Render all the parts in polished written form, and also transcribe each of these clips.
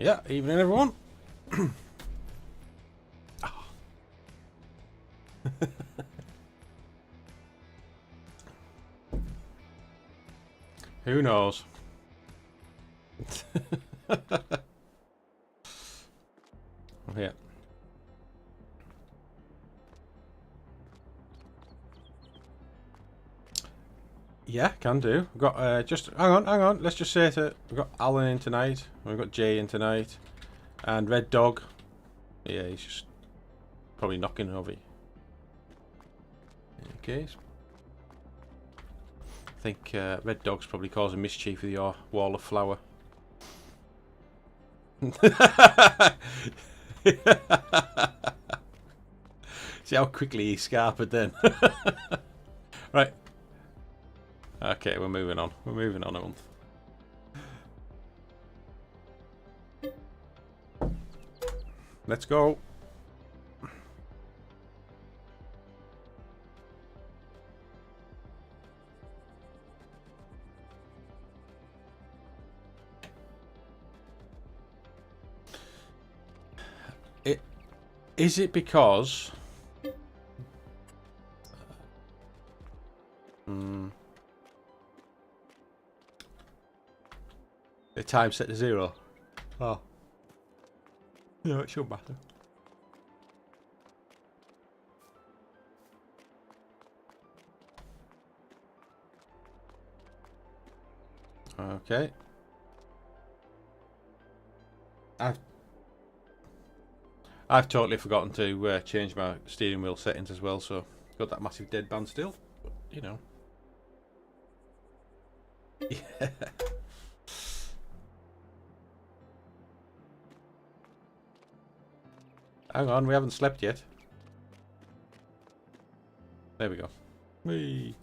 Yeah, evening everyone. Who knows? Yeah. Yeah, can do. We've got just hang on. Let's just say that we've got Alan in tonight. We've got Jay in tonight, and Red Dog. Yeah, he's just probably knocking over. Okay. I think Red Dog's probably causing mischief with your wall of flour. See how quickly he scarpered then. Right. Okay, we're moving on. We're moving on a month. Let's go. Is it because the time set to 0? Oh. No, it shouldn't matter. Okay. I've totally forgotten to change my steering wheel settings as well, so got that massive dead band still, but, you know. Yeah. Hang on, we haven't slept yet. There we go. Whee.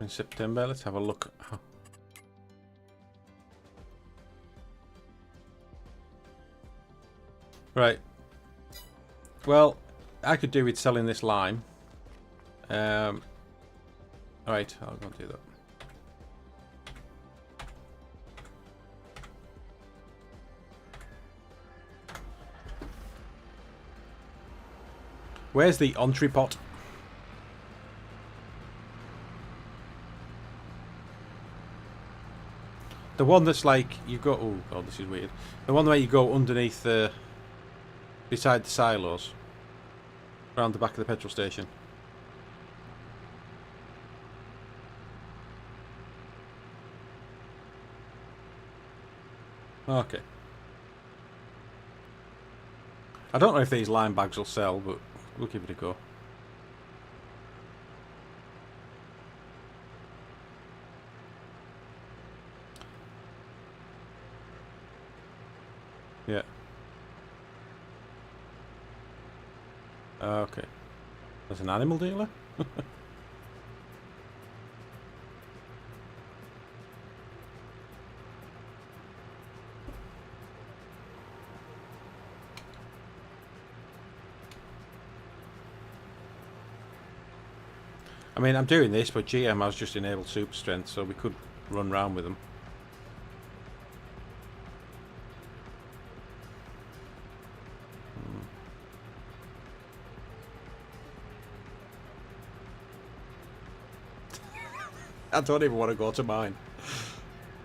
In September, let's have a look. Right. Well, I could do with selling this lime. Alright, I'll go and do that. Where's the entrepot? The one that's like, you go, oh god, this is weird. The one where you go underneath the, beside the silos. Around the back of the petrol station. Okay. I don't know if these lime bags will sell, but we'll give it a go. Yeah. Okay. There's an animal dealer? I mean, I'm doing this, but GM has just enabled super strength, so we could run round with them. I don't even want to go to mine.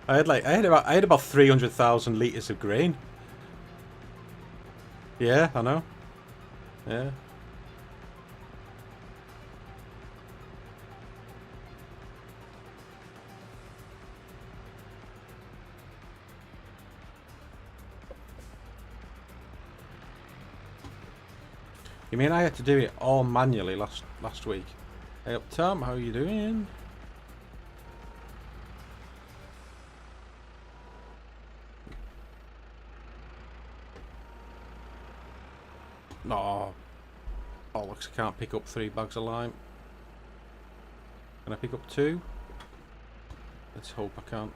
I had about 300,000 litres of grain. Yeah, I know. Yeah. You mean I had to do it all manually last week? Hey up, Tom, how are you doing? No. Bollocks, I can't pick up 3 bags of lime. Can I pick up 2? Let's hope I can't.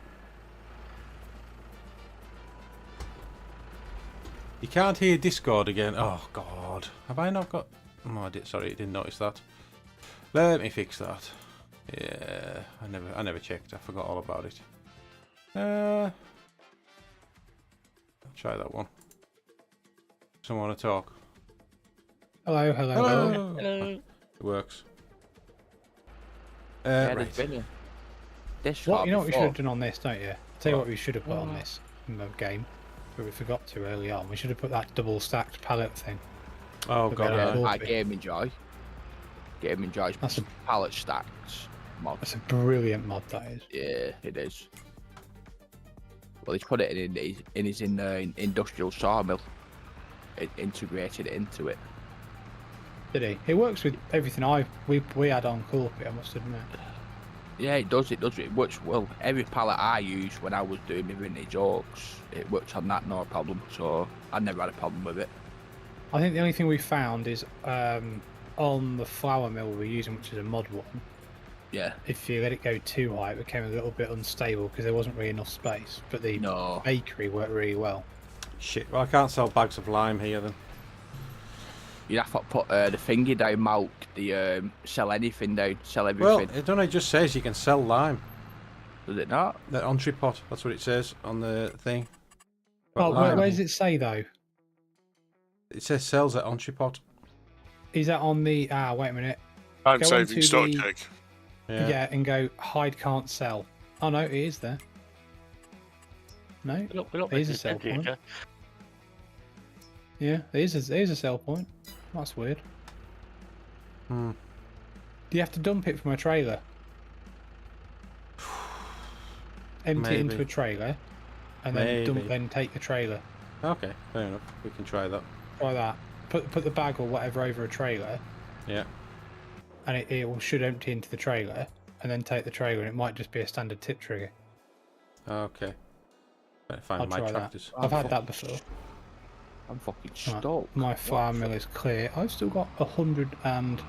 You can't hear Discord again. Oh God, have I not got? Oh, I did. Sorry, I didn't notice that. Let me fix that. Yeah, I never checked. I forgot all about it. I'll try that one. Someone want to talk? Hello. Hello. Hello. It works. Yeah, Right. there's been a dish What you know what we should before. have done on this, don't you? Tell you what we should have put on What? this in the game, but we forgot to early on. We should have put that double stacked pallet thing. Oh But God, then I yeah. thought- At Gaming Joy. Gaming Joy's That's a- pallet stacks mod. That's a brilliant mod, that is. Yeah, it is. Well, he's put it in his industrial sawmill. It integrated it into it. Did he? It works with everything we had on Corpy, I must admit. Yeah, it does. It works well. Every pallet I used when I was doing my vintage orcs, it works on that, no problem. So I never had a problem with it. I think the only thing we found is on the flour mill we were using, which is a mod one. Yeah. If you let it go too high, it became a little bit unstable because there wasn't really enough space. But the No. bakery worked really well. Shit. Well, I can't sell bags of lime here then. You'd have to put the thingy down, Malk. The sell anything down, sell Well, everything. it don't. It just says you can sell lime. Does it not? The entrepot. That's what it says on the thing. Oh, Lime. where does it say though? It says sells at entrepot. Is that on the? Wait a minute. I'm Go saving onto stock the- take. Yeah. And go hide can't sell. Oh no, it is there. No, We're not There's a making sell sense here, point. Jack. yeah, there's a sell point. That's weird. Hmm. Do you have to dump it from a trailer? Empty it into Maybe. a trailer, and then Maybe. then take the trailer. Okay, fair enough. We can try that. Try that. Put the bag or whatever over a trailer, Yeah. and it should empty into the trailer, and then take the trailer, and it might just be a standard tip trigger. Okay. Better I'll find my try that. tractors. I've had that before. I'm fucking Right, stoked. my flour mill is clear. I've still got 100 and...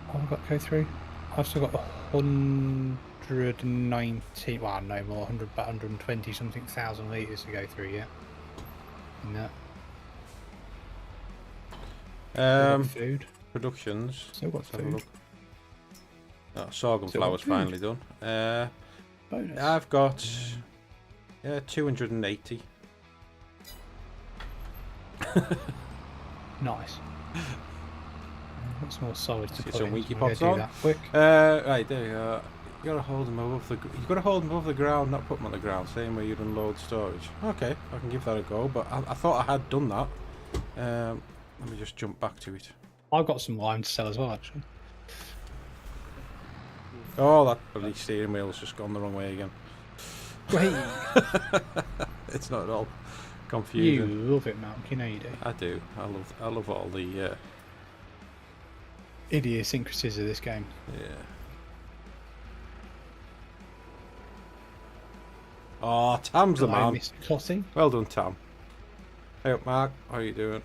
What have I got to go through? I've still got 190... Well, no more. about 120 something thousand litres to go through yet. And that. Food. Productions. Still got Let's have a food. look. Oh, sorghum Still got flour's food. finally done. Bonus. I've got 280. Nice. That's more solid to Get put some in. winky so we're pots gonna on. do that quick. Right, there you go. You gotta hold them above the. You gotta hold them above the ground, not put them on the ground. Same way you'd unload storage. Okay, I can give that a go. But I thought I had done that. Let me just jump back to it. I've got some lime to sell as well, actually. Oh, that bloody steering wheel's just gone the wrong way again. Wait, It's not at all you confusing. love it, Malk. You know you do. I do. I love all the Idiosyncrasies of this game. yeah. Oh, Tam's the Hello, man. Mr. Clotty. Well done, Tam. Hey up, Mark. How you doing?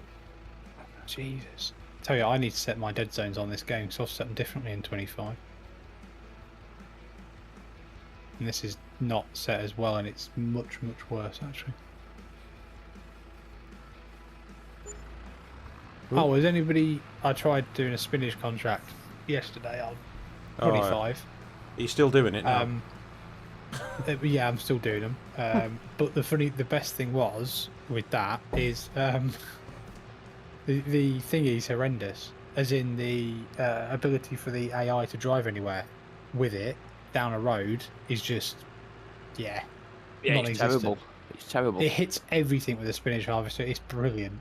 Jesus. Tell you, I need to set my dead zones on this game, so I've set them differently in 25. And this is not set as well, and it's much, much worse, actually. Ooh. Oh, has anybody... I tried doing a spinach contract yesterday on Oh, 25. Are you still doing it now? Yeah, I'm still doing them. But the best thing was with that is the thing is horrendous. As in the ability for the AI to drive anywhere with it down a road is just Yeah, It's non-existent. terrible. It's terrible. It hits everything with a spinach harvester. It's brilliant.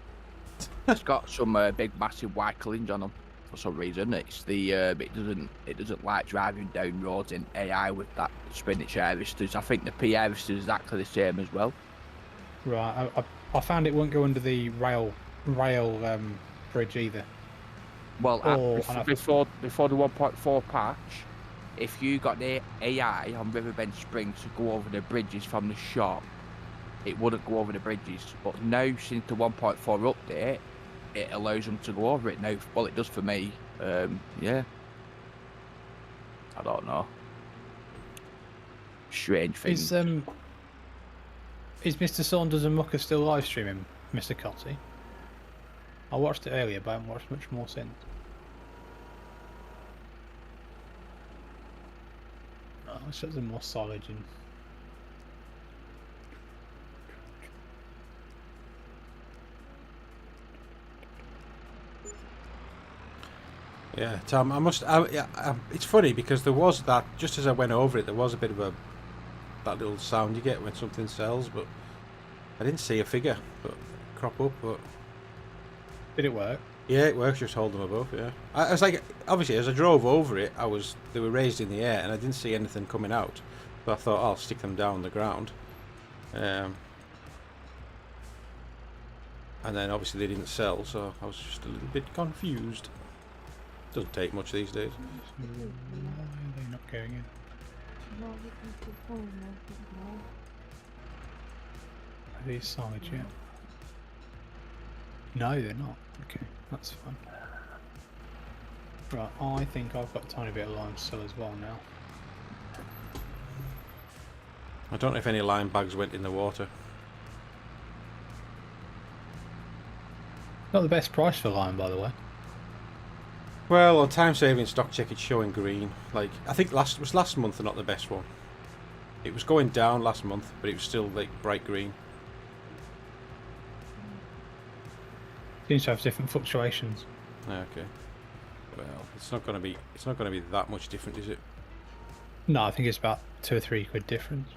It's got some big, massive white collisions on them for some reason. It's the it doesn't like driving down roads in AI with that spinach harvesters. I think the P harvester is exactly the same as well. Right. I found it won't go under the rail bridge either. Well, Oh, before the 1.4 patch, if you got the AI on Riverbend Springs to go over the bridges from the shop, it wouldn't go over the bridges. But now, since the 1.4 update, it allows them to go over it now. Well, it does for me. Yeah. I don't know. Strange thing. Is Mr. Saunders and Mucker still live streaming? Mr. Cotty. I watched it earlier, but I haven't watched much more since. Oh, let's put some more silage in. Yeah, Tom, it's funny because there was that, just as I went over it, there was a bit of that little sound you get when something sells, but I didn't see a figure crop up, but... Did it work? Yeah, it works, just hold them above, yeah. I was like, obviously, as I drove over it, they were raised in the air, and I didn't see anything coming out, so I thought, I'll stick them down on the ground. And then, obviously, they didn't sell, so I was just a little bit confused. Doesn't take much these days. Why are they not going in? Are these silage yet? No, they're not. Okay, that's fine. Right, I think I've got a tiny bit of lime still as well now. I don't know if any lime bags went in the water. Not the best price for lime, by the way. Well, on time saving stock check, it's showing green. Like, I think last month not the best one. It was going down last month, but it was still like bright green. Seems to have different fluctuations. Okay. Well, it's not going to be that much different, is it? No, I think it's about £2 or £3 difference.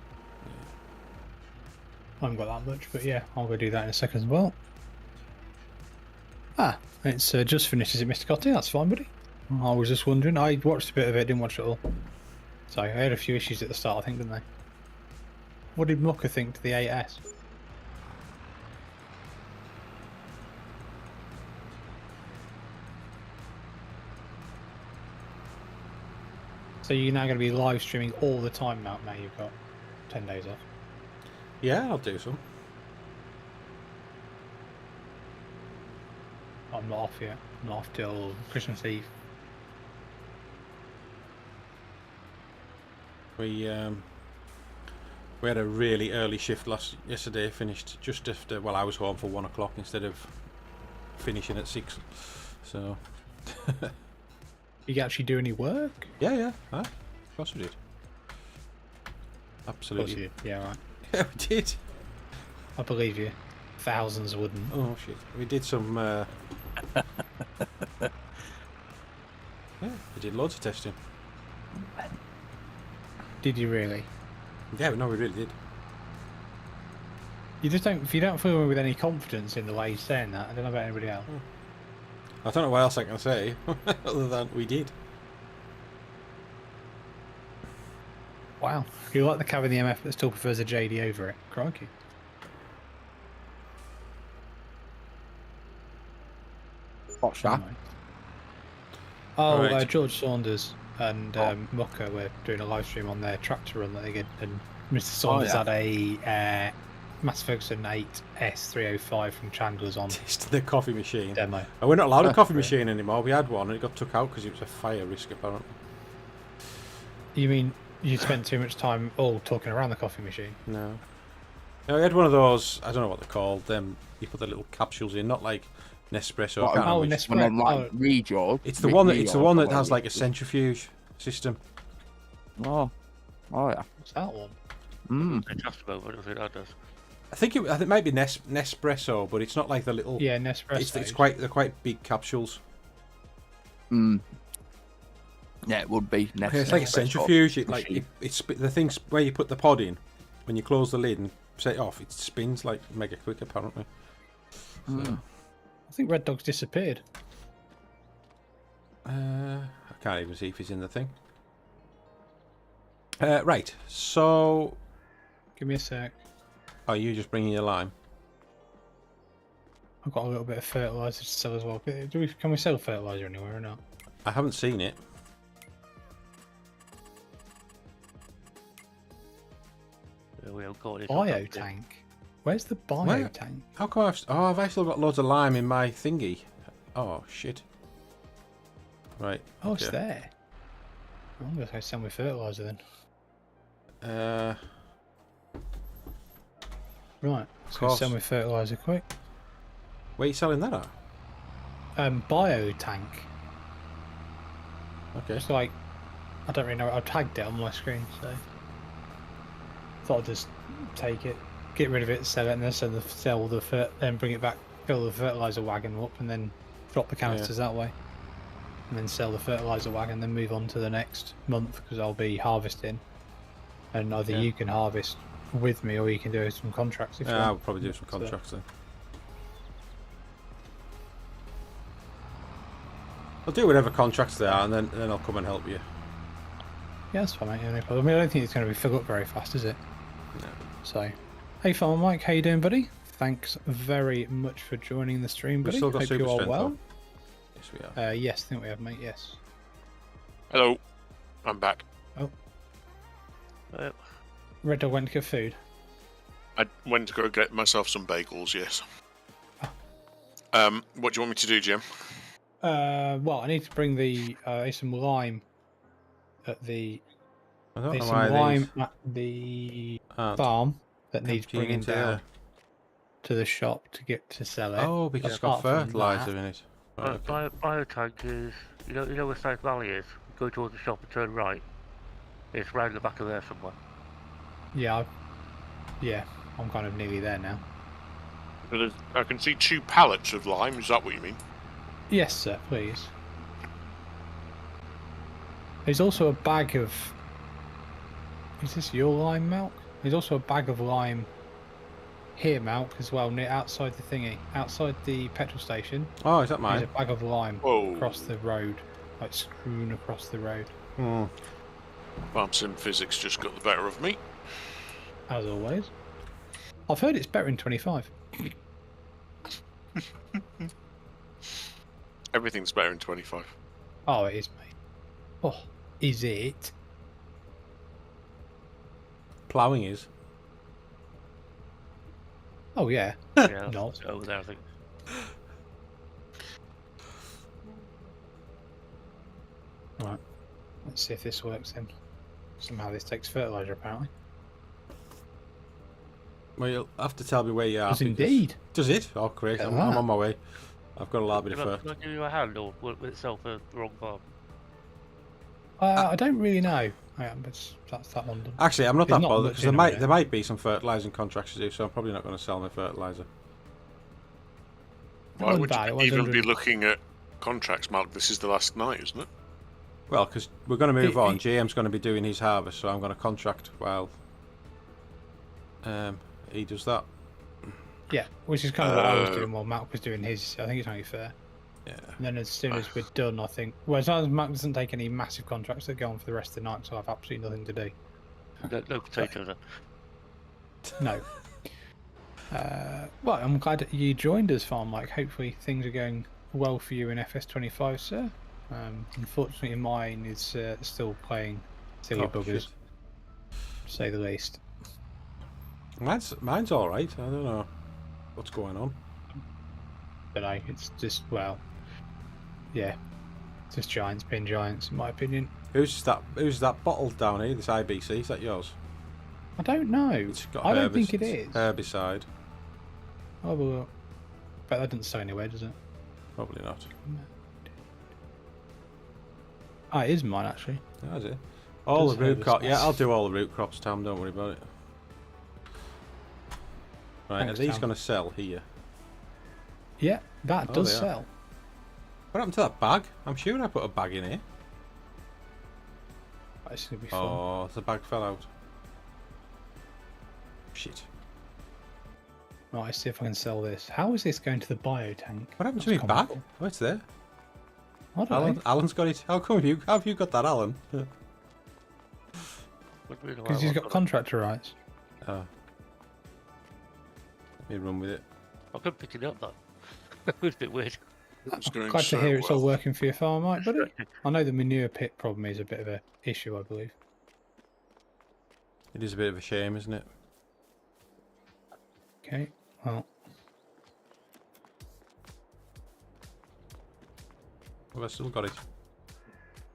I haven't got that much, but yeah, I'll go do that in a second as well. Ah, it's just finished. Is it Mr. Cotty? That's fine, buddy. I was just wondering. I watched a bit of it, didn't watch it all. So I had a few issues at the start, I think, didn't they? What did Mucker think to the 8S? So you're now going to be live streaming all the time now you've got 10 days off. Yeah, I'll do some. I'm not off yet. I'm not off till Christmas Eve. We had a really early shift yesterday. Finished just after. Well, I was home for 1 o'clock instead of finishing at 6. So. You actually do any work? Yeah. Of course we did. Absolutely. Of course you did. Yeah, right. Yeah, we did. I believe you. Thousands wouldn't. Oh shit. We did some. Yeah, we did loads of testing. Did you really? Yeah, no, we really did. You just don't. If you don't feel with any confidence in the way you're saying that, I don't know about anybody else. I don't know what else I can say other than we did. Wow. You like the cab in the MF but still prefers a JD over it. Crikey. What's that? Oh, Alright. George Saunders and Mucker were doing a live stream on their tractor run that they did, and Mr. Saunders had a Mass Ferguson 8S305 from Chandler's on Tested the coffee machine. demo. And we're not allowed a coffee machine anymore. We had one and it got took out because it was a fire risk apparently. You mean you spent too much time all talking around the coffee machine? No. No, we had one of those, I don't know what they're called, you put the little capsules in, not like Nespresso. What, can't oh, remember. Nespresso. One of them, like, Oh. rejog. It's the one that has like a centrifuge system. Oh yeah. What's that one? Adjustable, what does it that does? I think it might be Nespresso, but it's not like the little. Yeah, Nespresso. They're quite big capsules. Yeah, it would be. Yeah, it's like a centrifuge. It's the things where you put the pod in. When you close the lid and set it off, it spins like mega quick apparently. So, I think Red Dog's disappeared. I can't even see if he's in the thing. Right, so. Give me a sec. Oh, you just bringing your lime? I've got a little bit of fertiliser to sell as well. Can we sell fertiliser anywhere or not? I haven't seen it. We'll go this Bio tank. Where's the bio tank? How come I've still got loads of lime in my thingy. Oh shit. Right. Oh, it's there. I'm going to go sell me fertiliser then. Right, let's go sell me fertiliser quick. Where are you selling that at? Bio tank. Okay. It's like, I don't really know. I tagged it on my screen, so thought I'd just take it, get rid of it, sell it, and then then bring it back, fill the fertilizer wagon up, and then drop the canisters that way, and then sell the fertilizer wagon, then move on to the next month because I'll be harvesting, and either you can harvest with me or you can do some contracts. If you I'll want. probably do some contracts then. I'll do whatever contracts there are, and then I'll come and help you. Yeah, that's fine, mate. Yeah, no problem. I mean, I don't think it's going to be filled up very fast, is it? No. So, hey, Farmer Mike, how you doing, buddy? Thanks very much for joining the stream, buddy. We've still got Hope super you are strength well. on. Yes, we are. Yes, I think we have, mate. Yes. Hello, I'm back. Oh. Red Dog went to get food. I went to go get myself some bagels, yes. What do you want me to do, Jim? Well, I need to bring the some lime at the. I don't There's know some why lime these at the aren't farm that needs emptying bringing into down there. to the shop to get to sell it. Oh, because it's got Apart from fertilizer that- in it. Right, okay. Biotank is, you know where South Valley is? Go towards the shop and turn right. It's round the back of there somewhere. Yeah, I'm kind of nearly there now. I can see 2 pallets of lime, is that what you mean? Yes, sir, please. There's also a bag of. Is this your lime milk? There's also a bag of lime here, milk as well, near outside the thingy, outside the petrol station. Oh, is that There's mine? a bag of lime Whoa. across the road, like strewn across the road, Hmm. Farm Sim Physics just got the better of me. as always. I've heard it's better in 25. Everything's better in 25. Oh, it is, mate. Oh, is it? Ploughing is. Oh yeah. Yeah, No. that's over there, I think. Right. Let's see if this works then. Somehow this takes fertilizer, apparently. Well, you'll have to tell me where you are. Does because- indeed. Does it? Oh, great. Look at I'm that. on my way. I've got a lot bit Can of I, fur. can I give you a hand, or will it sell for the wrong farm? I don't really know. Yeah, but that's that one done. Actually, I'm not There's that not bothered much because in it, there might be some fertilising contracts to do, so I'm probably not going to sell my fertiliser. Why wasn't would bad, it you was even be 100. looking at contracts, Mark? This is the last night, isn't it? Well, because we're going to move It- on. it- JM's going to be doing his harvest, so I'm going to contract while he does that. Yeah, which is kind of what I was doing while Mac was doing his. I think it's only fair. Yeah. And then as soon as we're done, I think. Well, as long as Mac doesn't take any massive contracts that go on for the rest of the night, so I have absolutely nothing to do. No potatoes. No. Well, I'm glad that you joined us, Farm Mike. Hopefully things are going well for you in FS25, sir. Unfortunately, mine is still playing silly Oh, buggers, shit. to say the least. Mine's all right. I don't know what's going on. But it's just, well, yeah, just giants being giants, in my opinion. Who's that bottle down here? This IBC, is that yours? I don't know. It's got I don't think it is. herbicide. Oh, well, but that doesn't say anywhere, does it? Probably not. Ah, it is mine, actually. That is it. All Does the root crops. herbicide. Yeah, I'll do all the root crops, Tom. Don't worry about it. Right, Thanks, are these Tom. going to sell here? Yeah, that Oh, does they are. sell. What happened to that bag? I'm sure I put a bag in here. It's going to be fun. Oh, the bag fell out. Shit. Right, let's see if I can sell this. How is this going to the bio tank? What happened to That's my bag? comical. Oh, it's there. I don't know. Alan's got it. How come you got that, Alan? Because he's got contractor rights. Oh. Let me run with it. I couldn't pick it up, though. It was a bit weird. It's going Glad so to hear it's all well. working for your farm, Mike, buddy. I know the manure pit problem is a bit of an issue, I believe. It is a bit of a shame, isn't it? Okay, well, Have I still got it?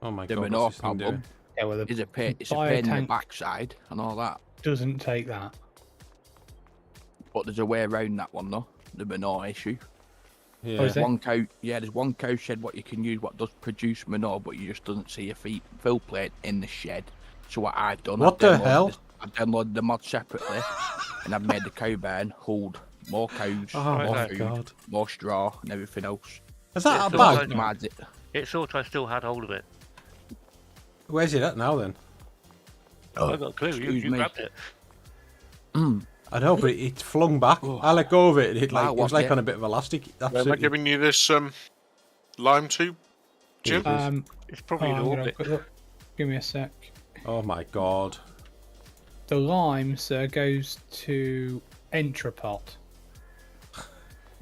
Oh my The god, manure what's this thing problem. doing? yeah, well, It's a pain. It's a bio pain in the tank- backside and all that. doesn't take that. But there's a way around that one though. The manure issue. Yeah. is there? One cow, yeah, there's one cow shed what you can use what does produce manure, but you just doesn't see a fill plate in the shed. So what I've done, What the hell? I've downloaded the mod separately, and I've made the cow barn hold more cows, Oh more my food, God. more straw, and everything else. Is that It's a all bag? right. Optimise it. It thought I still had hold of it. Where's it at now then? I got a clue. excuse You me. grabbed it. I know, but it flung back. Oh. I let go of it. It Wow, like it was what like bit? on a bit of elastic. Am I Absolutely. giving you this lime tube, Jim? Jesus. It's Oh, probably I'm an gonna have a orbit. quick look. Give me a sec. Oh my God. The lime, sir, goes to Entrepot.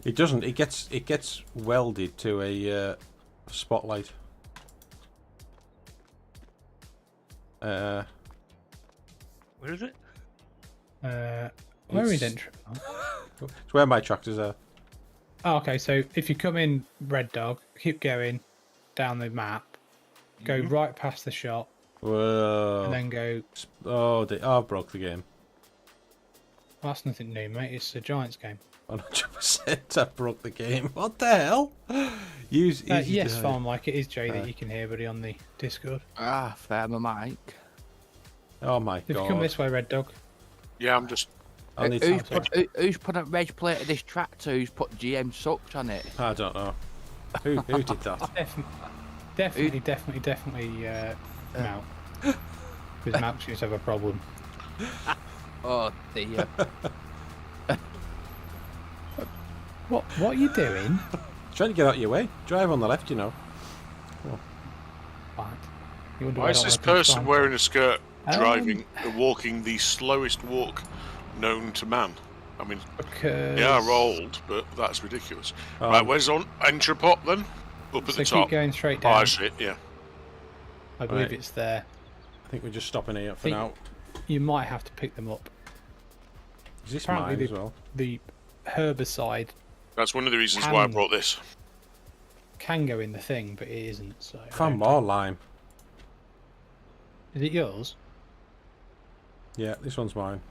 It doesn't. It gets welded to a spotlight. Where is it? Where is It's- Entrepot? It's where my tractors are. Oh, okay, so if you come in Red Dog, keep going down the map, go right past the shop, Whoa. and then go. Oh, I broke the game. Well, that's nothing new, mate. It's a Giants game. 100% I broke the game. What the hell? Use easy Yes, to Farm Like it is Jay that you can hear, buddy, on the Discord. Ah, fair my mic. Oh my If you come God. this way, Red Dog. Yeah, I'm just. I need Who's to, who's put a reg plate of this tractor? Who's put GM sucks on it? I don't know. Who did that? Definitely, Mount. Because Mount seems to have a problem. Oh dear. What are you doing? Trying to get out of your way. Drive on the left, you know. What? You wonder Why I is don't this wanna come person from? wearing a skirt, driving, Um, walking the slowest walk known to man? I mean, Because they are old, but that's ridiculous. Oh. Right, where's on Entrepot then? Up at So the keep top. going straight Oh, down. I see it, yeah. I believe Right. it's there. I think we're just stopping here for Think- now. You might have to pick them up. Is this apparently mine as well? The herbicide That's one of the reasons why I Can- brought this. can go in the thing, but it isn't. So I Found don't- more lime. Is it yours? Yeah, this one's mine.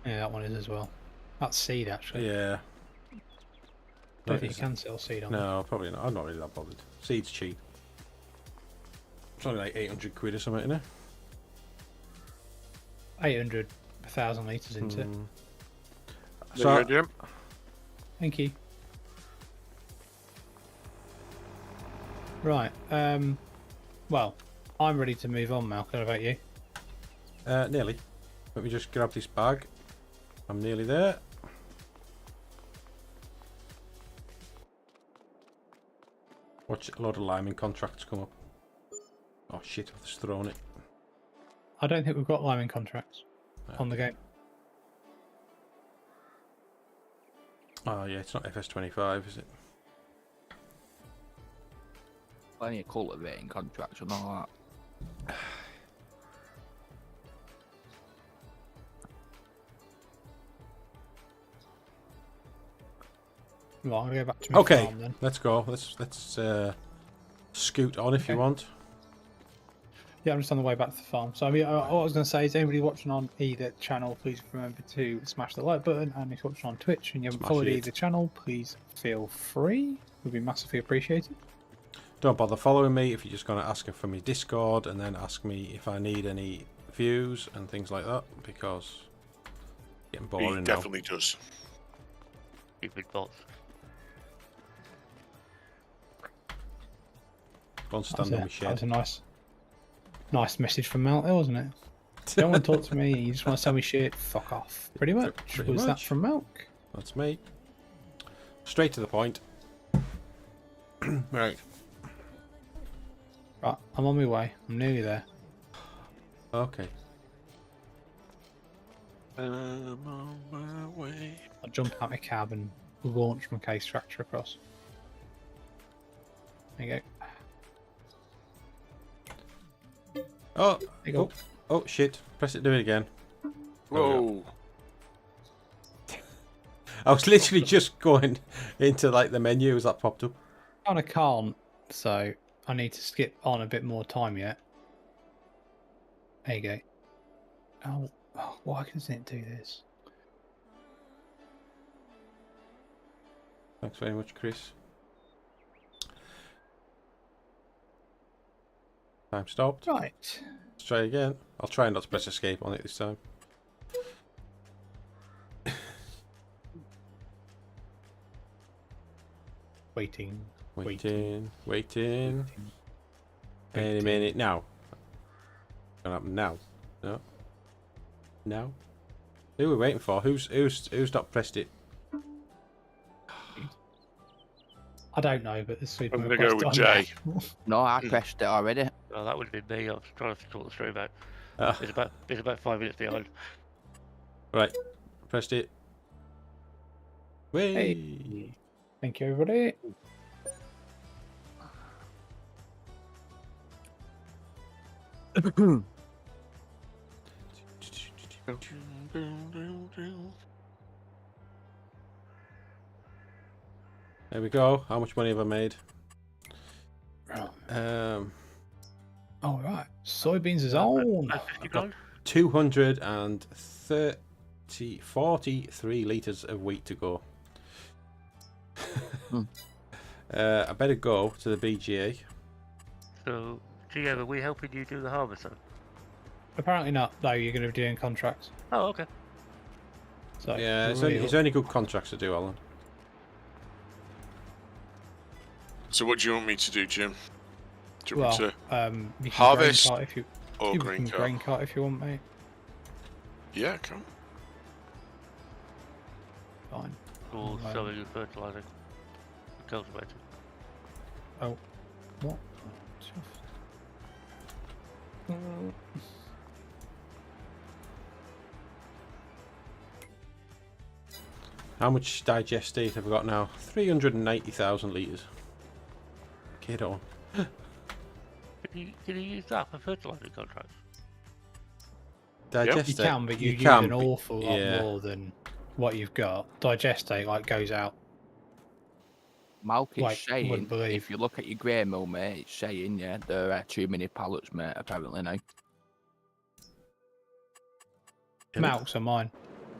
Yeah, that one is as well. That's seed, actually. Yeah. I don't think you can sell seed on it. No, probably not. I'm not really that bothered. Seed's cheap. It's only like 800 quid or something, isn't it? 800, 1,000 litres into it. Mm. There So, you go, Jim. Thank you. Right. Well, I'm ready to move on, Malcolm. How about you? nearly. Let me just grab this bag. I'm nearly there. Watch a load of liming contracts come up. Oh shit, I've just thrown it. I don't think we've got liming contracts on the game. Oh yeah, it's not FS25, is it? Plenty of cultivating contracts and all that. Right, I'm gonna go back to my Okay, farm then. let's go. Let's scoot on if you Okay. want. Yeah, I'm just on the way back to the farm. So I mean, what I was going to say is, anybody watching on either channel, please remember to smash the like button. And if you're watching on Twitch and you haven't Smash followed it. either channel, please feel free. Would be massively appreciated. Don't bother following me if you're just going to ask for me Discord and then ask me if I need any views and things like that, because it's getting He boring now. definitely does. Stupid bots. Go and stand on my That was shed. a nice message from Mount, wasn't it? You don't want to talk to me. You just want to sell me shit. Fuck off. Pretty much. Pretty Was that much. from Milk? That's me. Straight to the point. Right. Right, I'm on my way. I'm nearly there. Okay. I'm on my way. I'll jump out my cab and launch my case tractor across. There you go. Oh, There you go. oh shit. Press it, do it again. Whoa. I was literally just going into like the menu as that popped up. I can't, so I need to skip on a bit more time yet. There you go. Oh, why doesn't it do this? Thanks very much, Chris. Time stopped. Right. Let's try again. I'll try not to press escape on it this time. Waiting. Waiting. Any minute now. Gonna happen now. No. Now. Who are we waiting for? Who's not pressed it? I don't know, but this I'm going to go with Jay. No, I pressed it already. Oh, that would have been me. I was trying to sort the stream out. Ah. It's about 5 minutes behind. Right. Pressed it. Whee! Hey. Thank you, everybody. There we go. How much money have I made? All right. Soybeans is on. 50 grand? 43 litres of wheat to go. I better go to the BGA. So, GM, are we helping you do the harvest then? Apparently not, though. You're going to be doing contracts. Oh, okay. So Yeah, it's only good contracts to do, Alan. So what do you want me to do, Jim? Do you want me to you can harvest grain cart if you, or you grain can cart? grain cart if you want, mate. Yeah, come. Fine. Or Right. selling and fertilising. Cultivating. Oh, what? How much digestate have I got now? 390,000 litres. Kid on. Can you use that for fertilising contracts? Digestate. You can, but you use can, an but- awful lot yeah. more than what you've got. Digestate like goes out. Malk is Like, saying, wouldn't believe. if you look at your grain mill, mate, it's saying, yeah, there are too many pallets, mate, apparently now. Malks are mine.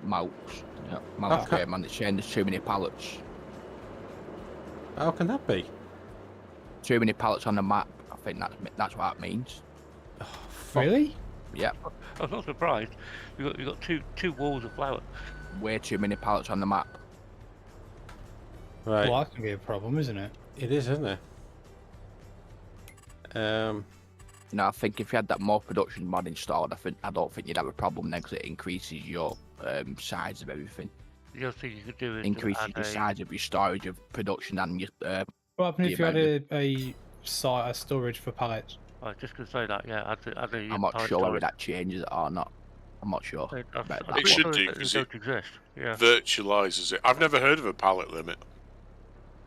Malks. Yeah, Malk's Okay. grain, man, it's saying there's too many pallets. How can that be? Too many pallets on the map. I think that's what that means. Fuck. Really? Yeah, I'm not surprised. We've got two walls of flour. way too many pallets on the map. Right. Well, that can be a problem, isn't it? It is, isn't it? You know, I think if you had that more production mod installed, I don't think you'd have a problem there because it increases your size of everything. The other thing you could do is Increases add the size of your storage of production and your What happened The if you had amount a site, a storage for pallets? I was just going to say that, yeah. Add a I'm not pallet sure whether storage. that changes it or not. I'm not sure. But It should do, It 'cause don't exist. Yeah. Virtualizes it. I've never heard of a pallet limit.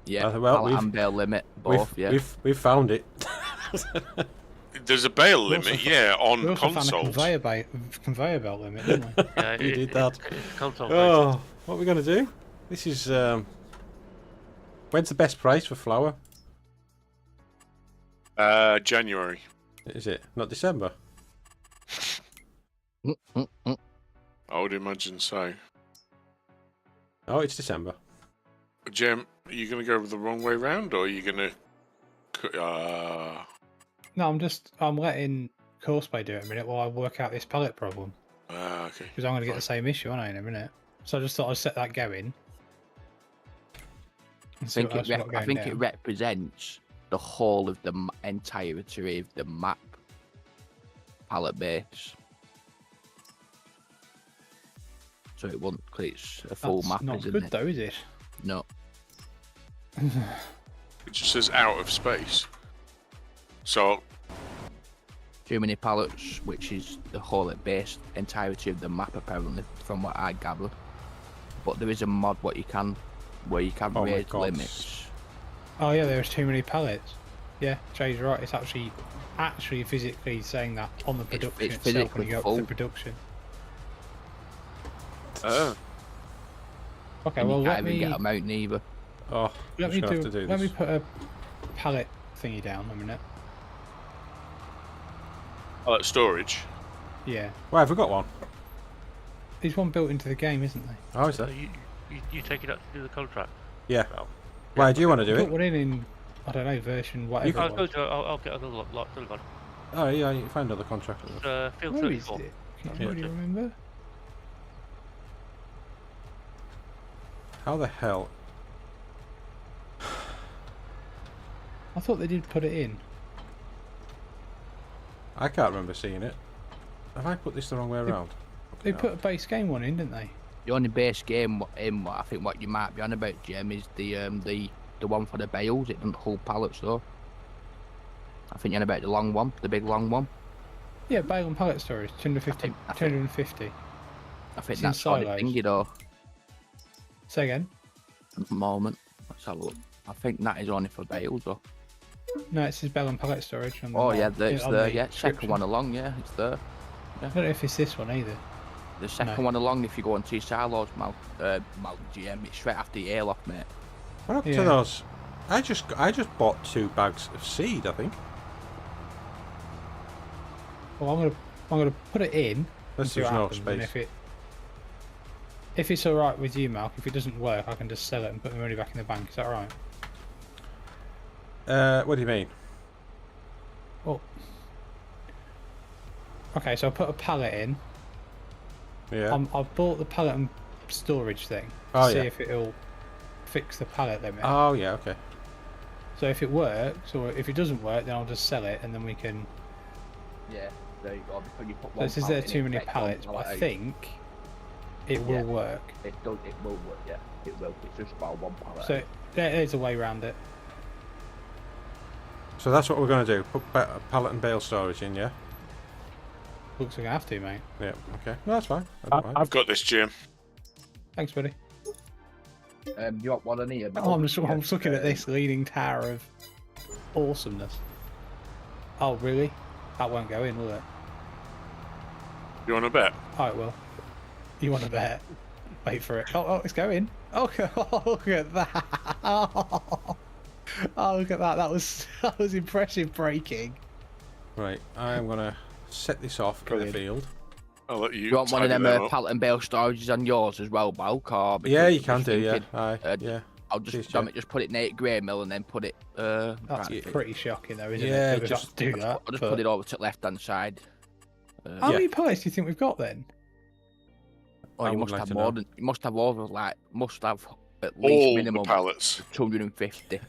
Yeah, well, pallet we've- and bale limit, both, yeah. We've found it. There's a bale We also limit, fo- yeah, We on also found a consoles. conveyor belt limit, didn't we? Yeah, We did that. It's console Oh, what are we going to do? This is... when's the best price for flour? January. Is it? Not December? I would imagine so. Oh, it's December. Jim, are you going to go the wrong way round, or are you going to... No, I'm letting Courseplay do it a minute while I work out this pallet problem. okay. Because I'm going to get the same issue, aren't I, in a minute? So I just thought I'd set that going. I think it represents the whole of the entirety of the map palette base. So it won't, cause it's a full map, not isn't good it? though, is it? No. It just says out of space. So, Too many pallets, which is the whole base entirety of the map, apparently, from what I gather. But there is a mod where you can Oh my raise God. limits. Oh yeah, there's too many pallets. Yeah, Jay's right. It's actually physically saying that on the production it's itself when physically you go up to the full. production. Okay, And well you let can't even me get them out neither. Oh, let I'm me just gonna have to do let me this. put a pallet thingy down a minute. pallet storage. Yeah, Well, have we got one? there's one built into the game, isn't there? Oh, is So that? you take it up to do the contract. Yeah. Well, Why do you want to do Put it? one in I don't know, version whatever I'll it go was. to. I'll get another lot. Still got Oh yeah, you find another contract. field Where is 34. it? That's Can what you I did. remember? How the hell? I thought they did put it in. I can't remember seeing it. Have I put this the wrong way around? They put a base game one in, didn't they? The only base game in what I think what you might be on about, Jim, is the one for the bales. It doesn't hold pallets though. I think you're on about the long one, the big long one. Yeah, bale and pallet storage, 250. I think- 250. I think It's in that's on the silos. thingy though. Say again? At the moment, let's have a look. I think that is only for bales though. No, it says bale and pallet storage. On the Oh yeah, mod- it's on there. the Yeah, second description. one along. Yeah, it's there. I don't know if it's this one either. The second No. one along, if you go onto your silos, Mal GM, it's straight after your airlock, mate. What up Yeah. to those? I just bought 2 bags of seed. I think. Well, I'm gonna put it in. There's and see what no happens, and space. if it's all right with you, Malk, if it doesn't work, I can just sell it and put the money back in the bank. Is that right? What do you mean? Well, okay, so I put a pallet in. Yeah. I've bought the pallet and storage thing to Oh, see yeah. if it'll fix the pallet limit. Oh yeah. Okay. So if it works, or if it doesn't work, then I'll just sell it, and then we can. Yeah, there you go. Because you put So one it says pallet there in, too it many takes one pallets, but pallet I out. think it Yeah. will work. It will work. Yeah, it will. It's just about one pallet. So there's a way around it. So that's what we're going to do. Put pallet and bale storage in. Yeah. Looks like I have to, mate. Yeah. Okay. No, that's fine. I don't mind. I've got this, Jim. Thanks, buddy. You want one in here? Oh, I'm just looking at this leaning tower of awesomeness. Oh, really? That won't go in, will it? You want to bet? Oh, it will. You want to bet? Wait for it. Oh, it's going. Oh, look at that. Oh, look at that. That was impressive braking. Right. I'm gonna set this off in the Brilliant. field. I'll let you. You want one of tidy them up. pallet and bale storages on yours as well, Balk? Or Yeah, because you can just do. Yeah. thinking, Aye. Yeah. I'll Cheers, just Jeff. just put it in a grey mill and then put it. That's trying to think. pretty shocking, though, isn't Yeah, it? that we just- have to do that. I'll just but- put it over to the left hand side. How Yeah. many pallets do you think we've got then? Oh, I you would must like have to more know. than. You must have over must have at least All minimum the pallets. 250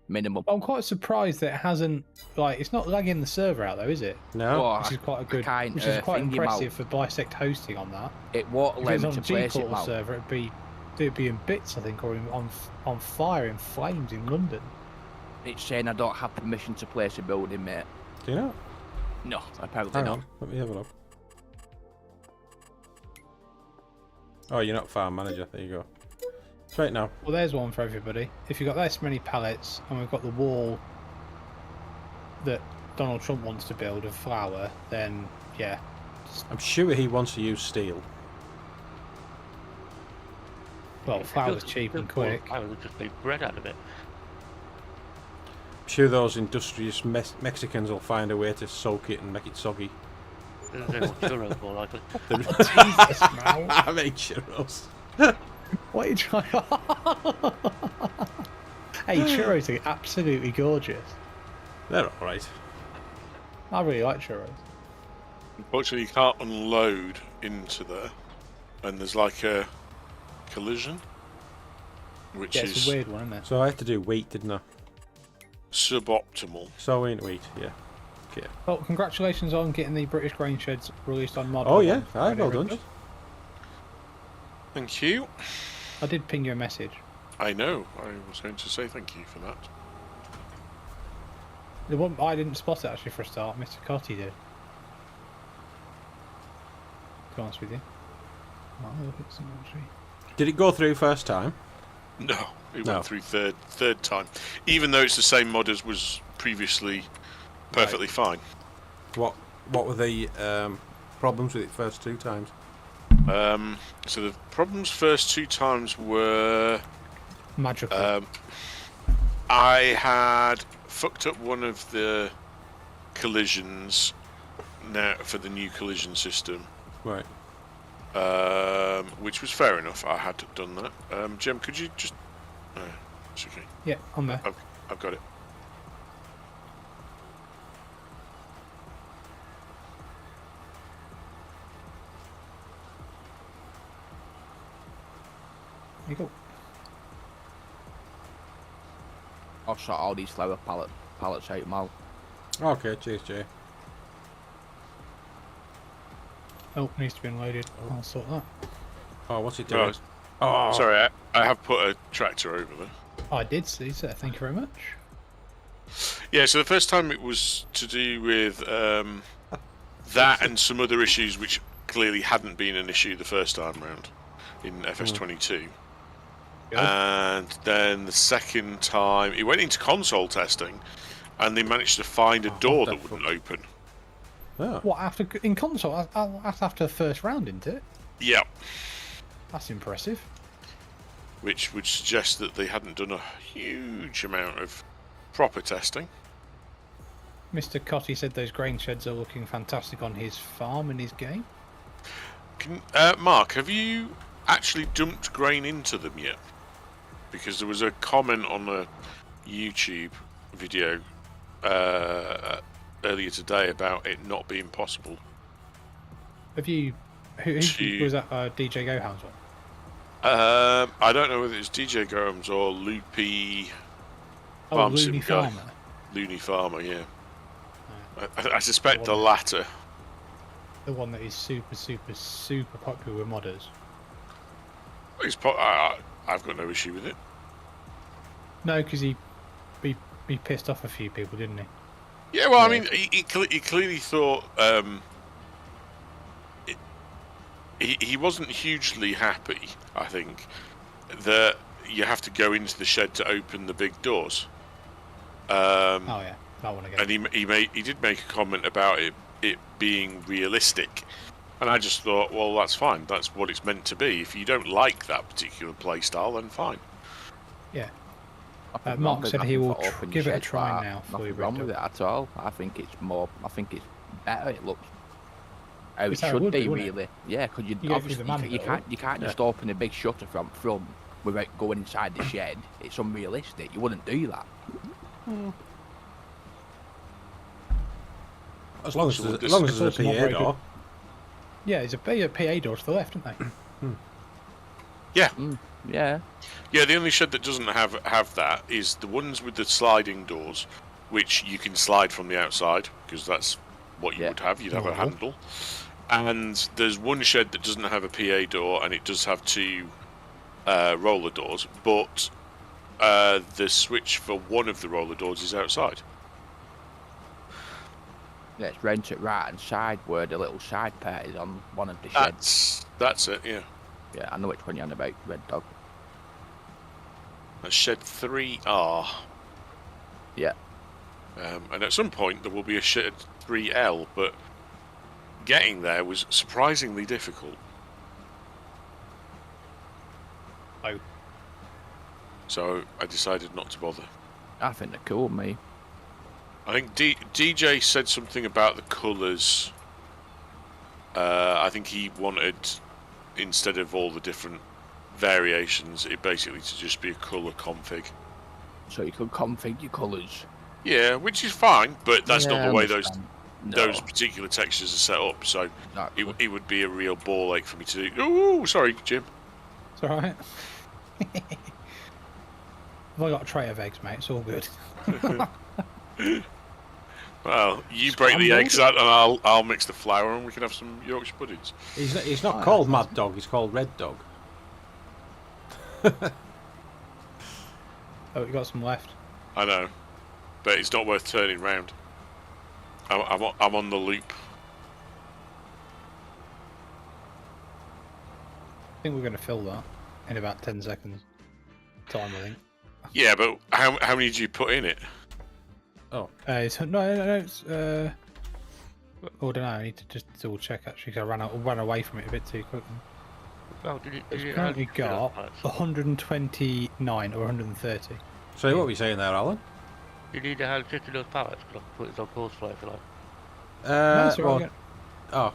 minimum. I'm quite surprised that it hasn't, it's not lagging the server out, though, is it? No. Oh, Which is quite a good, kind, which is quite thingy impressive for Bisect hosting on that. It won't If allow it's me on to a place it, G-Portal Mal. server, it'd be in bits, I think, or on fire, in flames in London. It's saying I don't have permission to place a building, mate. Do you know? No, apparently Hang not. on. Let me have a look. Oh, you're not farm manager. There you go. Straight now. Well, there's one for everybody. If you've got this many pallets, and we've got the wall that Donald Trump wants to build of flour, then, yeah. I'm sure he wants to use steel. Well, If it flour's doesn't- cheap and doesn't work, quick. I would just make bread out of it. I'm sure those industrious Mexicans will find a way to soak it and make it soggy. They want churros more likely. Jesus, Mal. I make churros. What are you trying? Hey, churros are absolutely gorgeous. They're alright. I really like churros. Unfortunately, you can't unload into there, and there's like a collision, which Yeah, it's is a weird one, isn't it? So I had to do wheat, didn't I? suboptimal. Sowing wheat, yeah. Okay. Well, congratulations on getting the British grain sheds released on mod. Oh yeah, aye, Friday, well done. Richard. Thank you. I did ping you a message. I know. I was going to say thank you for that. The one I didn't spot it actually for a start. Mr. Cotty did. To be honest with you. Oh, look at some actually. Did it go through first time? No, it No. went through third time, even though it's the same mod as was previously perfectly fine. What were the problems with it first 2 times? So the problems first 2 times were Magical. I had fucked up one of the collisions now for the new collision system, Right. which was fair enough. I had done that. Jem, could you just It's okay. Yeah, on there. I've got it. There you go. I'll sort all these flower pallets out, Mal. Okay, cheers, Jay. Oh, needs to be unloaded. I'll sort that. Oh, what's it doing? Right. Oh, Sorry, I have put a tractor over there. I did see, sir. Thank you very much. Yeah, so the first time it was to do with that and some other issues which clearly hadn't been an issue the first time round in FS22. Good. And then the second time, it went into console testing and they managed to find a door that wouldn't open. Oh. What, in console? That's after the first round, isn't it? Yeah, That's impressive. which would suggest that they hadn't done a huge amount of proper testing. Mr. Cotty said those grain sheds are looking fantastic on his farm in his game. Mark, have you actually dumped grain into them yet? Because there was a comment on a YouTube video earlier today about it not being possible. Have you... Who was that DJ Goham's one? I don't know whether it's DJ Gomes or Loopy Oh, Farm Looney Sim guy. Farmer. Looney Farmer, yeah. I suspect the latter. The one that is super, super, super popular with modders. I've got no issue with it. No, because he pissed off a few people, didn't he? Yeah, well, I Yeah. mean, he clearly thought he wasn't hugely happy. I think that you have to go into the shed to open the big doors. Oh yeah, that one again. And he did make a comment about it being realistic, and I just thought, well, that's fine. That's what it's meant to be. If you don't like that particular play style, then fine. Yeah. I think Mark there's said he nothing will for open give it a shed try for that. now for you, Nothing wrong Red with it Dog. at all. I think it's more. I think it's better. It looks how it It's how it should would be, be, wouldn't it? really. Yeah, because You get obviously through the you manual. can't just open a big shutter from front without going inside the shed. It's unrealistic. You wouldn't do that. as long as So there's, this- as long as it's there's a also not PA very door. Yeah, there's a PA door to the left, isn't there? Yeah, Yeah. yeah. The only shed that doesn't have that is the ones with the sliding doors, which you can slide from the outside because that's what you Yeah. would have. You'd have a Normal. handle. And there's one shed that doesn't have a PA door, and it does have two roller doors, but the switch for one of the roller doors is outside. Yeah, it's round to the right hand side where the little side part is on one of the sheds. That's it. Yeah, Yeah, I know which one you're on about, Red Dog. that's shed 3R. Yeah. And at some point there will be a shed 3L, but getting there was surprisingly difficult. Oh. So I decided not to bother. I think they're cool, me. I think DJ said something about the colours. I think he wanted, instead of all the different variations, it basically to just be a colour config. So you can configure your colours. Yeah, which is fine, but that's Yeah, not the I way understand. those particular textures are set up. So Exactly. it would be a real ball ache for me to do. Oh, sorry, Jim. It's alright. I've got a tray of eggs, mate. It's all good. Well, you break the Scrambled? eggs out, and I'll mix the flour, and we can have some Yorkshire puddings. He's not Oh, called yeah, Mad Dog. He's called Red Dog. Oh, we got some left. I know, but it's not worth turning round. I'm on the loop. I think we're going to fill that in about 10 seconds time, I think. Yeah, but how many did you put in it? Oh, It's, no, it's... oh, I don't know, I need to just double check actually, because I ran away from it a bit too quickly. Well, did It's you currently add filler got pallets? 129 or 130. so what were you saying there, Alan? You need to have just enough pallets, because I can put it on course fly if you like. No, it's all Well, right. oh,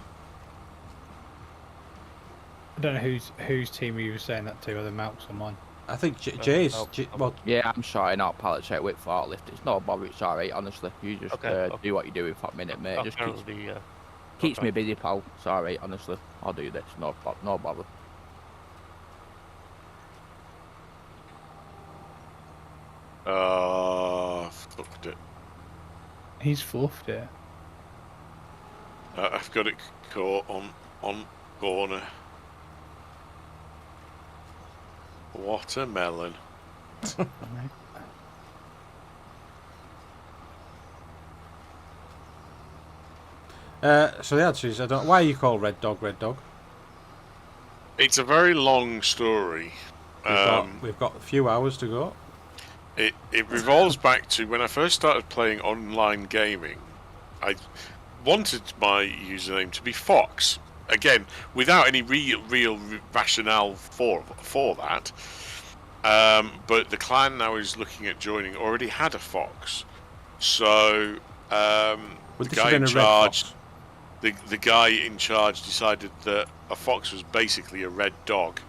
I don't know whose team you were saying that to, whether Malk's or mine. I think Jay's. Well, Yeah, I'm sorry, not pallet check with forklift. It's no bother, it's alright, honestly. You just do what you're doing for a minute, mate. It just keeps me busy, pal. It's alright, honestly. I'll do this, no bother. Fucked it. He's fluffed it. I've got it caught on corner. Watermelon. So the answer is, I don't. Why are you called Red Dog? Red Dog. It's a very long story. We've got a few hours to go. It revolves back to when I first started playing online gaming. I wanted my username to be Fox. Again, without any real rationale for that. But the clan I was looking at joining already had a Fox. So the guy in charge, the guy in charge decided that a fox was basically a red dog,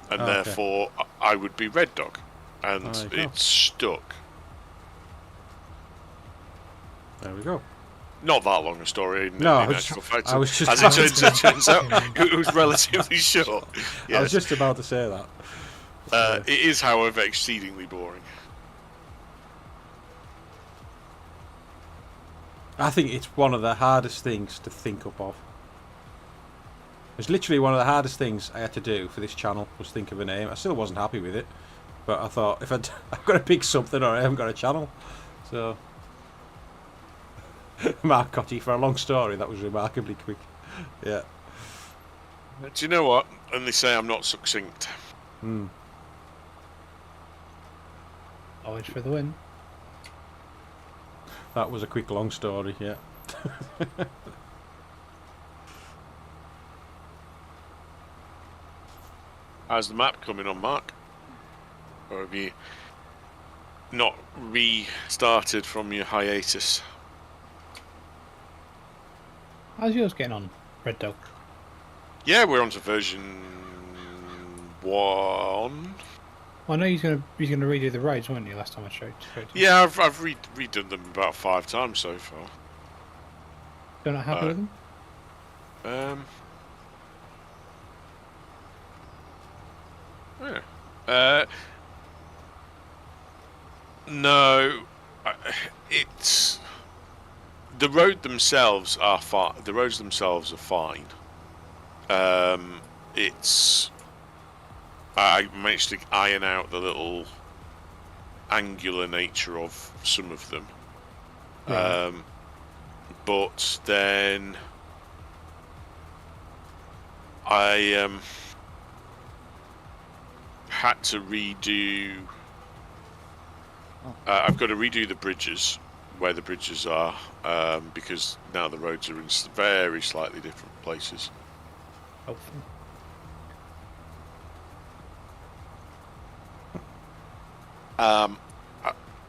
and therefore I would be Red Dog, and it stuck. There we go. Not that long a story. No, in actual fact, as it turns out, it was relatively short. Yes. I was just about to say that. It is, however, exceedingly boring. I think it's one of the hardest things to think up of. It's literally one of the hardest things I had to do for this channel, was think of a name. I still wasn't happy with it, but I thought, if I've got to pick something, or I haven't got a channel. So, Mark Cotty, for a long story, that was remarkably quick. Yeah. Do you know what? And they say I'm not succinct. Knowledge for the win. That was a quick, long story, yeah. How's the map coming on, Mark? Or have you not restarted from your hiatus? How's yours getting on, Red Dog? Yeah, we're on to version 1. Well, I know he's gonna redo the roads, weren't you? Last time I showed you. Yeah, I've redone them about 5 times so far. You're not happy with them? Yeah. No, it's the roads themselves are fine. The roads themselves are fine. I managed to iron out the little angular nature of some of them. Right. But then I had to redo. I've got to redo the bridges, where the bridges are, because now the roads are in very slightly different places. Hopefully.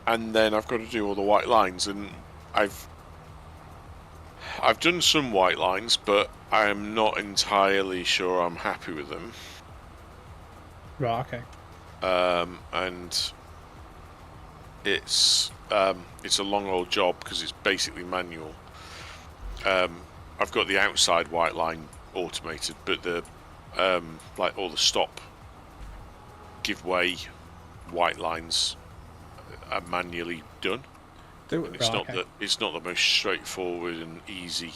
And then I've got to do all the white lines, and I've done some white lines, but I am not entirely sure I'm happy with them. Right. Okay. And it's a long old job because it's basically manual. I've got the outside white line automated, but the like all the stop, give way white lines are manually done. And it's not the most straightforward and easy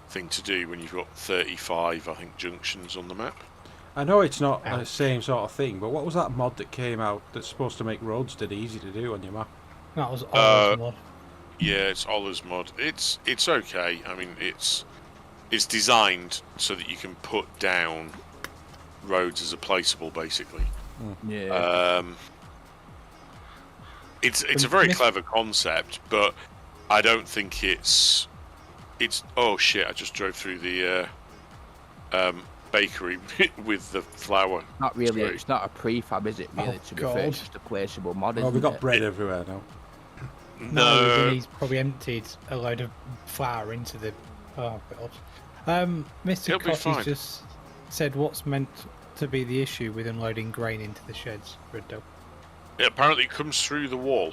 thing to do when you've got 35, I think, junctions on the map. I know it's not the same sort of thing, but what was that mod that came out that's supposed to make roads dead easy to do on your map? That was Oliver's mod. Yeah, it's Oliver's mod. It's okay. I mean, it's designed so that you can put down roads as a placeable, basically. Yeah. It's a very clever concept, but I don't think it's. Oh shit! I just drove through the bakery with the flour. Not really. It's not a prefab, is it? Really, to be fair, it's just a placeable mod. Oh, we've got bread everywhere now. No, he's probably emptied a load of flour into the. Oh god. Mr. Cotty's just said what's meant to be the issue with unloading grain into the sheds, Red Dog? It apparently comes through the wall,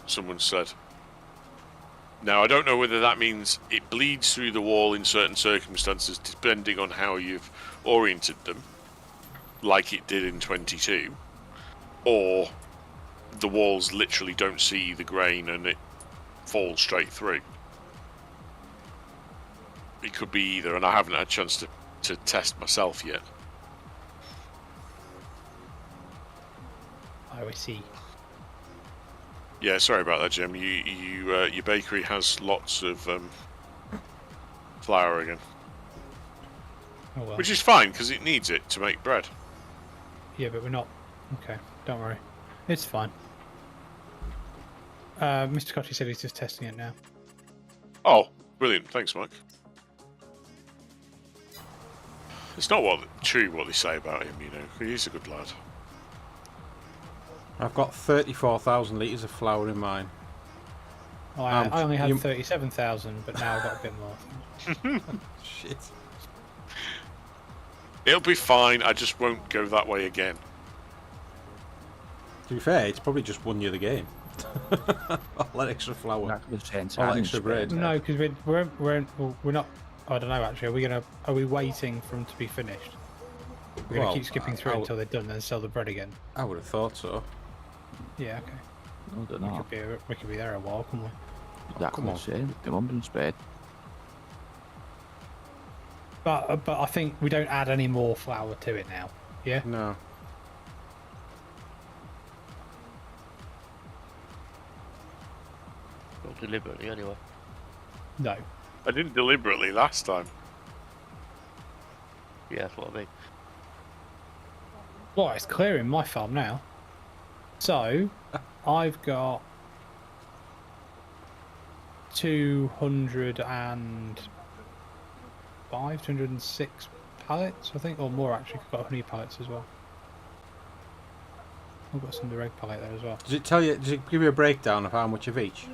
someone said. Now, I don't know whether that means it bleeds through the wall in certain circumstances, depending on how you've oriented them, like it did in 22, or the walls literally don't see the grain and it falls straight through. It could be either, and I haven't had a chance to test myself yet. Oh, I see. Yeah, sorry about that, Jim. Your bakery has lots of flour again, Oh well. which is fine because it needs it to make bread. Yeah, but we're not. Okay, don't worry. It's fine. Mr. Cotty said he's just testing it now. Oh, brilliant! Thanks, Mike. It's not true what they say about him, you know. He's a good lad. I've got 34,000 litres of flour in mine. Oh, I only had 37,000, but now I've got a bit more. Shit. It'll be fine. I just won't go that way again. To be fair, it's probably just won you the game. All that extra flour. That's the same All time. extra bread. No, because we're not. I don't know actually. Are we waiting for them to be finished? We're gonna Well, keep skipping through until they're done, and then sell the bread again. I would have thought so. Yeah, okay. I don't know. We could be there a while, couldn't we? Exactly come the same. Come on, been spade. But I think we don't add any more flour to it now. Yeah. No. Not deliberately, anyway. No. I didn't deliberately last time. Yeah, that's what I mean. Well, it's clearing my farm now. So, I've got 206 pallets, I think, or more actually. I've got honey pallets as well. I've got some direct pallet there as well. Does it tell you? Does it give you a breakdown of how much of each?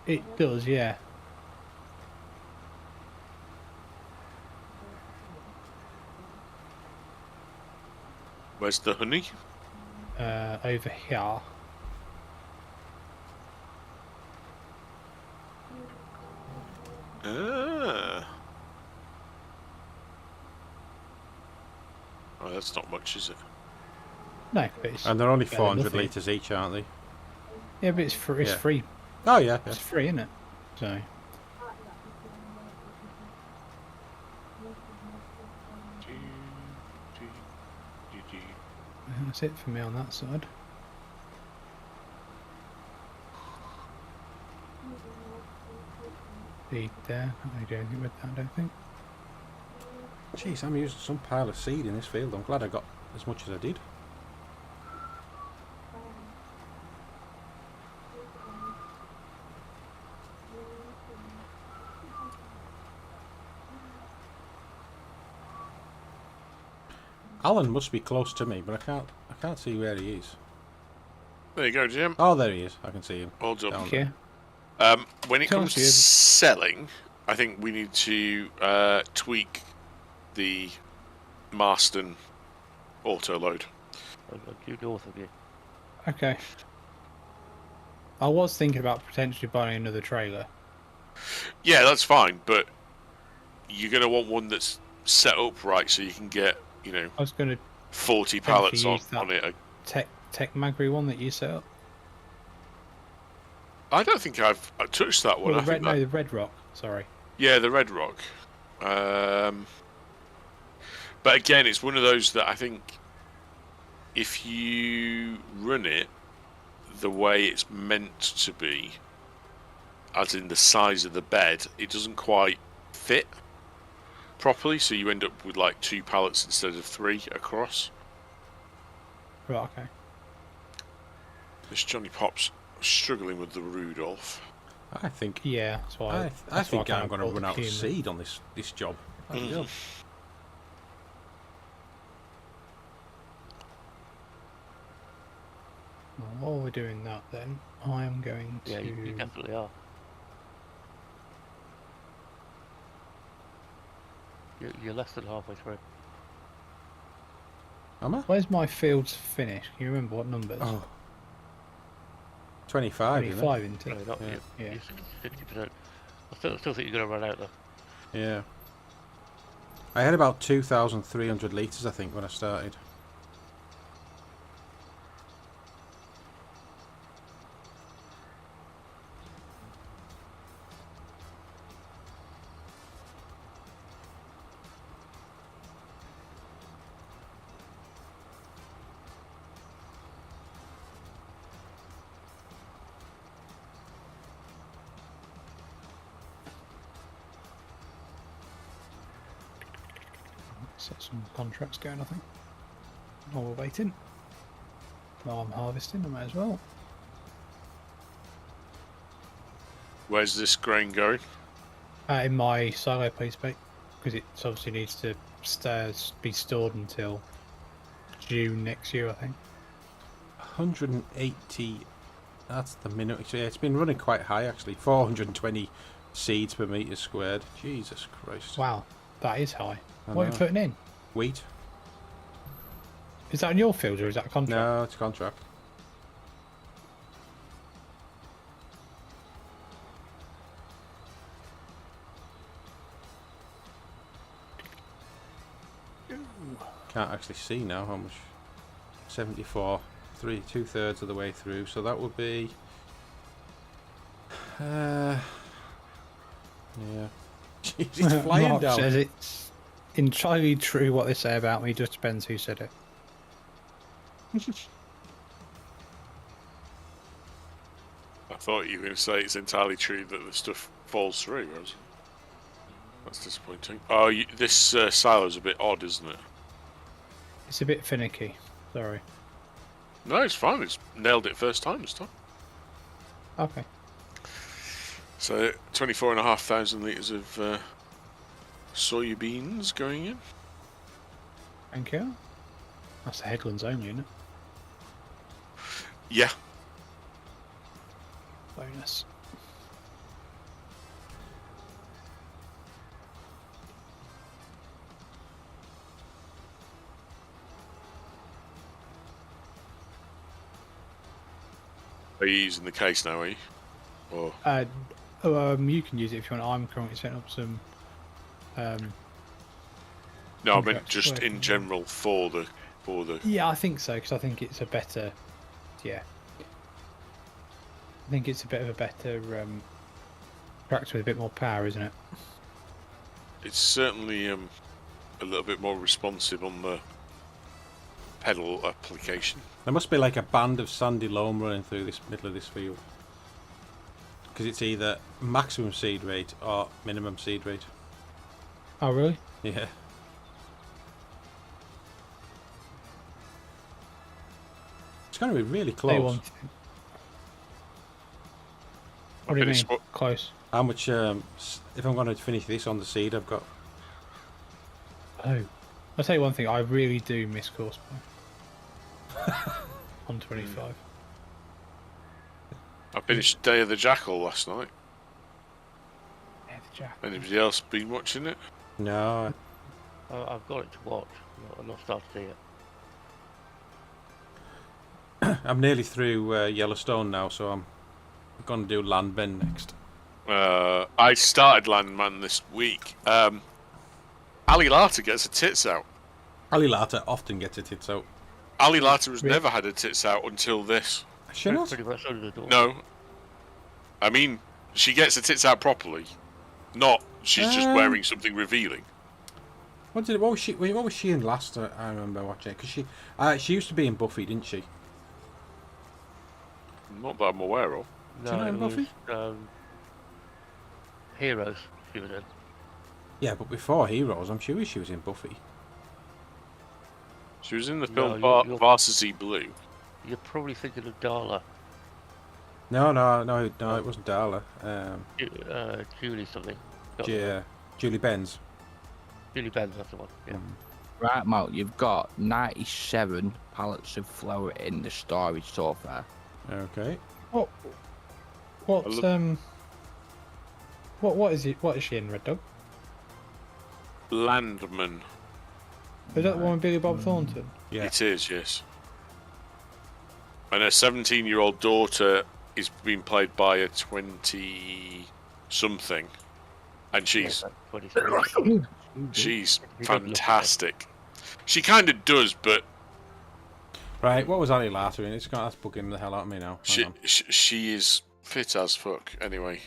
It does, yeah. Where's the honey? Over here. Ah. Oh, that's not much, is it? No, but it's And they're only better than 400 nothing. litres each, aren't they? Yeah, but it's free. It's Yeah. free. Oh yeah. It's free, isn't it? So. That's it for me on that side. Seed there, can't really do anything with that, I don't think. Jeez, I'm using some pile of seed in this field. I'm glad I got as much as I did. Alan must be close to me, but I can't see where he is. There you go, Jim. Oh, there he is. I can see him. Well done. Down Okay. When it comes to Sounds good. selling, I think we need to tweak the Marston auto load. I'm due north of you. Okay. I was thinking about potentially buying another trailer. Yeah, that's fine, but you're going to want one that's set up right so you can get, you know, I was going to 40 Potentially pallets use that. on it. Tech Magri one that you set up. I don't think I've touched that one. Well, I the red, think that- no, the Red Rock. Sorry. Yeah, the Red Rock. But again, it's one of those that I think if you run it the way it's meant to be, as in the size of the bed, it doesn't quite fit properly, so you end up with like 2 pallets instead of 3 across. Right. Okay. This Johnny Pop's struggling with the Rudolph. I think. Yeah. That's why. I that's why think I I'm going to bought run the out of Puma. seed on this job. I will. Well, while we're doing that, then I am going to. Yeah, you definitely are. You're less than halfway through. Am I? Where's my fields finish? Can you remember what numbers? Oh. 25, isn't it? 25 into No, it. not Yeah. you. Yeah. You're 50%. I still think you're going to run out though. Yeah. I had about 2,300 litres, I think, when I started. Set some contracts going, I think. While we're waiting. While I'm harvesting, I might as well. Where's this grain going? In my silo place, mate, because it obviously needs to be stored until June next year, I think. 180. That's the minute. So yeah, it's been running quite high actually. 420 seeds per metre squared. Jesus Christ. Wow, that is high. I What are you know. putting in? Wheat? Is that in your field or is that a contract? No, it's a contract. Can't actually see now how much. 74. 2/3 of the way through. So that would be. Yeah. Jeez, it's flying Mark down. says it's entirely true what they say about me, just depends who said it. I thought you were going to say it's entirely true that the stuff falls through. That's disappointing. Oh, this silo's a bit odd, isn't it? It's a bit finicky, sorry. No, it's fine. It's nailed it first time this time. Okay. So 24,500 litres of soybeans going in. Thank you. That's the headlands only, isn't it? Yeah. Bonus. Are you using the case now, are you? Or You can use it if you want. I'm currently setting up some. no, I meant contracts just working. in general for the. Yeah, I think so because I think it's a better. Yeah. I think it's a bit of a better tractor with a bit more power, isn't it? It's certainly a little bit more responsive on the pedal application. There must be like a band of sandy loam running through this middle of this field. Because it's either maximum seed rate or minimum seed rate. Oh, really? Yeah. It's going to be really They close. want. What do you mean? Finish what? Close. How much, if I'm going to finish this on the seed, I've got. Oh. I'll tell you one thing, I really do miss course on 25. I finished Day of the Jackal last night. Yeah, the jack. Anybody else been watching it? No. I've got it to watch. I'm not started to see it. I'm nearly through Yellowstone now, so I'm going to do Landman next. I started Landman this week. Ali Lata gets her tits out. Ali Lata often gets her tits out. Ali Lata has Really? never had her tits out until this. She not? Pretty much under the door. No. I mean, she gets her tits out properly. Not she's just wearing something revealing. What was she in last? I remember watching it because she used to be in Buffy, didn't she? Not that I'm aware of. Do you know it Buffy? was Heroes she was in. Yeah, but before Heroes, I'm sure she was in Buffy. She was in the No, film you're- Varsity Blue. You're probably thinking of Darla. No, it wasn't Darla. Julie something. Julie Benz. Julie Benz, that's the one. Yeah. Right, Mark, you've got 97 pallets of flour in the storage so far. Okay. What is it? What is she in, Red Dog? Landman. Is that the one with Billy Bob Thornton? Yeah. It is, yes. And her 17-year-old daughter is being played by a 20-something, and she's fantastic. She kind of does, but Right, what was Ali Lata in? That's bugging the hell out of me now. Hang on. she is fit as fuck. Anyway,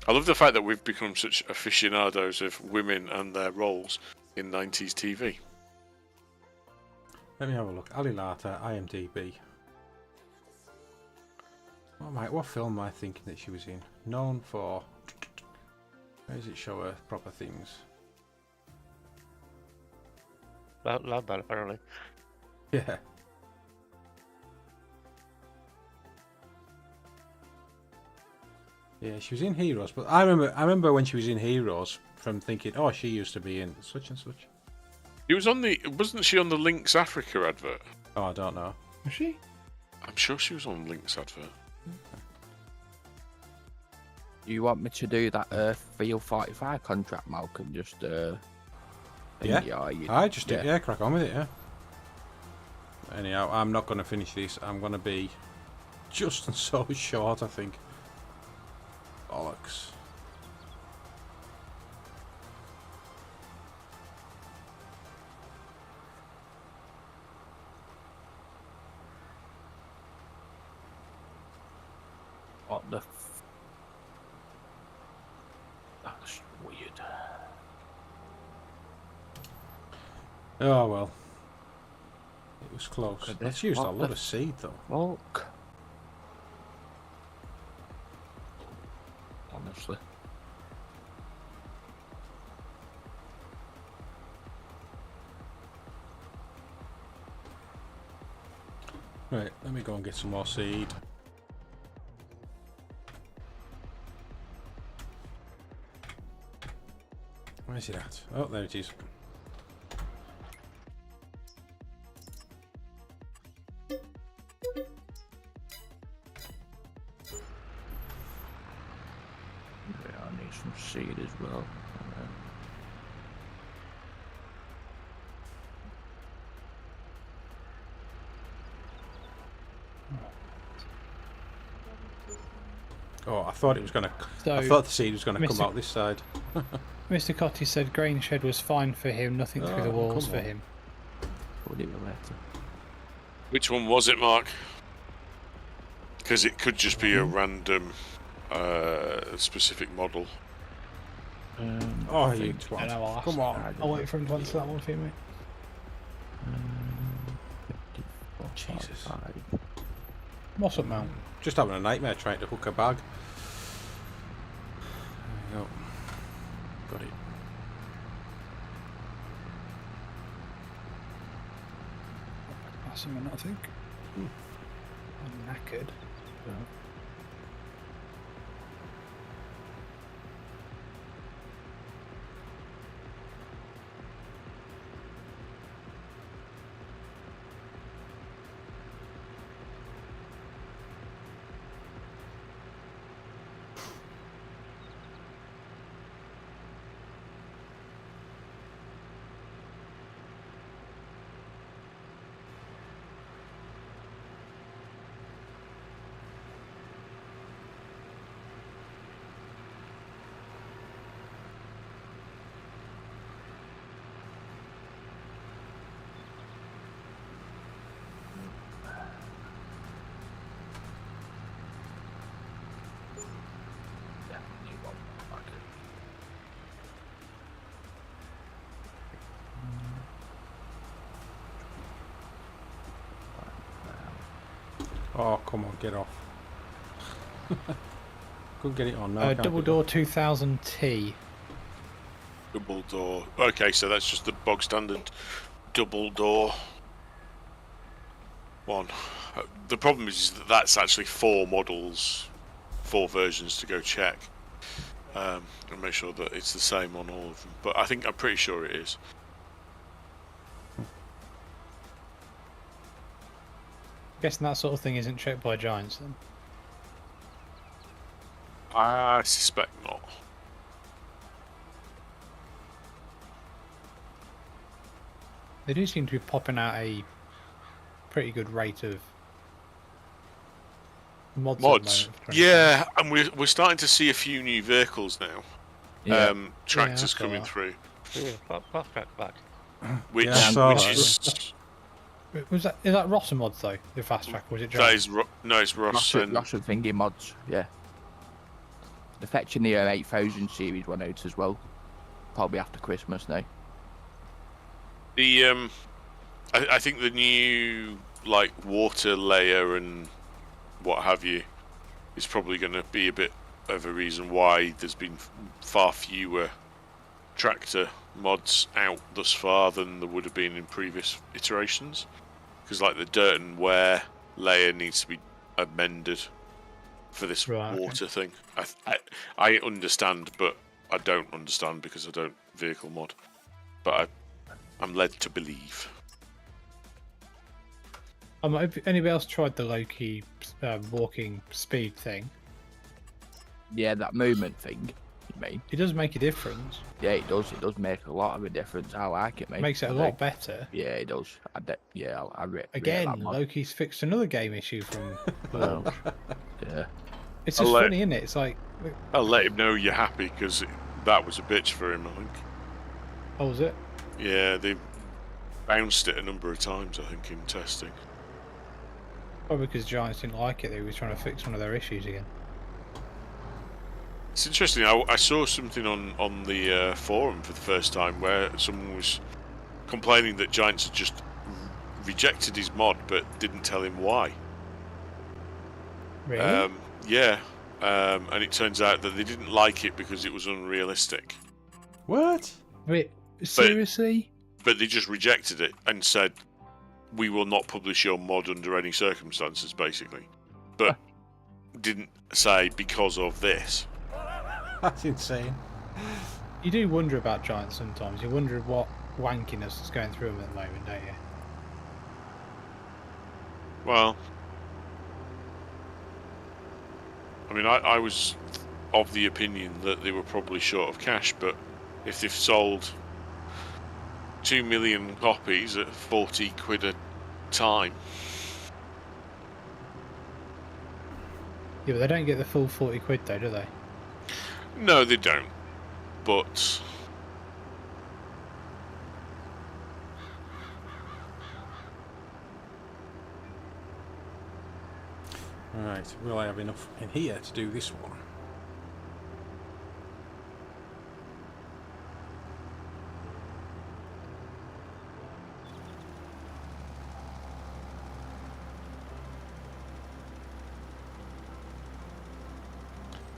I love the fact that we've become such aficionados of women and their roles in 90s TV. Let me have a look. Ali Lata, IMDb. What film am I thinking that she was in? Known for... Where does it show her proper things? Loud man, apparently. Yeah. Yeah, she was in Heroes, but I remember when she was in Heroes from thinking, oh, she used to be in such and such. Wasn't she on the Lynx Africa advert? Oh, I don't know. Was she? I'm sure she was on Lynx advert. You want me to do that Field 45 contract, Malcolm? Just Yeah. Yeah. Yeah, crack on with it, yeah. Anyhow, I'm not going to finish this. I'm going to be just so short, I think. Bollocks. What the? That's weird. Oh, well. It was close. Look at That's this. used a What lot the of seed, though. Look. Honestly. Right, let me go and get some more seed. Where's it at? Oh, there it is. Yeah, I need some seed as well. Oh, I thought it was gonna. So, I thought the seed was gonna come Mr. out this side. Mr. Cotty said grain shed was fine for him, nothing through the Oh, walls come for on. him. Put it later. Which one was it, Mark? Because it could just be a random specific model. Oh, you And twat! I'll ask. Come on. I'll wait for him to answer that one for you, mate. Jesus. What's up, Mount? Just having a nightmare trying to hook a bag. There you go. Got it. That's a minute, I think. I'm knackered. Oh, come on, get off. Couldn't get it on. No, I can't Double get it door on. 2000T. Double door. Okay, so that's just the bog standard double door one. The problem is that that's actually 4 models, 4 versions to go check. And make sure that it's the same on all of them. But I'm pretty sure it is. Guessing that sort of thing isn't checked by Giants then. I suspect not. They do seem to be popping out a pretty good rate of mods. At the Mods. moment for 25. Yeah, and we're starting to see a few new vehicles now. Yeah. Tractors I saw coming that. through, Yeah, fast track back. which Yeah, I saw which that. is Is that Ross mods though? The fast track, or was it that Giant? is no, it's Ross and Lots of thingy mods, yeah. They're fetching the 8000 series one out as well. Probably after Christmas now. the I think the new like water layer and what have you is probably going to be a bit of a reason why there's been far fewer tractor mods out thus far than there would have been in previous iterations, because like the dirt and wear layer needs to be amended for this Right, okay. water thing. I understand, but I don't understand because I don't vehicle mod, but I'm led to believe. Have anybody else tried the Loki walking speed thing? Yeah, that movement thing, you mean? It does make a difference. Yeah, it does. It does make a lot of a difference. I like it, mate. It makes it a I lot do. better. Yeah, it does. I rate Again, that mod. Loki's fixed another game issue from launch. Yeah. It's I'll just let- funny, isn't it? It's like, I'll let him know you're happy because that was a bitch for him, I think. oh, was it? Yeah, they bounced it a number of times, I think, in testing. Probably because Giants didn't like it. They were trying to fix one of their issues again. It's interesting. I saw something on the forum for the first time where someone was complaining that Giants had just rejected his mod but didn't tell him why. Really? Yeah, and it turns out that they didn't like it because it was unrealistic. What? Wait, seriously? But they just rejected it and said, "We will not publish your mod under any circumstances," basically. But didn't say because of this. That's insane. You do wonder about Giants sometimes. You wonder what wankiness is going through them at the moment, don't you? Well, I mean, I was of the opinion that they were probably short of cash, but if they've sold 2 million copies at 40 quid a time, Yeah, but they don't get the full 40 quid though, do they? no, they don't. But Right, will I have enough in here to do this one?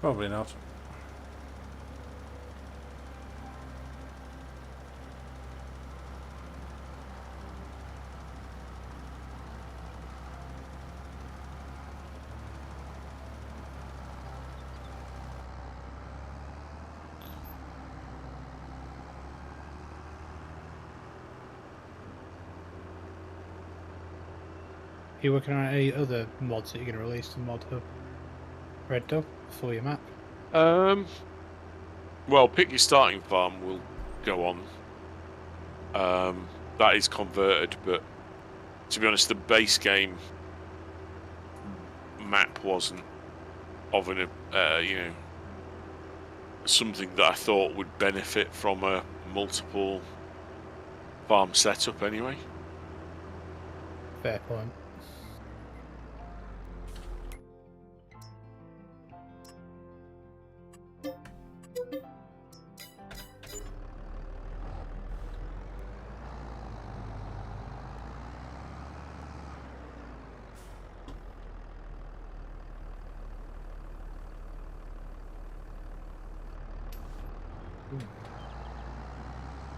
Probably not. Are you working on any other mods that you're going to release to Mod Hub? Red Dog for your map? well, Pick Your Starting Farm will go on. That is converted, but to be honest, the base game map wasn't of an something that I thought would benefit from a multiple farm setup anyway. Fair point.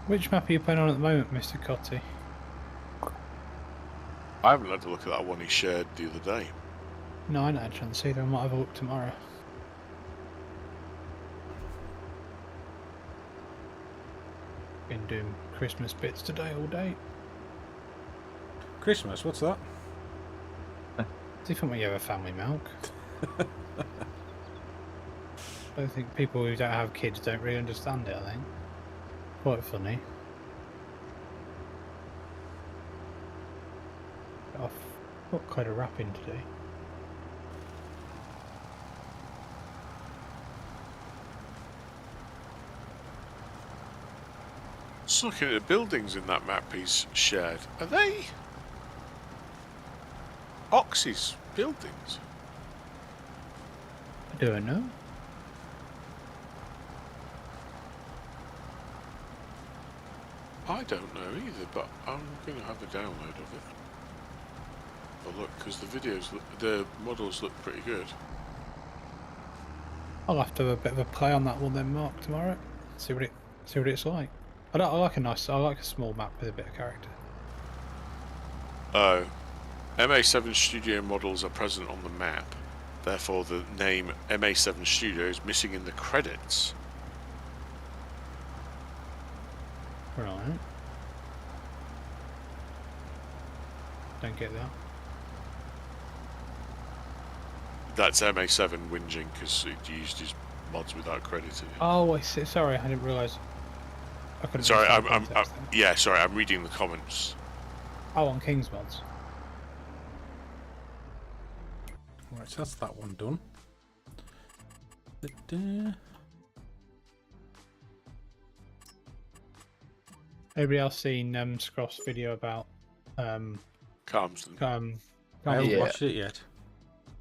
Which map are you playing on at the moment, Mr. Cotty? I haven't had a look at that one he shared the other day. No, I don't have a chance either. I might have a look tomorrow. Been doing Christmas bits today all day. Christmas, what's that? Different when you have a family milk. I think people who don't have kids don't really understand it, I think. Quite funny. What kind of wrapping to do? Just looking at the buildings in that map he's shared. Are they Oxy's buildings? I don't know. I don't know either, but I'm going to have a download of it. Oh look, because the videos, the models look pretty good. I'll have to have a bit of a play on that one then, Mark, tomorrow. See what it's like. I like a small map with a bit of character. Oh, MA7 Studio models are present on the map. Therefore, the name MA7 Studio is missing in the credits. Right. Don't get that. That's MA7 whinging because he used his mods without crediting it. Oh, I see. Sorry, I didn't realise. I couldn't. Sorry, understand the context then. yeah, sorry, I'm reading the comments. Oh, on King's mods. Right, so that's that one done. Da-da. Everybody else seen Scroff's video about Carmston. I haven't Yeah. watched it yet.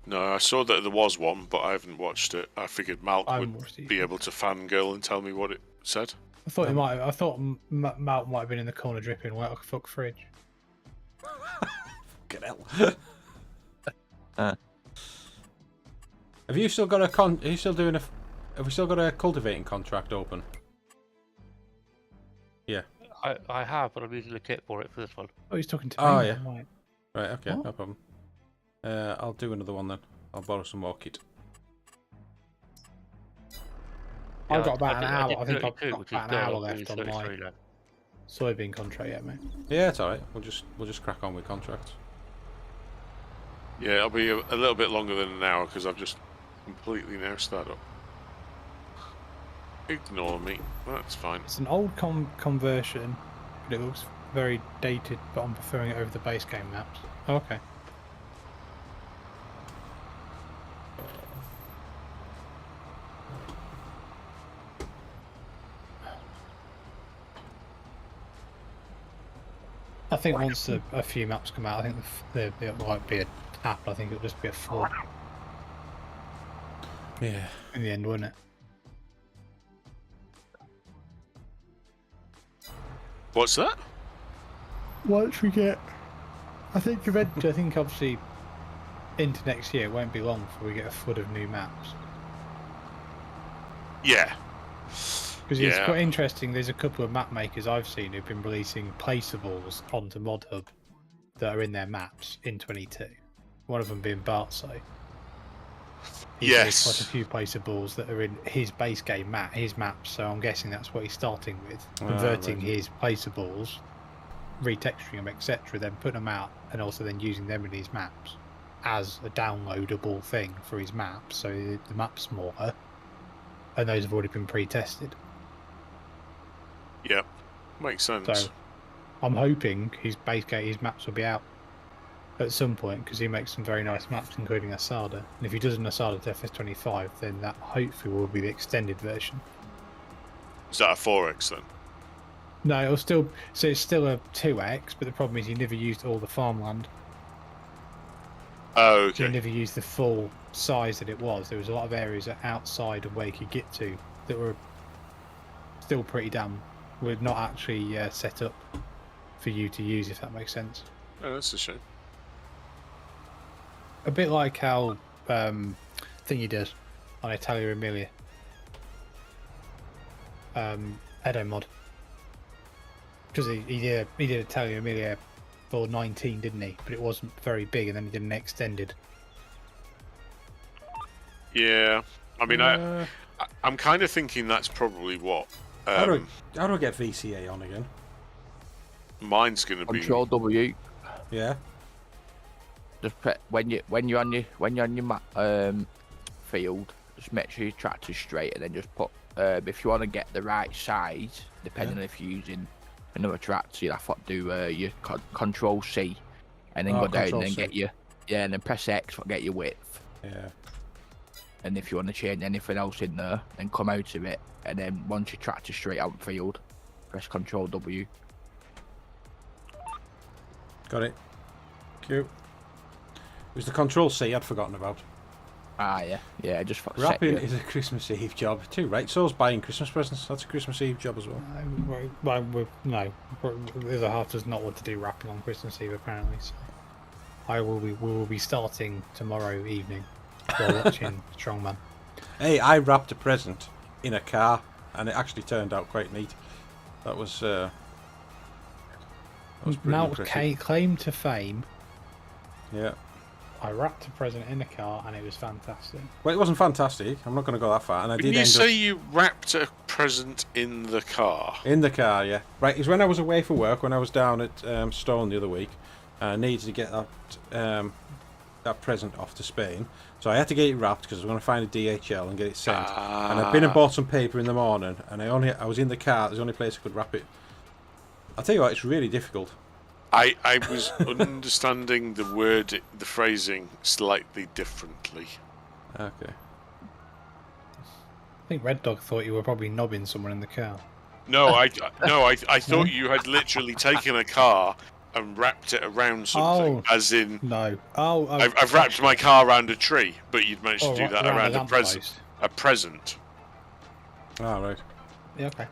No, I saw that there was one, but I haven't watched it. I figured Malk I would haven't watched it be either. able to fangirl and tell me what it said. I thought he might. I thought Malt might have been in the corner dripping wet like a fuck fridge. Get hell. Have you still got a Are you still doing a? Have we still got a cultivating contract open? Yeah. I have, but I'm using the kit for it for this one. Oh, he's talking to Oh, me. yeah. Right. Right. Okay. What? No problem. I'll do another one then. I'll borrow some more kit. I've got about an did hour. I think I've 32, got which is about an good. hour I'm left doing on my 33 now. soybean contract yet, mate. Yeah, it's all right. We'll just crack on with contracts. Yeah, it'll be a little bit longer than an hour because I've just completely now started up. Ignore me. That's fine. It's an old conversion, but it looks very dated. But I'm preferring it over the base game maps. Oh, okay. I think once a few maps come out, I think there might be a tap. I think it'll just be a 4 Yeah. in the end, wouldn't it? What's that? Once we get, I think obviously into next year it won't be long before we get a flood of new maps. Yeah. Because it's Yeah. quite interesting. There's a couple of map makers I've seen who've been releasing placeables onto ModHub that are in their maps in 22. One of them being Bartso. He's Yes. released quite a few placeables that are in his base game his maps. So I'm guessing that's what he's starting with, converting right. his placeables, retexturing them, etc., then putting them out, and also then using them in his maps as a downloadable thing for his maps. So the map's smaller, and those have already been pre-tested. Yep. Makes sense. So I'm hoping his maps will be out at some point because he makes some very nice maps, including Asada. And if he does an Asada to FS25, then that hopefully will be the extended version. Is that a 4X then? No, it's still a 2X, but the problem is he never used all the farmland. Oh, He okay. never used the full size that it was. There was a lot of areas outside of where he could get to that were still pretty damn. Were not actually set up for you to use, if that makes sense. Oh, that's a shame. A bit like how Thingy does on Italia Emilia. Edo mod. Because he did Italia Emilia for 19, didn't he? But it wasn't very big, and then he did an extended. Yeah. I mean, I'm kind of thinking that's probably what. How do I get VCA on again? Mine's going to be. Control W. Yeah. Just when you're on your map field, just make sure your tractor's straight, and then just put if you want to get the right size, depending on if you're using another tractor, you'll have to do your Control C, and then go down and then Control C. get your Yeah, and then press X to get your width. Yeah. And if you want to change anything else in there, then come out of it. And then once your tractor's straight out in field, press Control W. Got it. Cute. It was the Control C I'd forgotten about. Ah, yeah. Yeah, just set Wrapping you. is a Christmas Eve job too, right? So's buying Christmas presents. That's a Christmas Eve job as well. No, the other half does not want to do wrapping on Christmas Eve apparently. So we will be starting tomorrow evening while watching Strongman. Hey, I wrapped a present in a car, and it actually turned out quite neat. That was pretty Now, impressive. claim to fame. Yeah. I wrapped a present in a car and it was fantastic. Well, it wasn't fantastic. I'm not going to go that far. And I Didn't did you end say up you wrapped a present in the car? in the car. Yeah. Right. It's when I was away for work. When I was down at Stone the other week, I needed to get that present off to Spain. So I had to get it wrapped because I was going to find a DHL and get it sent. And I'd been and bought some paper in the morning, and I was in the car. There's the only place I could wrap it. I'll tell you what, it's really difficult. I was understanding the phrasing slightly differently. Okay. I think Red Dog thought you were probably knobbing someone in the car. No, I thought you had literally taken a car and wrapped it around something, as in No. I've wrapped my car around a tree, but you'd managed to do that around a lamppost. present. Oh, right. Yeah, okay.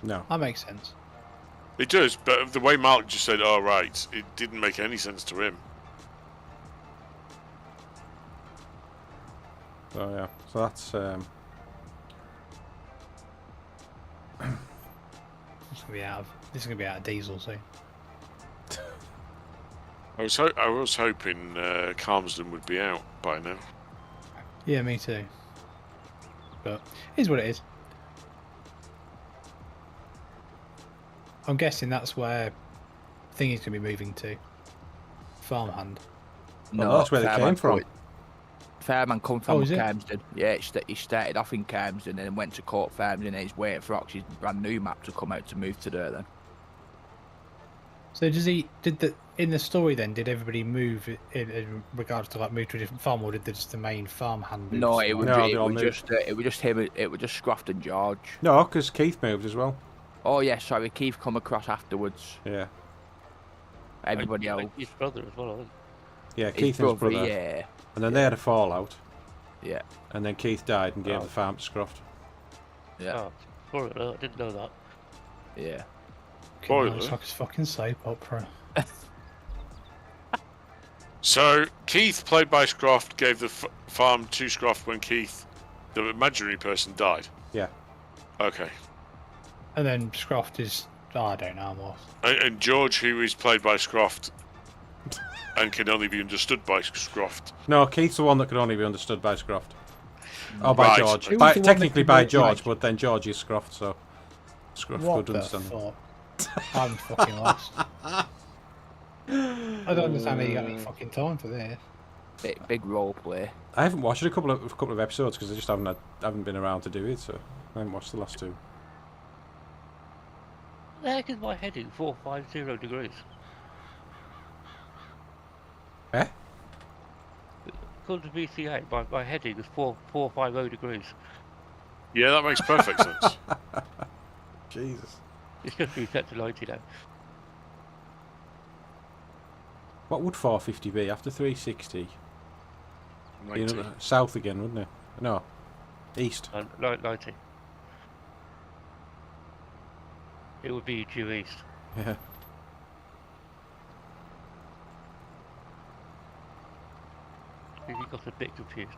No. That makes sense. It does, but the way Mark just said, "Oh right," it didn't make any sense to him. So yeah. So that's This is gonna be out of diesel soon. I was hoping Calmsden would be out by now. Yeah, me too. But it is what it is. I'm guessing that's where Thingy's gonna be moving to. Farmhand. Well, that's where they came from. Fairman come from is it? Camsden. Yeah, he started off in Camsden and then went to Court Farms and he's waiting for Oxy's brand new map to come out to move to there then. So in the story then, did everybody move in regards to like move to a different farm, or did just the main farmhand move? No, somewhere? it was just him. It was just Scroft and George. No, because Keith moved as well. Oh yeah, sorry, Keith come across afterwards. Yeah. Everybody else. His brother as well, I think. Yeah, Keith and his brother. Yeah. And then they had a fallout. Yeah. And then Keith died and gave the farm to Scroft. Yeah. Oh, sorry, I didn't know that. Yeah. Spoiler. It's like a fucking soap opera. So Keith, played by Scroft, gave the farm to Scroft when Keith, the imaginary person, died. Yeah. Okay. And then Scroft is, I don't know more. And George, who is played by Scroft, and can only be understood by Scroft. No, Keith's the one that could only be understood by Scroft. Oh, by Right. George. Who was the one Technically that by could George, like- but then George is Scroft, so Scroft What could the understand. fuck? I'm fucking lost. I don't understand how you got any fucking time for this. Big role play. I haven't watched a couple of episodes because I just haven't been around to do it, so I haven't watched the last two. What the heck is my heading? 450 degrees. Eh? According to VCA, my heading is 450 degrees. Yeah, that makes perfect sense. Jesus. It's just reset to 90 now. What would 450 be after 360? 90. South again, wouldn't it? No, east. 90. It would be due east. Yeah. You got a bit confused.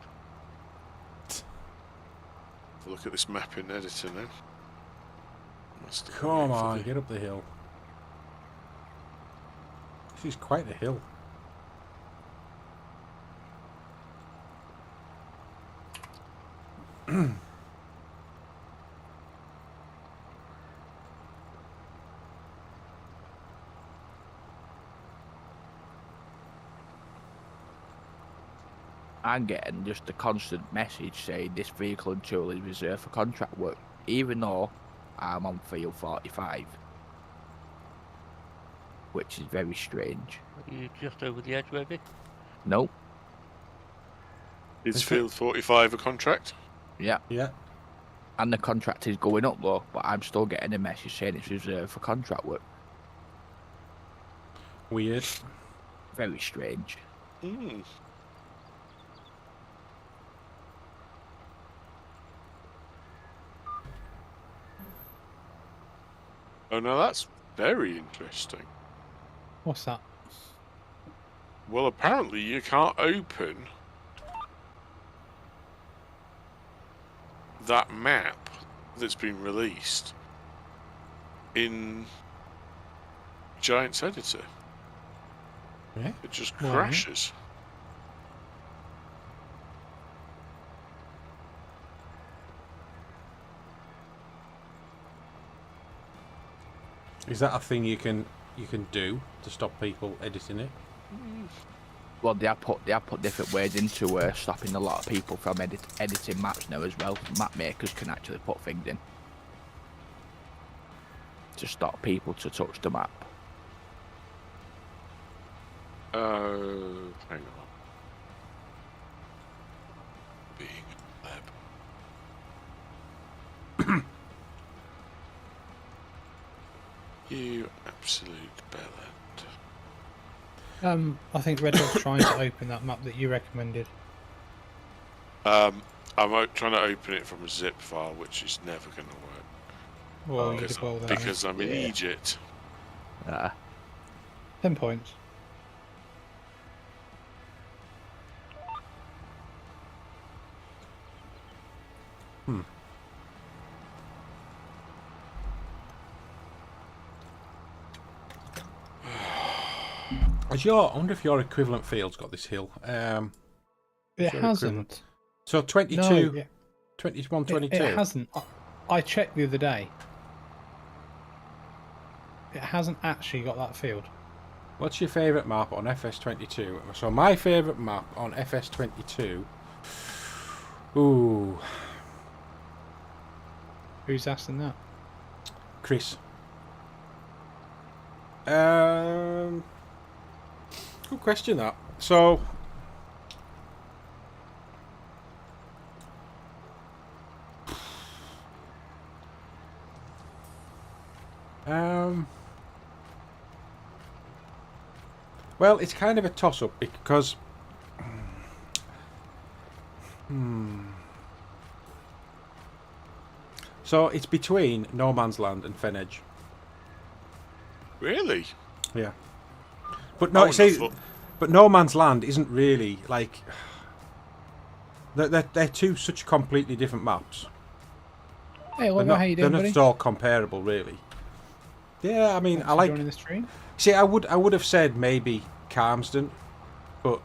Look at this map in editor now. Must have Come been for on, the- get up the hill. This is quite a hill. I'm getting just a constant message saying this vehicle and tool is reserved for contract work, even though I'm on field 45. which is very strange. Are you just over the edge, maybe? Nope. Is Field 45 a contract? Yeah. Yeah. And the contract is going up though, but I'm still getting a message saying it's reserved for contract work. Weird. Very strange. Hmm. Oh no, that's very interesting. What's that? Well, apparently you can't open that map that's been released in Giant's editor. Yeah. It just Why? crashes. Is that a thing you can do to stop people editing it? Well, they have put different ways into stopping a lot of people from editing maps now as well. Map makers can actually put things in to stop people to touch the map. Hang on. Being a pleb. You absolute bellend. I think Red Dog's trying to open that map that you recommended. I'm trying to open it from a zip file, which is never going to work. Well, you because did well there. because I'm in Egypt. 10 points. I wonder if your equivalent field's got this hill. It Sure, hasn't. So 22, No, yeah. 21, 22. It hasn't. I checked the other day. It hasn't actually got that field. What's your favourite map on FS22? So my favourite map on FS22. Ooh, Who's asking that? Chris. Good question that. So well, it's kind of a toss-up because so it's between No Man's Land and Fen Edge. Really? Yeah. But no, but No Man's Land isn't really like they're two such completely different maps. Hey, what how you doing, they're buddy? not all comparable, really. Yeah, I mean, Thanks I for like. joining the stream. See, I would have said maybe Calmsden, but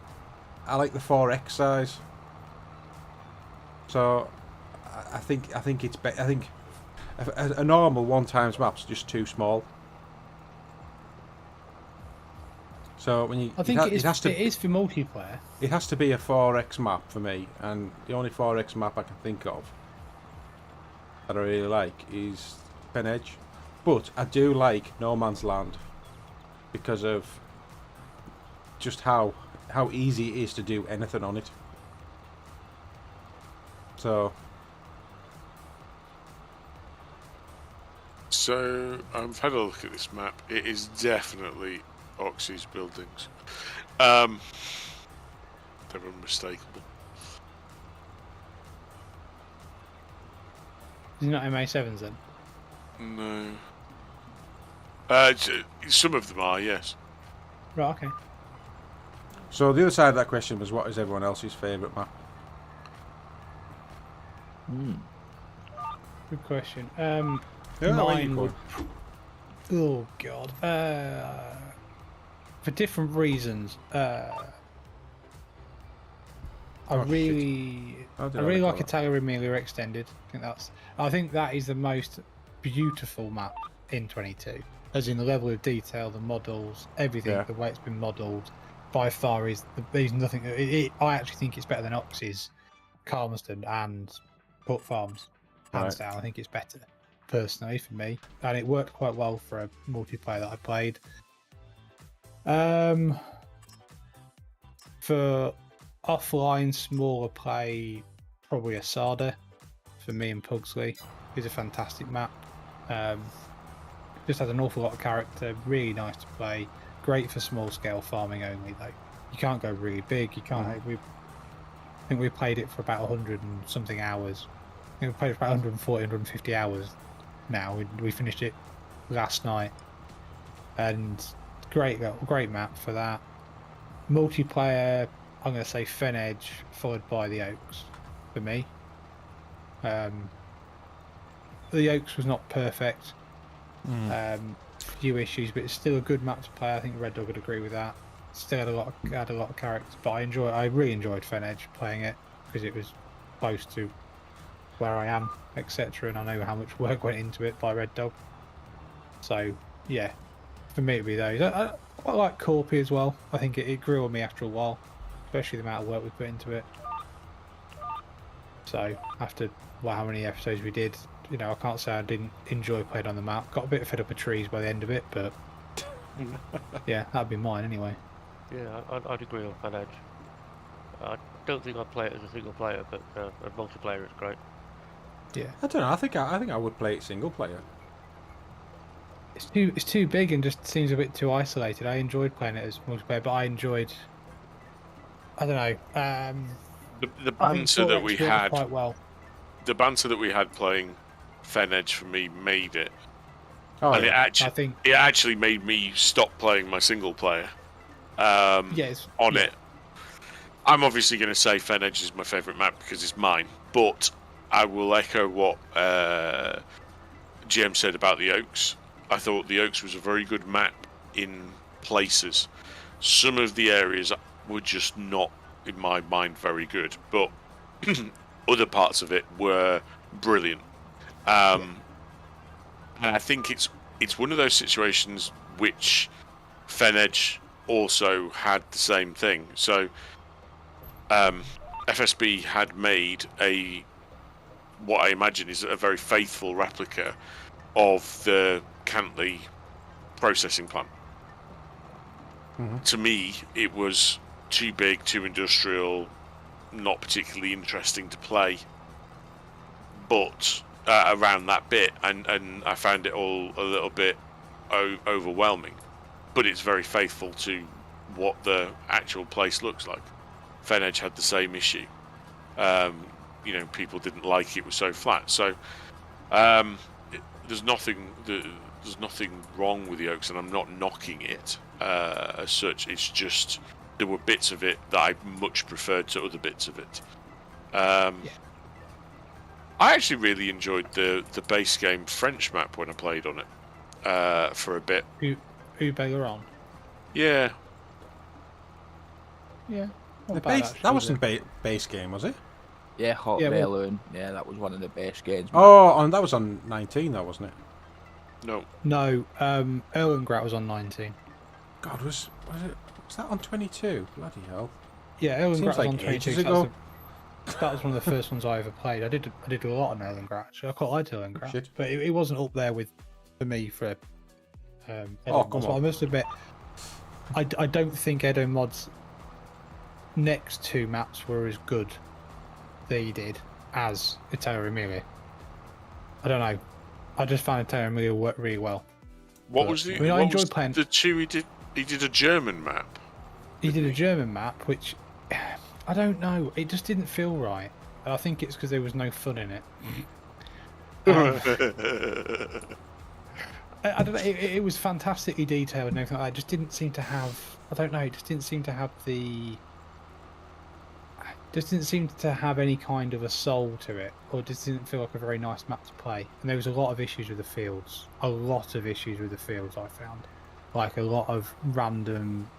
I like the 4x size. So I think it's better. I think a normal 1x map's just too small. So when you, I think it has to. it is for multiplayer. It has to be a 4x map for me, and the only 4x map I can think of that I really like is Fen Edge. But I do like No Man's Land because of just how easy it is to do anything on it. So I've had a look at this map. It is definitely Oxy's buildings. They're unmistakable. Is it not MA7s then? No. Some of them are, yes. Right, okay. So the other side of that question was, what is everyone else's favourite map? Good question. Yeah, Mine would. Oh god. For different reasons. I really like Italia Emilia Extended. I think that is the most beautiful map in 22. As in the level of detail, the models, everything, Yeah. the way it's been modelled, by far there's nothing. I actually think it's better than Oxy's, Calmerston and Port Farms. Hands down, I think it's better, personally, for me. And it worked quite well for a multiplayer that I played. For offline smaller play, probably Asada for me and Pugsley is a fantastic map. Just has an awful lot of character, really nice to play. Great for small scale farming only though. You can't go really big. You can't. I think we played it for about 100 and something hours. I think we played it for about 140, 150 hours. Now we finished it last night, and great map for that. Multiplayer, I'm going to say Fen Edge followed by the Oaks for me. The Oaks was not perfect. Few issues, but it's still a good map to play. I think Red Dog would agree with that. Still had a lot of character, but I really enjoyed Fen Edge playing it because it was close to where I am, etc. And I know how much work went into it by Red Dog. So yeah, for me it'd be those. I quite like Corpy as well. I think it grew on me after a while, especially the amount of work we put into it. So after how many episodes we did, you know, I can't say I didn't enjoy playing on the map. Got a bit fed up of trees by the end of it, but yeah, that'd be mine anyway. Yeah, I'd agree on Fan Edge. I don't think I'd play it as a single player, but a multiplayer is great. Yeah, I don't know. I think I would play it single player. it's too big and just seems a bit too isolated. I enjoyed playing it as multiplayer, but I don't know. The banter that we had, quite well. the banter that we had playing Fen Edge for me made it. Oh, And yeah. it actually made me stop playing my single player on it. I'm obviously going to say Fen Edge is my favourite map because it's mine, but I will echo what GM said about the Oaks. I thought the Oaks was a very good map in places. Some of the areas were just not, in my mind, very good, but other parts of it were brilliant. And I think it's one of those situations which Fen Edge also had the same thing. So FSB had made what I imagine is a very faithful replica of the Cantley processing plant. To me, it was too big, too industrial, not particularly interesting to play. But around that bit, and I found it all a little bit overwhelming. But it's very faithful to what the actual place looks like. Fen Edge had the same issue. People didn't like it was so flat. So there's nothing wrong with the Oaks, and I'm not knocking it as such. It's just there were bits of it that I much preferred to other bits of it. I actually really enjoyed the base game French map when I played on it for a bit. Who Baylor on? The Yeah. base, that wasn't base game, was it? Yeah, Hot Yeah, Rail well- and yeah, that was one of the base games. Oh, that was on 19, though, wasn't it? No, No, Erlengrat was on 19. God, was that on 22? Bloody hell! Yeah, Erlengrat Seems was like on 22. ages so ago. that was one of the first ones I ever played. I did a lot on Erlengrat. Actually, I quite liked Erlengrat, Shit. but it wasn't up there for me for. Oh, Edo come mods. on. I must admit, I don't think Edo mods next two maps were as good they did as Terra Emilia. I don't know. I just found Terra Emilia work really well. what But, was the? I mean, I what enjoyed was playing- the two he did? He did a German map. He did a German map, which I don't know. It just didn't feel right. And I think it's because there was no fun in it. I don't know. It was fantastically detailed and everything like that. It just didn't seem to have. I don't know. It just didn't seem to have the. Just didn't seem to have any kind of a soul to it, or just didn't feel like a very nice map to play. And there was a lot of issues with the fields. A lot of issues with the fields I found, like a lot of random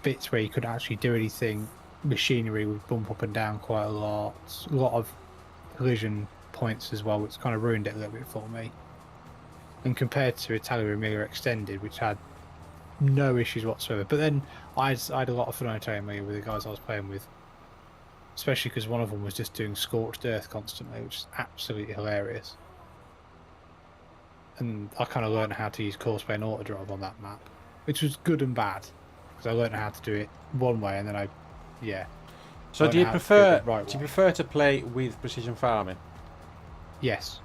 bits where you couldn't actually do anything. Machinery would bump up and down quite a lot. A lot of collision points as well, which kind of ruined it a little bit for me. And compared to Italia Emilia Extended, which had no issues whatsoever. But then I had a lot of fun on Italia Emilia with the guys I was playing with. Especially because one of them was just doing Scorched Earth constantly, which is absolutely hilarious. And I kind of learned how to use Courseplay and Autodrive on that map. which was good and bad because I learned how to do it one way, and then So learned do you how to do it prefer the right do you way. prefer to play with precision farming? Yes.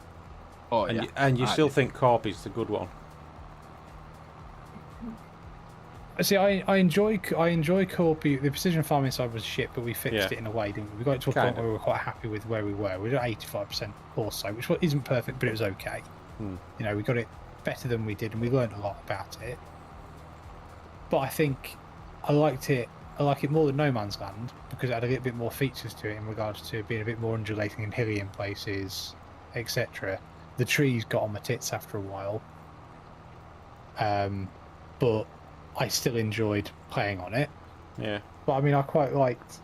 Oh And yeah. you I still do. think Corp is the good one? See, I enjoy Corby. The precision farming side was shit, but we fixed Yeah. it in a way, didn't we? We got it to a Kind point of. where we were quite happy with where we were. We were at 85% or so, which isn't perfect, but it was okay. Hmm. You know, we got it better than we did, and we learned a lot about it. But I think I liked it. I like it more than No Man's Land because it had a little bit more features to it in regards to being a bit more undulating and hilly in places, etc. The trees got on my tits after a while. But I still enjoyed playing on it. Yeah. But I mean, I quite liked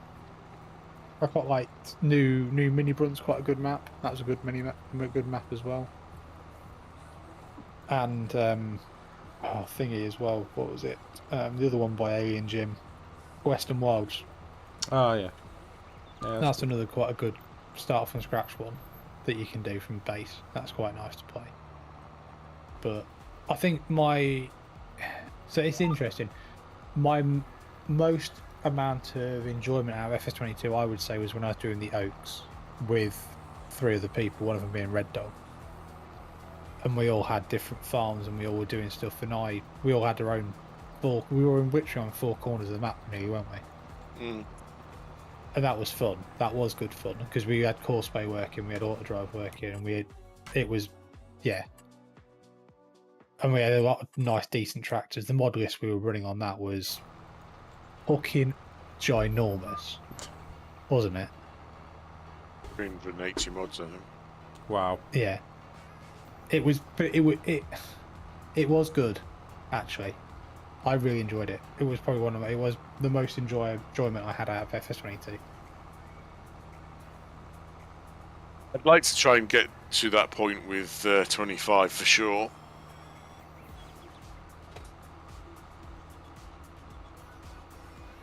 New Mini Brunt's quite a good map. That was a good good map as well. And thingy as well. What was it? The other one by Alien Jim, Western Wilds. Oh yeah. Yeah. That's another quite a good start from scratch one that you can do from base. That's quite nice to play. But I think so it's interesting. My most amount of enjoyment out of FS22, I would say, was when I was doing the Oaks with 3 other people, one of them being Red Dog. And we all had different farms and we all were doing stuff, and we all had our own we were literally on 4 corners of the map nearly, weren't we? Mm. And that was fun. That was good fun because we had Courseplay working, we had Auto Drive working, and it was and we had a lot of nice, decent tractors. The mod list we were running on that was fucking ginormous, wasn't it? 380 mods, I think. Wow. Yeah, it was. But it was good, actually. I really enjoyed it. It was probably it was the most enjoyment I had out of FS22. I'd like to try and get to that point with 25 for sure.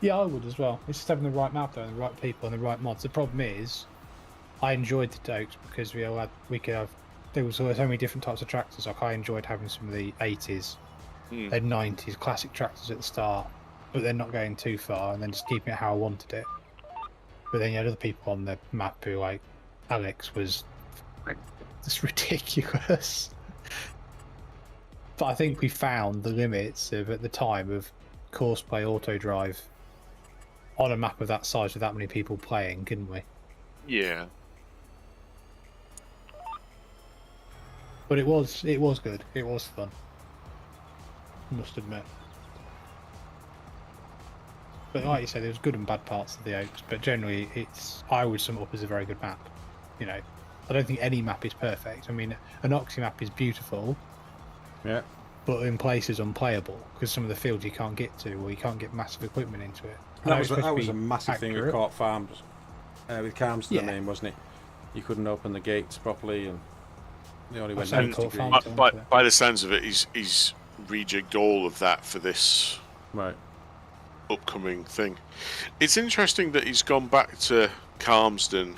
Yeah, I would as well. It's just having the right map though, and the right people and the right mods. The problem is, I enjoyed the Dokes because there was so many different types of tractors. Like I enjoyed having some of the 80s and 90s classic tractors at the start, but then not going too far and then just keeping it how I wanted it. But then you had other people on the map who, like Alex, was just ridiculous. But I think we found the limits of at the time of Courseplay Auto Drive on a map of that size with that many people playing, couldn't we? Yeah. But it was good. It was fun. I must admit. But like you said, there was good and bad parts of the Oaks. But generally, I would sum it up as a very good map. You know, I don't think any map is perfect. I mean, an Oxy map is beautiful, Yeah. but in places unplayable because some of the fields you can't get to, or you can't get massive equipment into it. That was a massive thing at accurate. Court Farms with Carms, Yeah. the name, wasn't it? You couldn't open the gates properly, and they only went That's 90 Court degrees. Farms. By the sounds of it, he's rejigged all of that for this Right. upcoming thing. It's interesting that he's gone back to Calmsden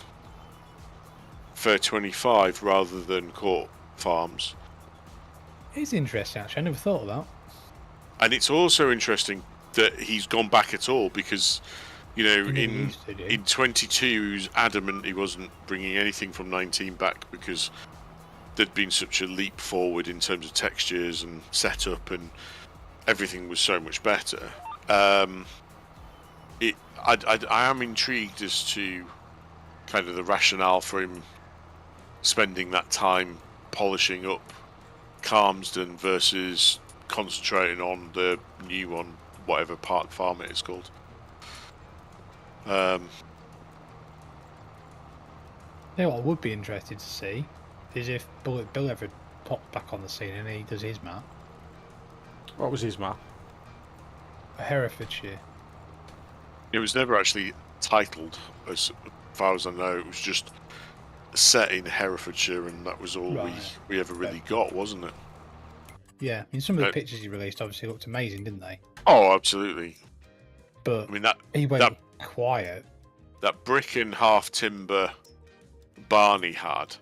for 25 rather than Court Farms. It's interesting, actually. I never thought of that. And it's also interesting that he's gone back at all because, you know, He never used to, did he? in 22 he was adamant he wasn't bringing anything from 19 back because there'd been such a leap forward in terms of textures and setup, and everything was so much better. I am intrigued as to kind of the rationale for him spending that time polishing up Calmsden versus concentrating on the new one, whatever Park Farm it is called. You know what I would be interested to see is if Bullet Bill ever popped back on the scene and he does his map. What was his map? Herefordshire. It was never actually titled, as far as I know. It was just set in Herefordshire, and that was all Right. we ever really got, wasn't it? Yeah, I mean, some of the pictures he released obviously looked amazing, didn't they? Oh, absolutely. But I mean that he went quiet. that brick and half timber Barney had,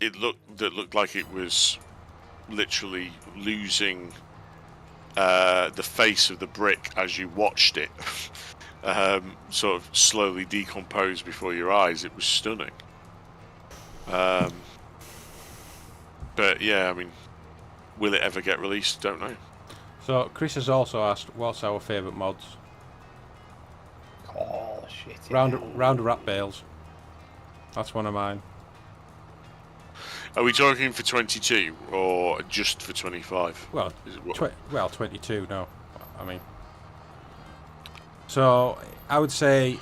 looked like it was literally losing the face of the brick as you watched it sort of slowly decompose before your eyes. It was stunning. But yeah, I mean, will it ever get released? Don't know. So Chris has also asked, what's our favourite mods? Oh shit! Round rat bales. That's one of mine. Are we talking for 22 or just for 25? Well, Is it what- 22. No, I mean. So I would say,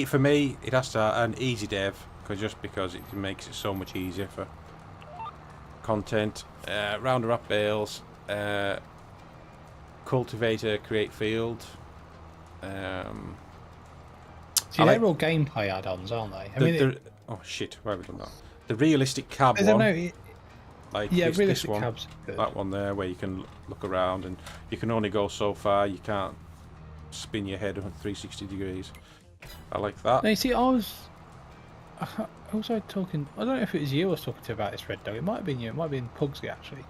for me, it has to an easy dev, because it makes it so much easier for content. Rounder up bales, cultivator, create field. See, they're all gameplay add-ons, aren't they? I mean, oh shit, why have we done that? The realistic cab I don't one, know. like Yeah, this realistic one, cabs. Are good. that one there, where you can look around and you can only go so far. You can't spin your head 360 degrees. I like that. No, you see, I was also talking. I don't know if it was you I was talking to about this, Red Dog. It might have been you. It might have been Pugsy actually.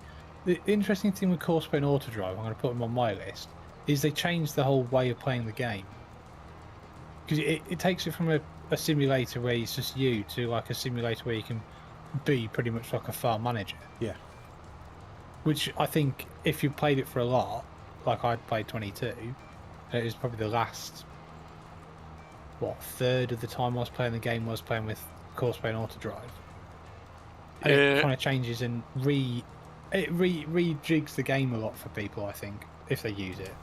The interesting thing with Course Paint Auto Drive, I'm going to put them on my list, is they changed the whole way of playing the game. Because it takes it from a simulator where it's just you to like a simulator where you can be pretty much like a farm manager. Yeah. Which I think if you played it for a lot, like I'd played 22, it was probably the last, third of the time I was playing the game I was playing with Course Paint Auto Drive. And it kind of changes and rejigs the game a lot for people, I think, if they use it.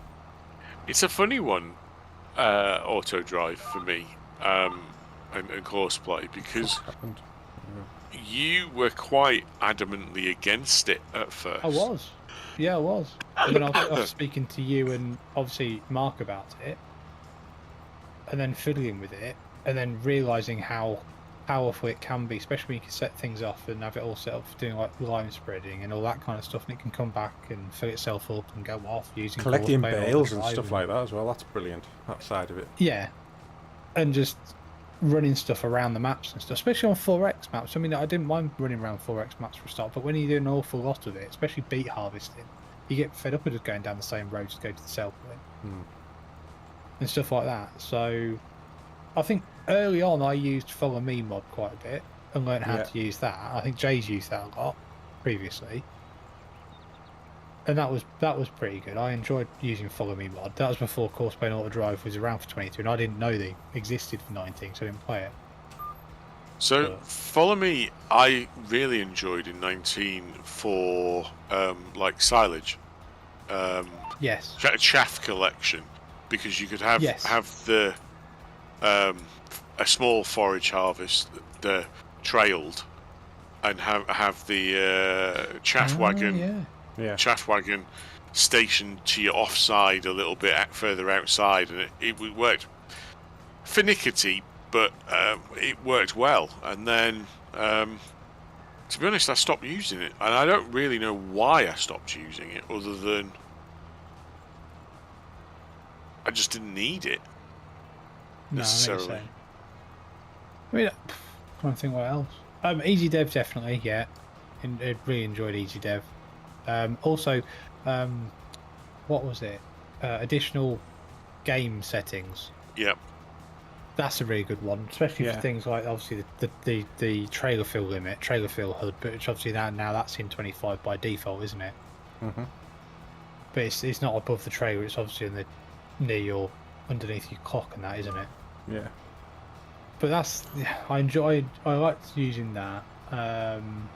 It's a funny one, auto drive for me, and course play, because you were quite adamantly against it at first. I was. Yeah, I was. And then I was speaking to you and obviously Mark about it, and then fiddling with it, and then realising how powerful it can be, especially when you can set things off and have it all set up for doing like line spreading and all that kind of stuff, and it can come back and fill itself up and go off using Collecting Course Paint bales and Auto stuff Drive. like that as well. That's brilliant. That side of it. Yeah, and just running stuff around the maps and stuff, especially on 4X maps. I mean, I didn't mind running around 4X maps for a start, but when you do an awful lot of it, especially beet harvesting, you get fed up with just going down the same road to go to the sell point and stuff like that. So I think early on I used Follow Me mod quite a bit and learned how to use that. I think Jay's used that a lot previously, and that was pretty good. I enjoyed using Follow Me mod. That was before Course Paint Auto Drive was around for 22, and I didn't know they existed for 19, so I didn't play it. So, Follow Me, I really enjoyed in 19 for like silage, Yes. chaff collection, because you could have the a small forage harvest, the trailed, and have the chaff wagon. Yeah. Chaff wagon stationed to your offside a little bit further outside, and it worked finicky, but it worked well. And then, to be honest, I stopped using it, and I don't really know why I stopped using it, other than I just didn't need it necessarily. I mean, I can't think what else. Easy Dev definitely, yeah. I really enjoyed Easy Dev. Also, what was it? Additional game settings. Yep. That's a really good one, especially for things like obviously the trailer fill limit, trailer fill HUD, but which obviously now that's in 25 by default, isn't it? Mm-hmm. But it's not above the trailer; it's obviously near your underneath your clock and that, isn't it? Yeah. But I liked using that. I'm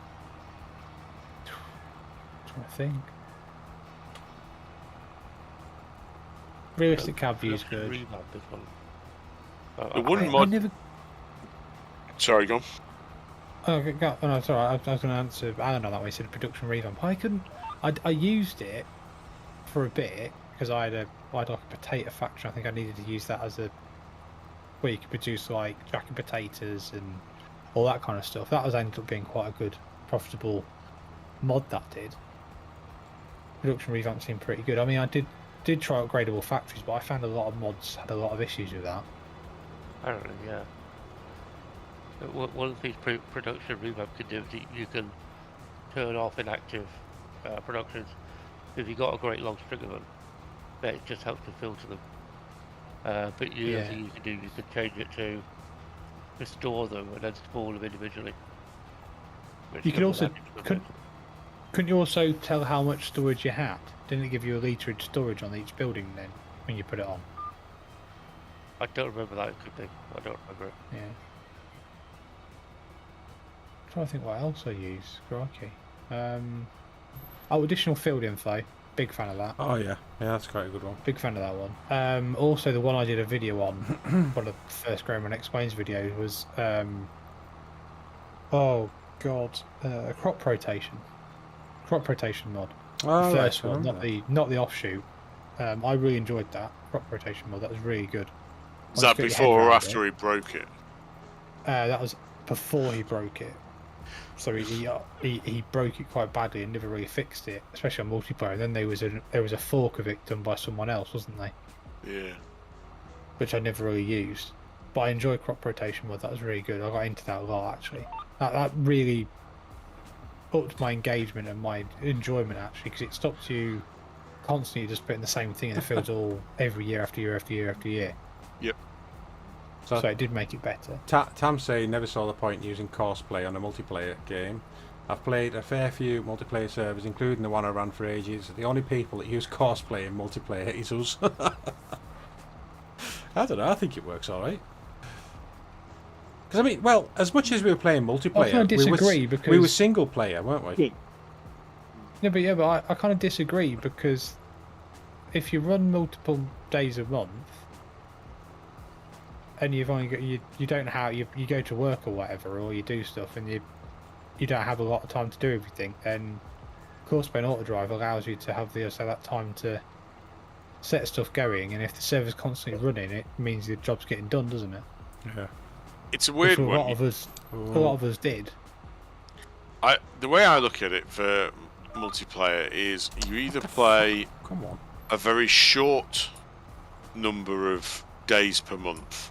trying to think. Realistic cab view is good. The one mod. Sorry, go on. Oh, no, sorry. I was going to answer Alan on that way. He said production revamp. I used it for a bit because I had like a potato factory. I think I needed to use that as where you could produce like jack and potatoes and all that kind of stuff. That ended up being quite a good, profitable mod. That did. Production revamp seemed pretty good. I mean, I did try upgradable factories, but I found a lot of mods had a lot of issues with that. I don't know, yeah. One of these production revamp can do is you can turn off inactive productions If you've got a great long string of them, then it just helps to filter them. But the other thing you can do, you can change it to store them and then spawn them individually. You can also couldn't you also tell how much storage you had? Didn't it give you a literage storage on each building then when you put it on? I don't remember that. It could be. I don't remember it. Yeah. I'm trying to think what else I use. Crikey. Additional field info. Big fan of that. Oh yeah, that's quite a good one. Big fan of that one. Also, the one I did a video on, one of the first GrainMan Explains videos was, oh god, crop rotation mod. Oh, The first right, one, not the offshoot. I really enjoyed that crop rotation mod. That was really good. Is that before or after he broke it? That was before he broke it. So he broke it quite badly and never really fixed it, especially on multiplayer. And then there was a fork of it done by someone else, wasn't there? Yeah. Which I never really used. But I enjoy crop rotation mod. That was really good. I got into that a lot actually. That really upped my engagement and my enjoyment actually, because it stopped you constantly just putting the same thing in the fields every year after year after year after year. Yep. So it did make it better. Tam say never saw the point using courseplay on a multiplayer game. I've played a fair few multiplayer servers, including the one I ran for ages. The only people that use courseplay in multiplayer is us. I don't know, I think it works alright. Because I mean, well, as much as we were playing multiplayer, I kind of disagree because we were single player, weren't we? Yeah, but I kind of disagree, because if you run multiple days a month and you've only got you don't have you go to work or whatever, or you do stuff and you don't have a lot of time to do everything, then courseplay and autodrive allows you to have that time to set stuff going, and if the server's constantly running, it means the job's getting done, doesn't it? Yeah. It's a weird one. A lot of us did. The way I look at it for multiplayer is you either play a very short number of days per month,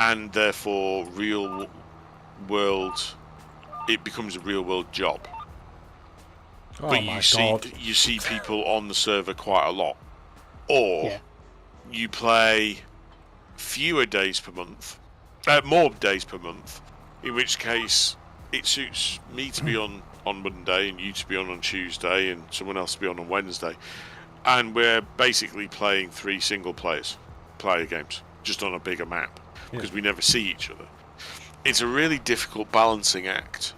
and therefore real world, it becomes a real world job. Oh but my you see people on the server quite a lot, or you play fewer days per month, more days per month, in which case it suits me to be on Monday and you to be on Tuesday and someone else to be on Wednesday, and we're basically playing 3 single player games just on a bigger map because we never see each other. It's a really difficult balancing act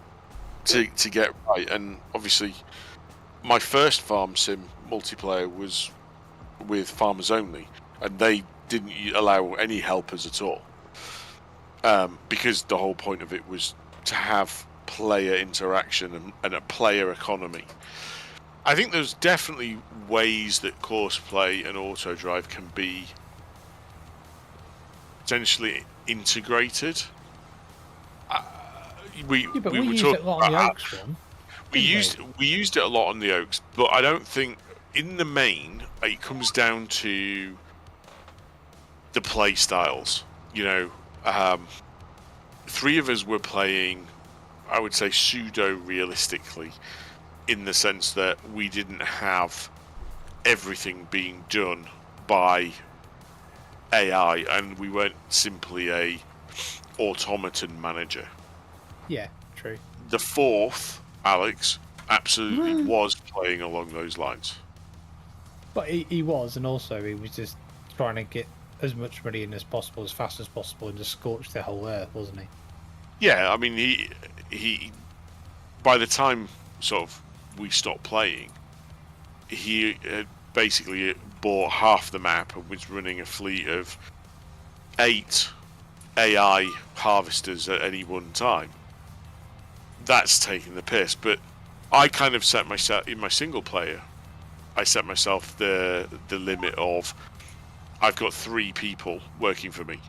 to get right, and obviously my first farm sim multiplayer was with farmers only, and they didn't allow any helpers at all, because the whole point of it was to have player interaction and a player economy. I think there's definitely ways that courseplay and autodrive can be potentially integrated. We used it a lot on the Oaks one. We used it a lot on the Oaks, but I don't think in the main it comes down to the play styles. You know, 3 of us were playing, I would say, pseudo-realistically, in the sense that we didn't have everything being done by AI, and we weren't simply a automaton manager. Yeah, true. The 4th, Alex, absolutely was playing along those lines. But he was, and also he was just trying to get as much money in as possible, as fast as possible, and just scorch the whole earth, wasn't he? Yeah, I mean, he by the time sort of we stopped playing, he had basically bought half the map and was running a fleet of 8 AI harvesters at any one time. That's taking the piss, but I kind of set myself, in my single player, I set myself the limit of I've got 3 people working for me,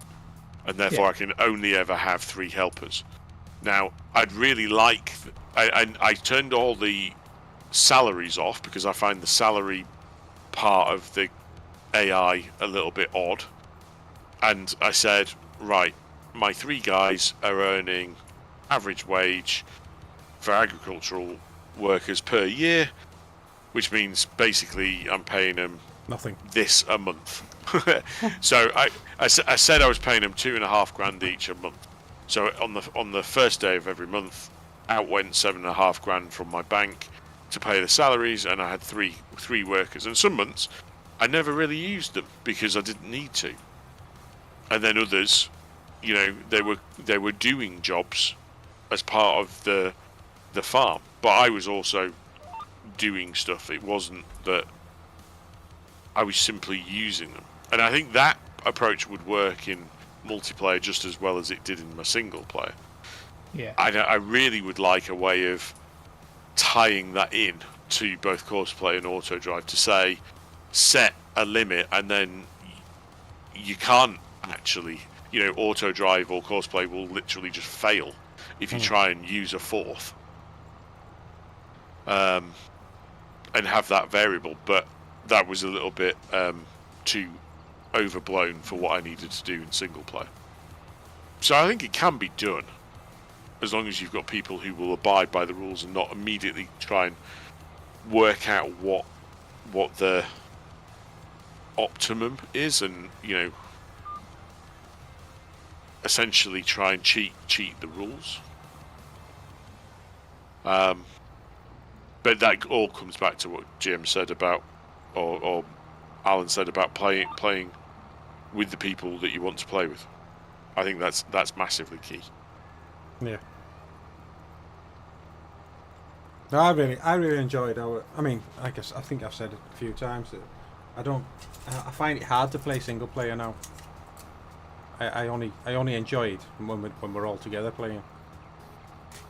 and therefore I can only ever have 3 helpers. Now, I'd really like... I turned all the salaries off because I find the salary part of the AI a little bit odd. And I said, right, my 3 guys are earning average wage for agricultural workers per year which means basically I'm paying them Nothing. this a month. So I said I was paying them $2,500 each a month. So on the first day of every month, out went $7,500 from my bank to pay the salaries, and I had three workers. And some months I never really used them because I didn't need to. And then others, you know, they were doing jobs as part of the farm, but I was also doing stuff. It wasn't that I was simply using them. And I think that approach would work in multiplayer just as well as it did in my single player. Yeah. I really would like a way of tying that in to both Courseplay and Auto Drive to say, set a limit, and then you can't actually, you know, Auto Drive or Courseplay will literally just fail if you try and use a fourth. And have that variable, but that was a little bit too overblown for what I needed to do in single player. So I think it can be done, as long as you've got people who will abide by the rules and not immediately try and work out what the optimum is, and, you know, essentially try and cheat the rules. But that all comes back to what Jim said about, or Alan said about playing with the people that you want to play with. I think that's massively key. Yeah. No, I really enjoyed our. I mean, I think I've said it a few times that I find it hard to play single player now. I only enjoy it when we're all together playing.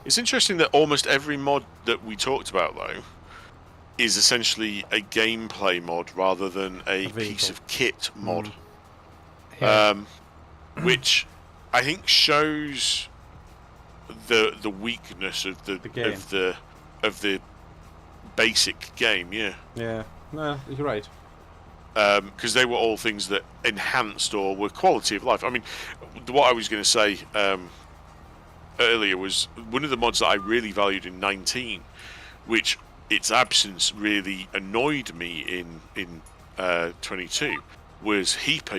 It's interesting that almost every mod that we talked about, though, is essentially a gameplay mod rather than a piece of kit mod. Yeah. Which I think shows the weakness of the game. of the basic game. Yeah. Yeah. No, you're right. Because they were all things that enhanced or were quality of life. I mean, what I was going to say earlier was one of the mods that I really valued in 19, which its absence really annoyed me in 22, was heap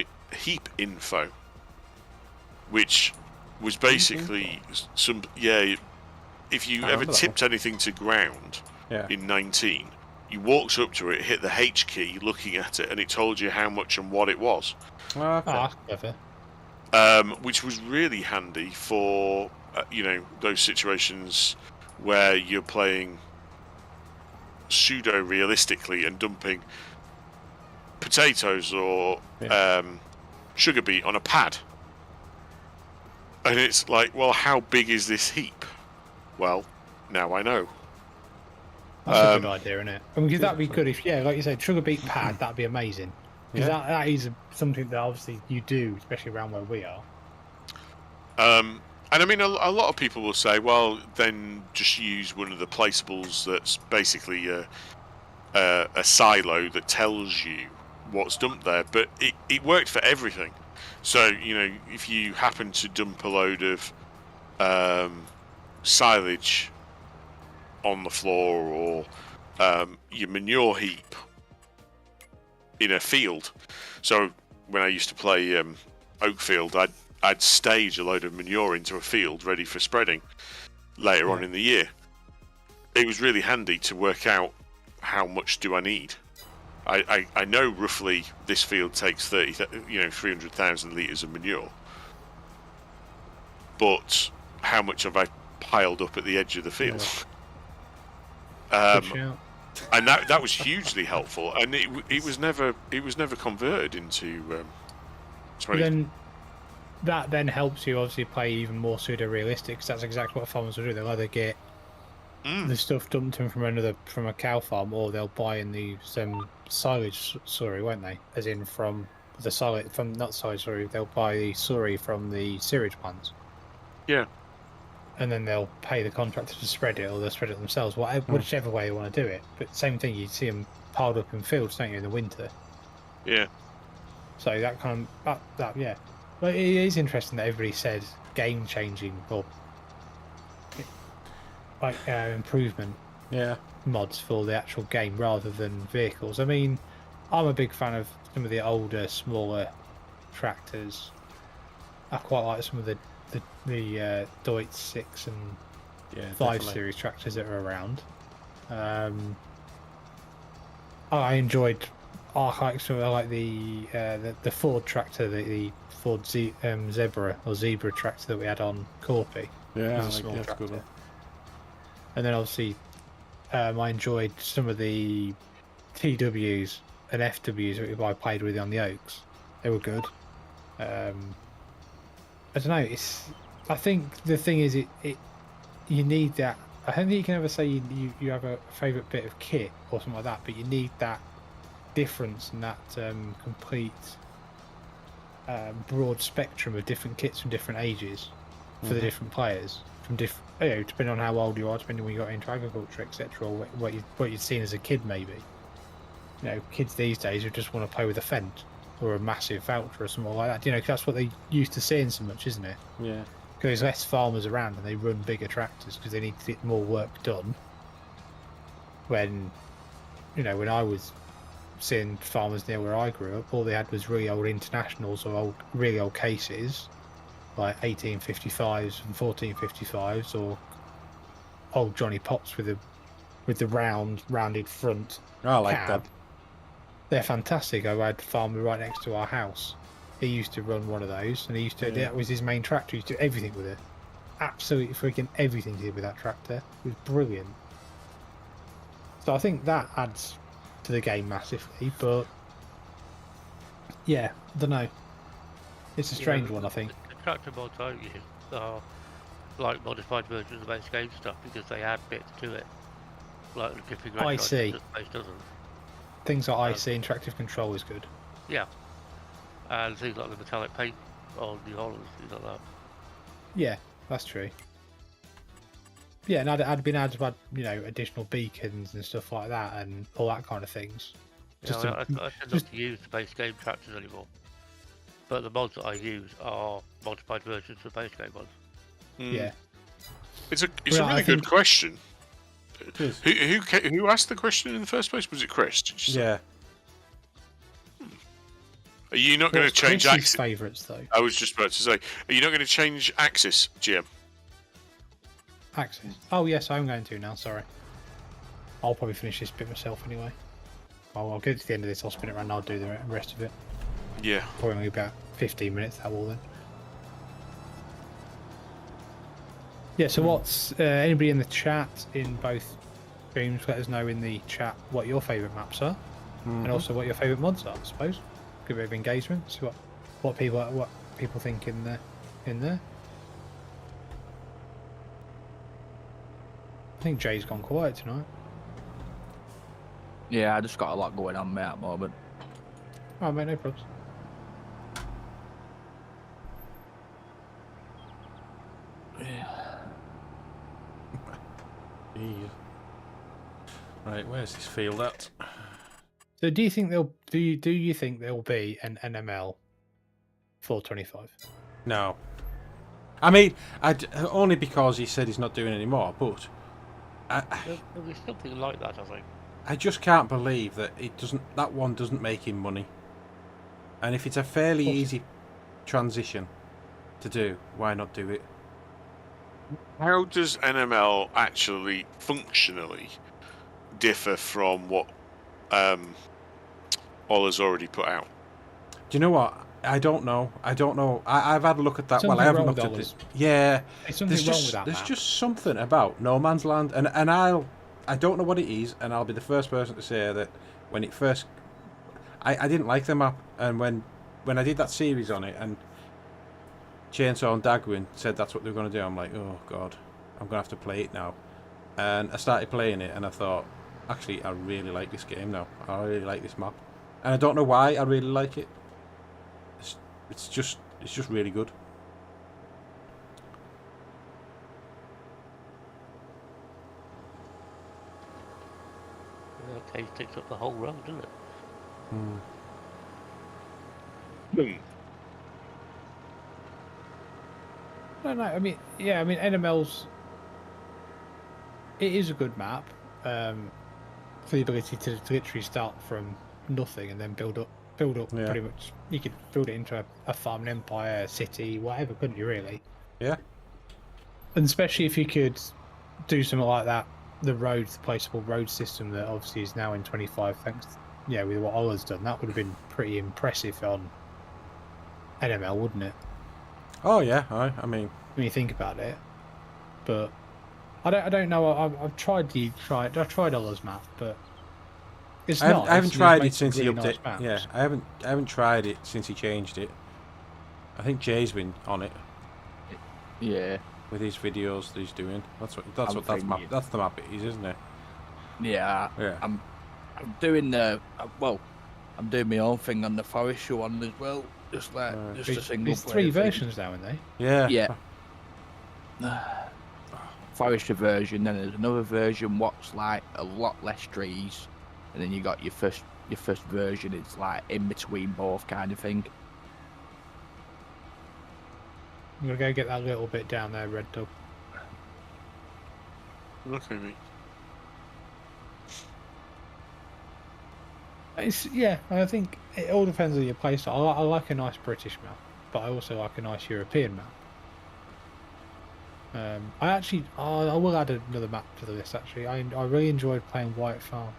info, which was basically some if you ever tipped anything to ground in 19, you walked up to it, hit the H key, looking at it, and it told you how much and what it was. Okay. Clever. Which was really handy for you know, those situations where you're playing pseudo realistically and dumping potatoes or sugar beet on a pad, and it's like, well, how big is this heap? Well, now I know. That's a good idea, isn't it? I mean, because that'd be good if, like you said, sugar beet pad. That'd be amazing. Because that is something that obviously you do, especially around where we are. And I mean, a lot of people will say, well, then just use one of the placeables that's basically a silo that tells you what's dumped there. But it worked for everything. So, you know, if you happen to dump a load of silage on the floor, or your manure heap in a field. So when I used to play Oakfield, I'd stage a load of manure into a field ready for spreading later on in the year. It was really handy to work out how much do I need. I know roughly this field takes 300,000 litres of manure, but how much have I piled up at the edge of the field? And that was hugely helpful, and it was never converted into 20. Then that then helps you obviously play even more pseudo realistic, because that's exactly what farmers will do. They'll either get the stuff dumped in from a cow farm, or they'll buy in some silage slurry, won't they? As in from the silage, from not silage slurry, they'll buy the slurry from the sewage plants. Yeah. And then they'll pay the contractor to spread it, or they'll spread it themselves, whichever way you want to do it. But same thing, you see them piled up in fields, don't you, in the winter? Yeah. So that kind of yeah. But it is interesting that everybody said game changing or like improvement Yeah. mods for the actual game rather than vehicles. I mean, I'm a big fan of some of the older, smaller tractors. I quite like some of the Deutz 6 and Yeah. 5 Definitely. series tractors that are around. I enjoyed like the Ford tractor, the Ford Zebra tractor that we had on Corpy. Yeah. It was a small that's a good tractor. one. And then obviously, I enjoyed some of the TWs and FWs that I played with on the Oaks. They were good. I don't know. I think the thing is, you need that. I don't think you can ever say you have a favourite bit of kit or something like that, but you need that difference and that complete broad spectrum of different kits from different ages for the different players, from different, depending on how old you are, depending when you got into agriculture, etc., or what you'd seen as a kid, maybe. Kids these days who just want to play with a Fent or a massive Valtra or something like that. 'Cause that's what they used to seeing so much, isn't it? Yeah. Because there's less farmers around and they run bigger tractors because they need to get more work done. When I was seeing farmers near where I grew up, all they had was really old internationals or really old cases, like 1855s and 1455s, or old Johnny Pops with the rounded front I like cab. that. They're fantastic. I had a farmer right next to our house. He used to run one of those, and that was his main tractor. He used to do everything with it. Absolutely freaking everything he did with that tractor. It was brilliant. So I think that adds to the game massively, but yeah, I don't know. It's a strange one, I think. The tractor mods I use are like modified versions of the base game stuff because they add bits to it. Like the configuration I see. the base doesn't. Things like IC interactive control is good. Yeah. And things like the metallic paint on the Hollands, things like that. Yeah, that's true. Yeah, and I'd been able to add, additional beacons and stuff like that, and all that kind of things. I Just tend not to use the base game tractors anymore. But the mods that I use are modified versions of base game mods. yeah. It's a Well, really I good think- question. It is. Who asked the question in the first place? Was it Chris? Did you say? Yeah. Are you not going to What's change Chris's Axis? favourites though? I was just about to say, are you not going to change Axis, GM? Axis. Oh yes, I'm going to now. Sorry. I'll probably finish this bit myself anyway. I'll get to the end of this. I'll spin it around. And I'll do the rest of it. Yeah. Probably only about 15 minutes. That will then. Yeah. So what's anybody in the chat in both streams? Let us know in the chat what your favourite maps are, and also what your favourite mods are. I suppose. Give a bit of engagement. See what people think in there. I think Jay's gone quiet tonight. Yeah, I just got a lot going on, mate, at the moment. Oh, mate, no problems. Jeez. Right, where's this field at? So, do you think there'll be an NML 425? No. I mean, only because he said he's not doing any more, but There'll be something like that, I think. I just can't believe that that one doesn't make him money. And if it's a fairly easy transition to do, why not do it? How does NML actually functionally differ from what Ola's already put out? Do you know what? I don't know. I've had a look at that. Something Well, I haven't wrong looked with at this. Ola's. Yeah. There's something wrong with that There's map. just something about No Man's Land, and I don't know what it is, and I'll be the first person to say that when it first, I didn't like the map, and when I did that series on it, and Chainsaw and Dagwin said that's what they were going to do, I'm like, oh god, I'm going to have to play it now. And I started playing it, and I thought, actually, I really like this game now. I really like this map, and I don't know why I really like it. It's just really good. Okay, takes up the whole road, doesn't it? No, I mean, NML's. It is a good map. for the ability to literally start from nothing and then build up Yeah. pretty much. You could build it into a farm, an empire, a city, whatever, couldn't you really? Yeah. And especially if you could do something like that, the placeable road system that obviously is now in 25, thanks, with what Ola's done, that would have been pretty impressive on NML, wouldn't it? Oh yeah, I mean, When you think about it, but I don't know. I've tried Ola's map, but it's I nice. haven't He's tried made it some since he really nice updated. maps. Yeah, I haven't tried it since he changed it. I think Jay's been on it Yeah. with his videos that he's doing. That's the map it is, isn't it? Yeah. Yeah. I'm doing I'm doing my own thing on the Forestry one as well. Just a single. There's 3 versions now, aren't they? Yeah. Yeah. Forestry version, then there's another version what's like a lot less trees, and then you got your first version. It's like in between both kind of thing. I'm gonna go get that little bit down there, Red Dog. Okay, mate. I think it all depends on your playstyle. I like a nice British map, but I also like a nice European map. I will add another map to the list. Actually, I really enjoyed playing White Farm,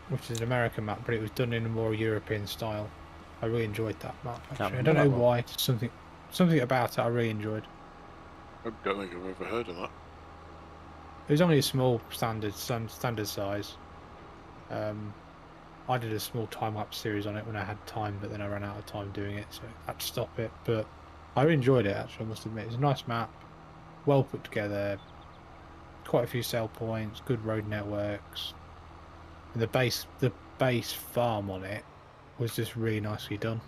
which is an American map, but it was done in a more European style. I really enjoyed that map. Actually, I don't know why. Something about it I really enjoyed. I don't think I've ever heard of that. It was only a small standard size. I did a small time-lapse series on it when I had time, but then I ran out of time doing it, so I had to stop it. But I really enjoyed it, actually, I must admit. It's a nice map, well put together, quite a few sell points, good road networks. And the base farm on it was just really nicely done.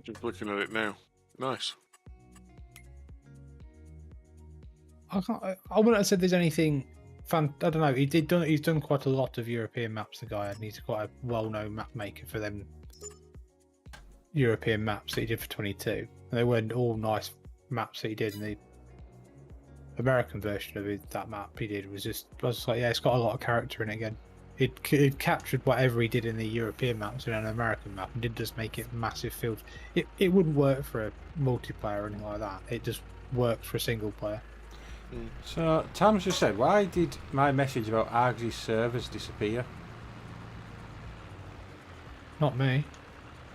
Just looking at it now. Nice. I wouldn't have said there's anything I don't know. He's done quite a lot of European maps. The guy, and he's quite a well-known map maker for them European maps that he did for 22. And they weren't all nice maps that he did. And the American version of that map he did was just like, it's got a lot of character in it again. It captured whatever he did in the European maps in an American map and didn't just make it massive field. It wouldn't work for a multiplayer or anything like that. It just works for a single player. So Tom's just said, why did my message about Args' servers disappear? Not me.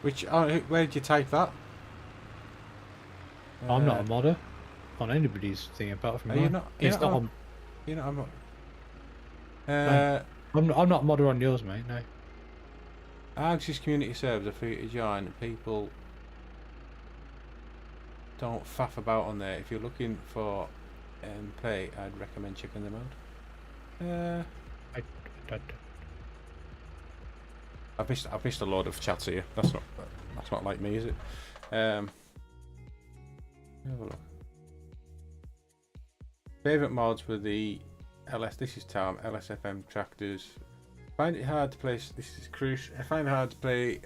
Where did you type that? I'm not a modder on anybody's thing apart from mine. I'm not a modder on yours, mate. No. Args' community servers are free to join, and people don't faff about on there. If you're looking for play, I'd recommend checking them out. I've missed a load of chats here. That's not like me, is it? Have a look. Favorite mods were the This is Tom. LSFM tractors. Find it hard to play. This is Cruise. I find it hard to play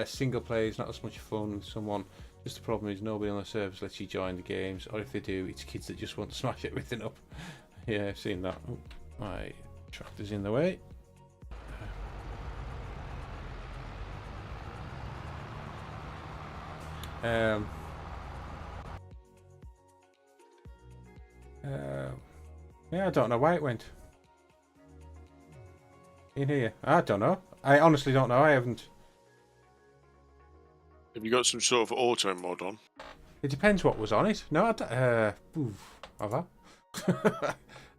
single player. It's not as much fun with someone. Just the problem is nobody on the servers lets you join the games, or if they do, it's kids that just want to smash everything up. Yeah, I've seen that. Oh, my tractor's in the way. Yeah, I don't know why it went in here. I don't know. I honestly don't know. I haven't. Have you got some sort of auto mod on? It depends what was on it. No, I don't. Have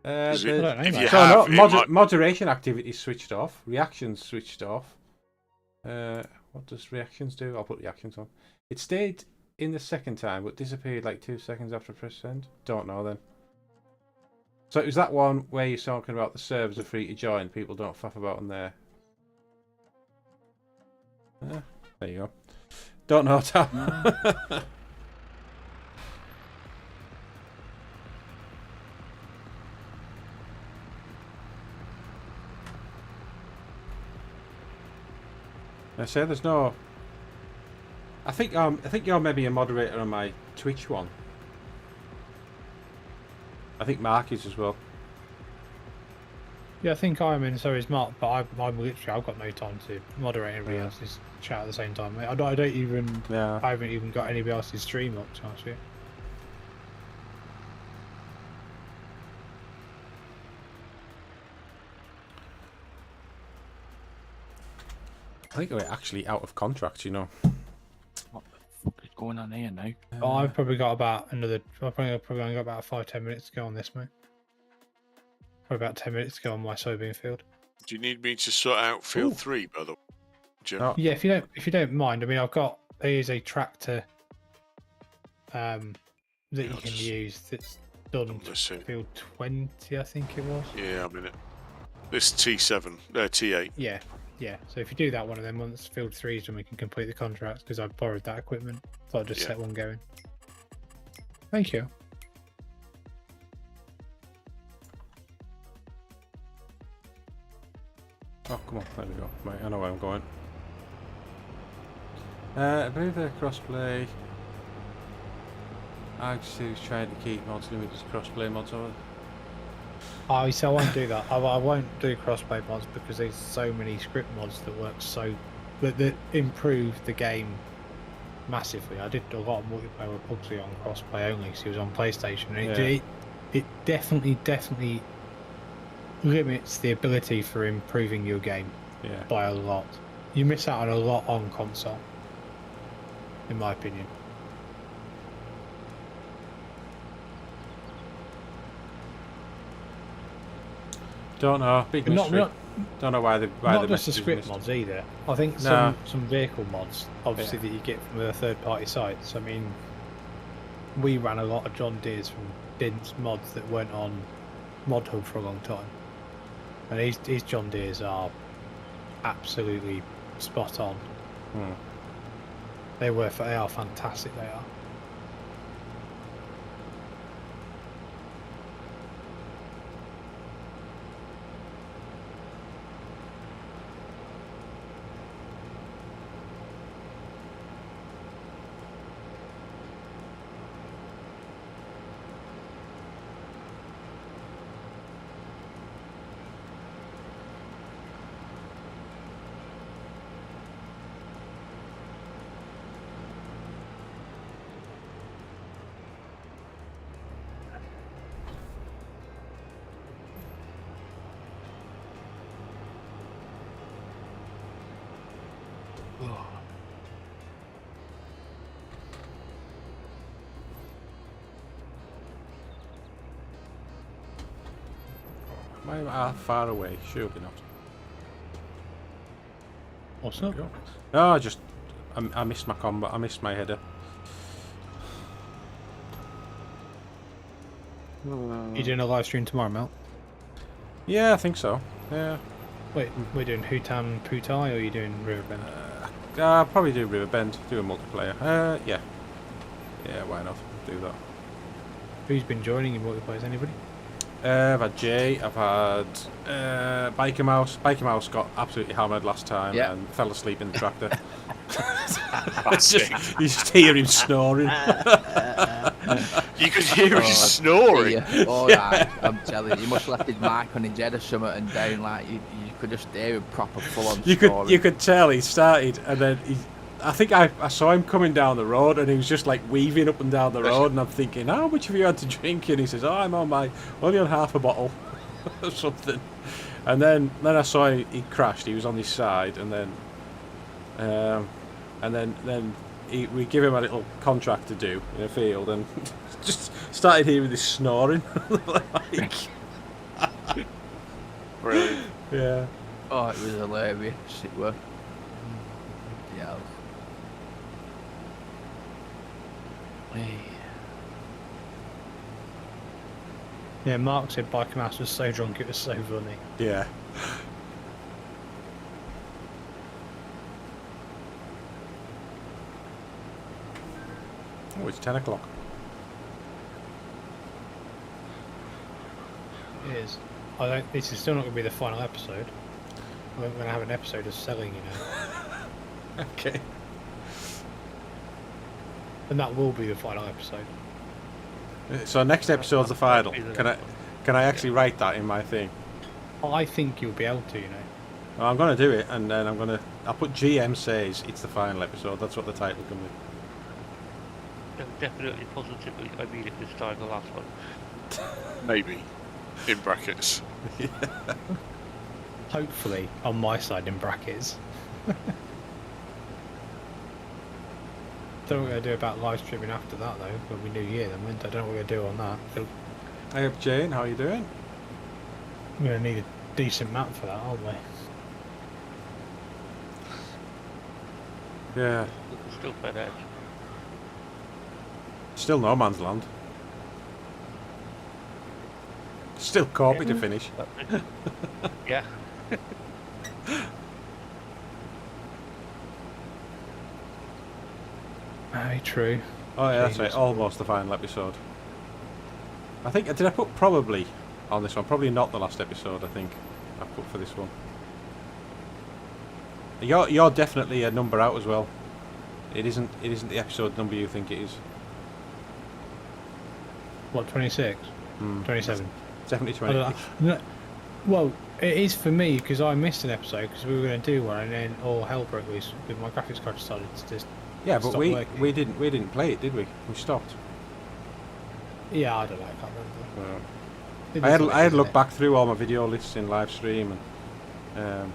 I? Moderation activities switched off. Reactions switched off. What does reactions do? I'll put reactions on. It stayed in the second time, but disappeared like 2 seconds after press send. Don't know then. So it was that one where you're talking about the servers are free to join. People don't faff about on there. There you go. Don't know, Tom. I say there's no. I think you're maybe a moderator on my Twitch one. I think Mark is as well. Yeah, I think I'm in, so is Mark, but I'm literally, I've got no time to moderate everybody else's chat at the same time. I don't even, Yeah. I haven't even got anybody else's stream up, to be honest with you. I think we're actually out of contract, you know. What the fuck is going on here now? But I've probably got about another, I've probably only got about 5-10 minutes to go on this, mate. Probably about 10 minutes to go on my soybean field. Do you need me to sort out field Ooh. 3, by the way, Jim? Oh. Yeah, if you don't mind, I mean, there is a tractor that you can use that's done to Listen. field 20, I think it was. Yeah, I'm in it. This T7, T8. Yeah. So if you do that one, and then once field 3 is done, we can complete the contract because I've borrowed that equipment. So I'll just set one going. Thank you. Oh, come on, there we go. Right, I know where I'm going. I believe the crossplay. Actually, was trying to keep mods limited to crossplay mods over. Oh, so I won't do that. I won't do crossplay mods because there's so many script mods that work that improve the game massively. I did a lot of multiplayer with PUBG on crossplay only because it was on PlayStation. And it definitely limits the ability for improving your game by a lot. You miss out on a lot on console, in my opinion. Don't know. Big mystery. Don't know why not just the script mods either. I think some vehicle mods, obviously, that you get from the third-party sites. I mean, we ran a lot of John Deere's from Dint's mods that weren't on Mod Hub for a long time, and these John Deere's are absolutely spot on. They are fantastic. They are. Am I far away? Surely not. What's up? No, I missed my combat. I missed my header. You doing a live stream tomorrow, Mel? Yeah, I think so. Yeah. Wait, we're doing Hutan Putai, or are you doing Riverbend? I'll probably do Riverbend. Do a multiplayer. Yeah. Yeah, why not? Do that. Who's been joining in multiplayer? Anybody? I've had Jay, I've had Biker Mouse. Biker Mouse got absolutely hammered last time and fell asleep in the tractor. You just hear him snoring. You could hear him snoring. Right. I'm telling you, he must have left his mic on his head or something and down, like you could just hear him proper full on snoring. You could tell he started, and then I think I saw him coming down the road, and he was just like weaving up and down the road, and I'm thinking, how much have you had to drink? And he says, I'm only on half a bottle or something. And then I saw he crashed. He was on his side, and then we give him a little contract to do in a field, and just started hearing this snoring. Brilliant. Yeah. Oh, it was hilarious. It was. Yeah. Yeah, Mark said Biker Mouse was so drunk it was so funny. Yeah. Oh, it's 10 o'clock. It is. This is still not going to be the final episode. We're going to have an episode of selling, you know. Okay. And that will be the final episode. So next episode's the final. That'll be the Can I next one. can I actually write that in my thing? I think you'll be able to, you know. Well, I'm gonna do it, and then I'll put GM says it's the final episode. That's what the title can be. Definitely, positively, I mean it this time, the last one. Maybe. In brackets. Hopefully, on my side in brackets. Don't know what we're going to do about live streaming after that, though. When we New Year, then, won't I? Don't know what we're going to do on that. Hey up, Jane. How are you doing? We're going to need a decent map for that, aren't we? Yeah. It's still Fed Edge. Still no man's land. Still Corby to finish. Yeah. Very true. Oh yeah, that's right. Jesus. Almost the final episode. I think did I put probably on this one? Probably not the last episode. I think I put for this one. You're definitely a number out as well. It isn't the episode number you think it is. What, 26? Hmm. 27? Definitely I 20. don't know. No, well, it is for me because I missed an episode because we were going to do one and then all hell broke loose with my graphics card decided to just Yeah, but stop working. we didn't play it, did we? We stopped. Yeah, I don't know. I can't remember. It I is had what it I had is, to look innit? back through all my video lists in live stream and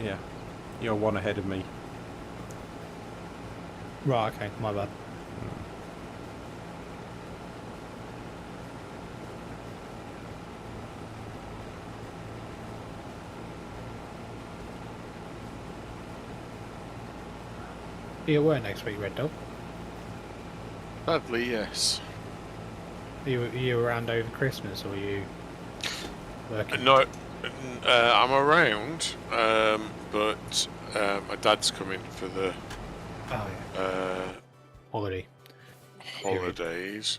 yeah, you're one ahead of me. Right, okay, my bad. Are you at work next week, Red Dog? Sadly, yes. Are you around over Christmas or are you working? No, I'm around, but my dad's coming for the Oh yeah, holiday. holidays,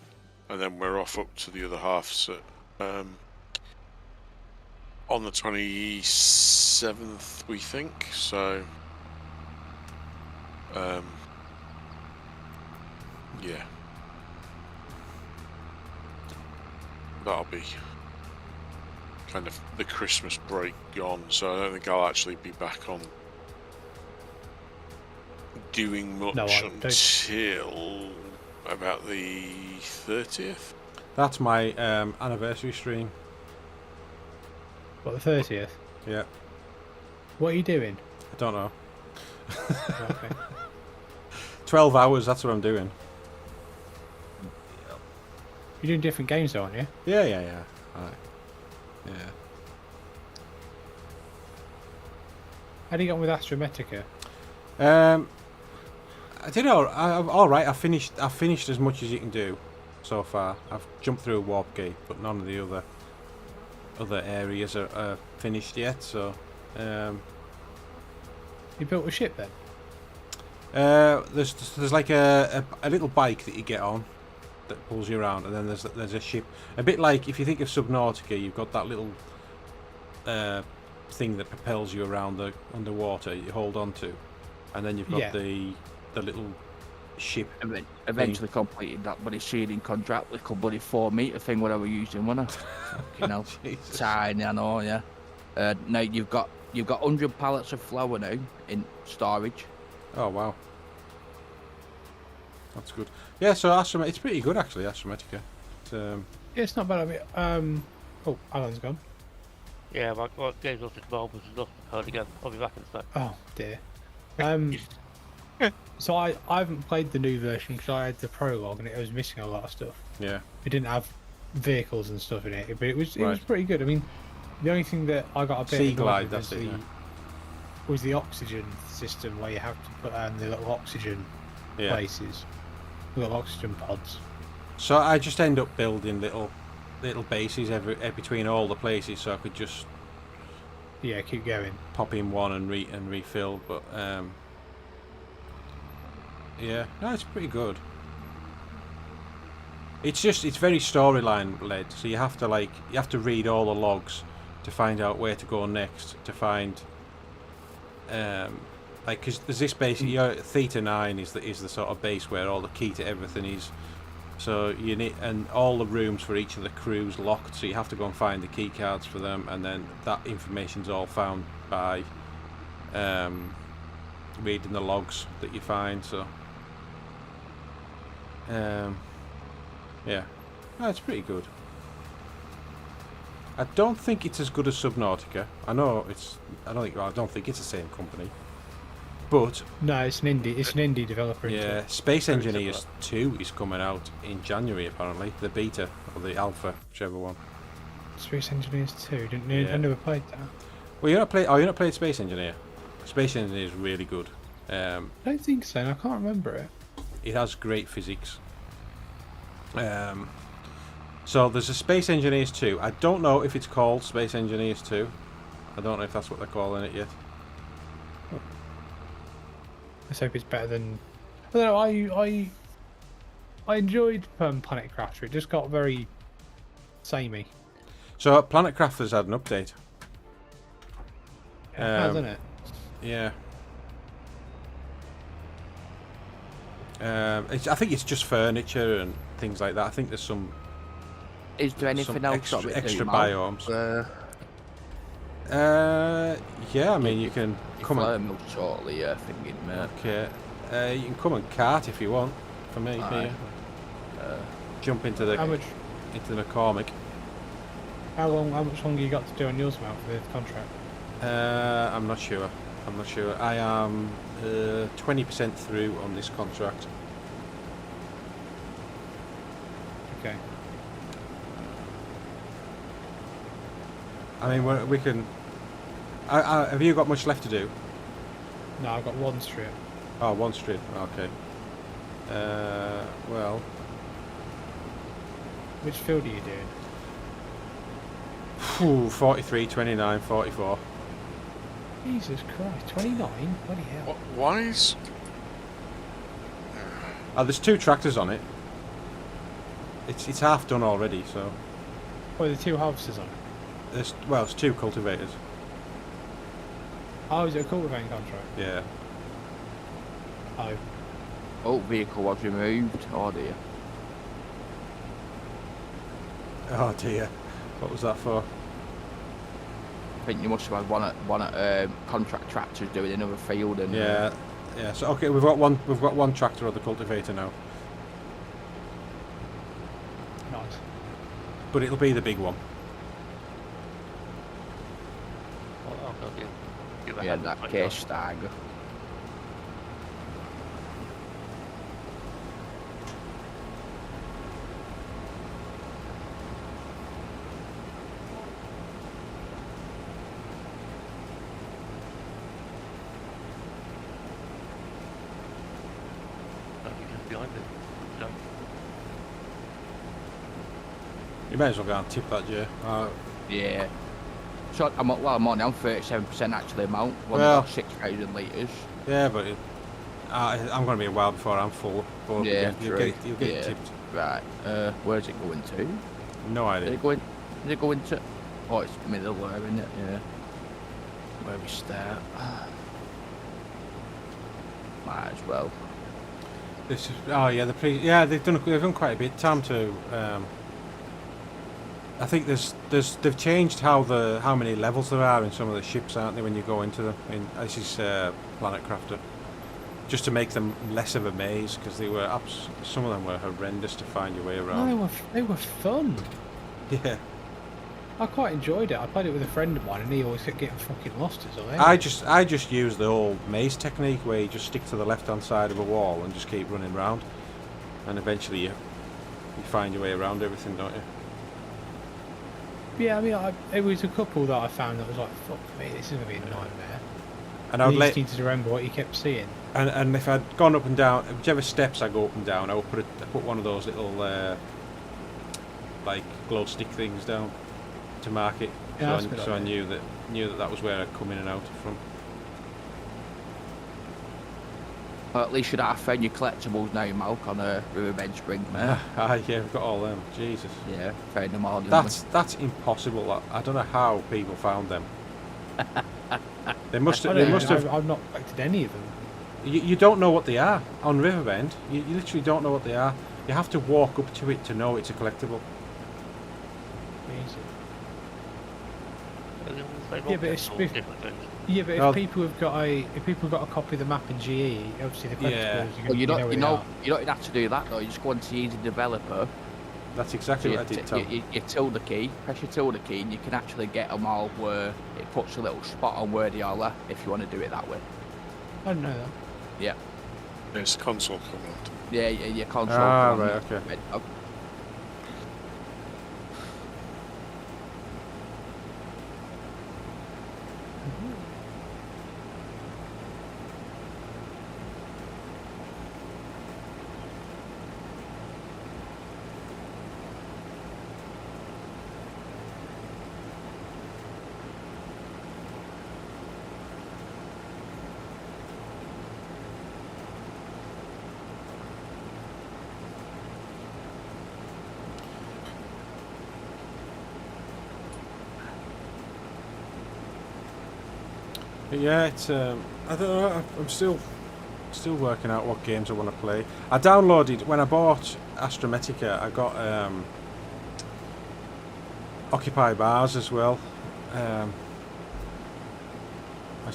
and then we're off up to the other half on the 27th, we think. So, yeah, that'll be kind of the Christmas break gone. So I don't think I'll actually be back on doing much No, I don't. until about the 30th. That's my anniversary stream. What, the 30th? Yeah, What are you doing? I don't know. Right, okay. 12 hours. That's what I'm doing. You're doing different games, though, aren't you? Yeah. Alright. Yeah. How do you get on with Astrometica? I did all right. I finished as much as you can do so far. I've jumped through a warp gate, but none of the other areas are finished yet. So, You built a ship then? there's like a little bike that you get on that pulls you around, and then there's a ship. A bit like if you think of Subnautica, you've got that little thing that propels you around the underwater. You hold on to, and then you've got Yeah. the little ship. Eventually completed that bloody sealing contract, little bloody 4-metre thing, what I were using, wasn't I? You know, Jesus. tiny, I know, yeah. Now you've got 100 pallets of flour now in storage. Oh wow, that's good. Yeah, so it's pretty good actually. Astrometica. It's, Yeah, it's not bad. I mean, oh, Alan's gone. Yeah, my game's lost its marbles and lost the card again. I'll be back in a sec. Oh dear. So I haven't played the new version because I had the prologue and it was missing a lot of stuff. yeah. It didn't have vehicles and stuff in it, but it was Right. pretty good. I mean, the only thing that I got a bit Sea annoyed glide, with that's it, yeah. was the oxygen system where you have to put the little oxygen Yeah. places, little oxygen pods. So I just end up building little bases between all the places, so I could just Yeah, keep going. pop in one and refill. But yeah, no, it's pretty good. It's very storyline led, so you have to read all the logs to find out where to go next, to find like, because there's this base, your Theta 9 is the sort of base where all the key to everything is. So you need, and all the rooms for each of the crews locked, so you have to go and find the key cards for them, and then that information's all found by reading the logs that you find. So yeah, no, it's pretty good. I don't think it's as good as Subnautica. I know it's. I don't think it's the same company. But No, it's an indie. It's an indie developer. isn't yeah, it? Space Very Engineers 2 is coming out in January apparently. The beta or the alpha, whichever one. Space Engineers 2. Didn't Yeah. I never played that. Well, you're not played Space Engineer. Space Engineer is really good. I don't think so. And I can't remember it. It has great physics. So there's a Space Engineers 2. I don't know if it's called Space Engineers 2. I don't know if that's what they're calling it yet. Let's hope it's better than. I don't know. I enjoyed Planet Crafter. It just got very samey, So Planet Crafters had an update. hasn't it? Yeah. I think it's just furniture and things like that. I think there's some Is there anything else extra biomes. Yeah, I mean you can come and shortly, thinking, mate. okay. You can come and cart if you want. For me, Aye. here. Jump into the How much McCormick. How much longer you got to do on yours, Mount, for the contract? I'm not sure. I am 20% through on this contract. Okay. I mean, we can. Have you got much left to do? No, I've got one strip. Oh, one stream. Okay. Well, Which field are you doing? 43, 29, 44. Jesus Christ, 29? Bloody hell. Why is... There's 2 tractors on it. It's half done already, so Oh, the 2 harvesters on it. it's 2 cultivators. Oh, is it a cultivating contract? Yeah. Oh, Oh, vehicle was removed. Oh dear. Oh dear. What was that for? I think you must have had one at contract tractors doing another field and Yeah. Yeah. So okay, we've got one tractor on the cultivator now, nice. but it'll be the big one. I'll give a yeah, hand that to case stag. just behind it. So, You may as well go and tip that, Jay. Yeah. So I'm on 37% actually amount. Well- 6,000 litres. Yeah, but I'm going to be a while before I'm full. But Yeah, you'll true. get Yeah. tipped. Right. Where's it going to? No Is idea. it going? Is it going to? Oh, it's middle there, isn't it? Yeah. Where we start? Might as well. This is, oh yeah, they've done quite a bit. Time to. I think they've changed how many levels there are in some of the ships, aren't they? When you go into them, this is Planet Crafter, just to make them less of a maze, because some of them were horrendous to find your way No, around. they were fun. Yeah, I quite enjoyed it. I played it with a friend of mine, and he always kept getting fucking lost as well. I just use the old maze technique where you just stick to the left-hand side of a wall and just keep running round, and eventually you find your way around everything, don't you? Yeah, I mean, it was a couple that I found that was like, fuck me, this is gonna be a nightmare. And I And would you just need to remember what you kept seeing. and if I'd gone up and down, whichever steps I go up and down, I would put one of those little like glow stick things down to mark it, Yeah, that's a good so I idea. knew that was where I'd come in and out from. Well, at least you don't have to find your collectibles now, Malk, on a Riverbed Spring, mate. Yeah, we've got all them. Jesus, Yeah, found them all. Didn't that's impossible. I don't know how people found them. They must I they don't must know, have. I've not collected any of them. You don't know what they are on Riverbend. You literally don't know what they are. You have to walk up to it to know it's a collectible. Easy. And they Yeah, all but get it's all if- different things. Yeah, but if Well- people have got a copy of the map in GE, obviously the collectibles, Yeah. Well, you know where they are. you don't have to do that though. You just go onto the Easy Developer. That's exactly what I did, Tom. You tilde key, press your tilde key, and you can actually get them all where it puts a little spot on where they are if you want to do it that way. I didn't know that. Yeah, There's console command. yeah, your console. Ah, command, right, okay. Red Dog. But yeah, it's I don't know. I'm still working out what games I want to play. I downloaded when I bought Astrometica. I got Occupy Bars as well as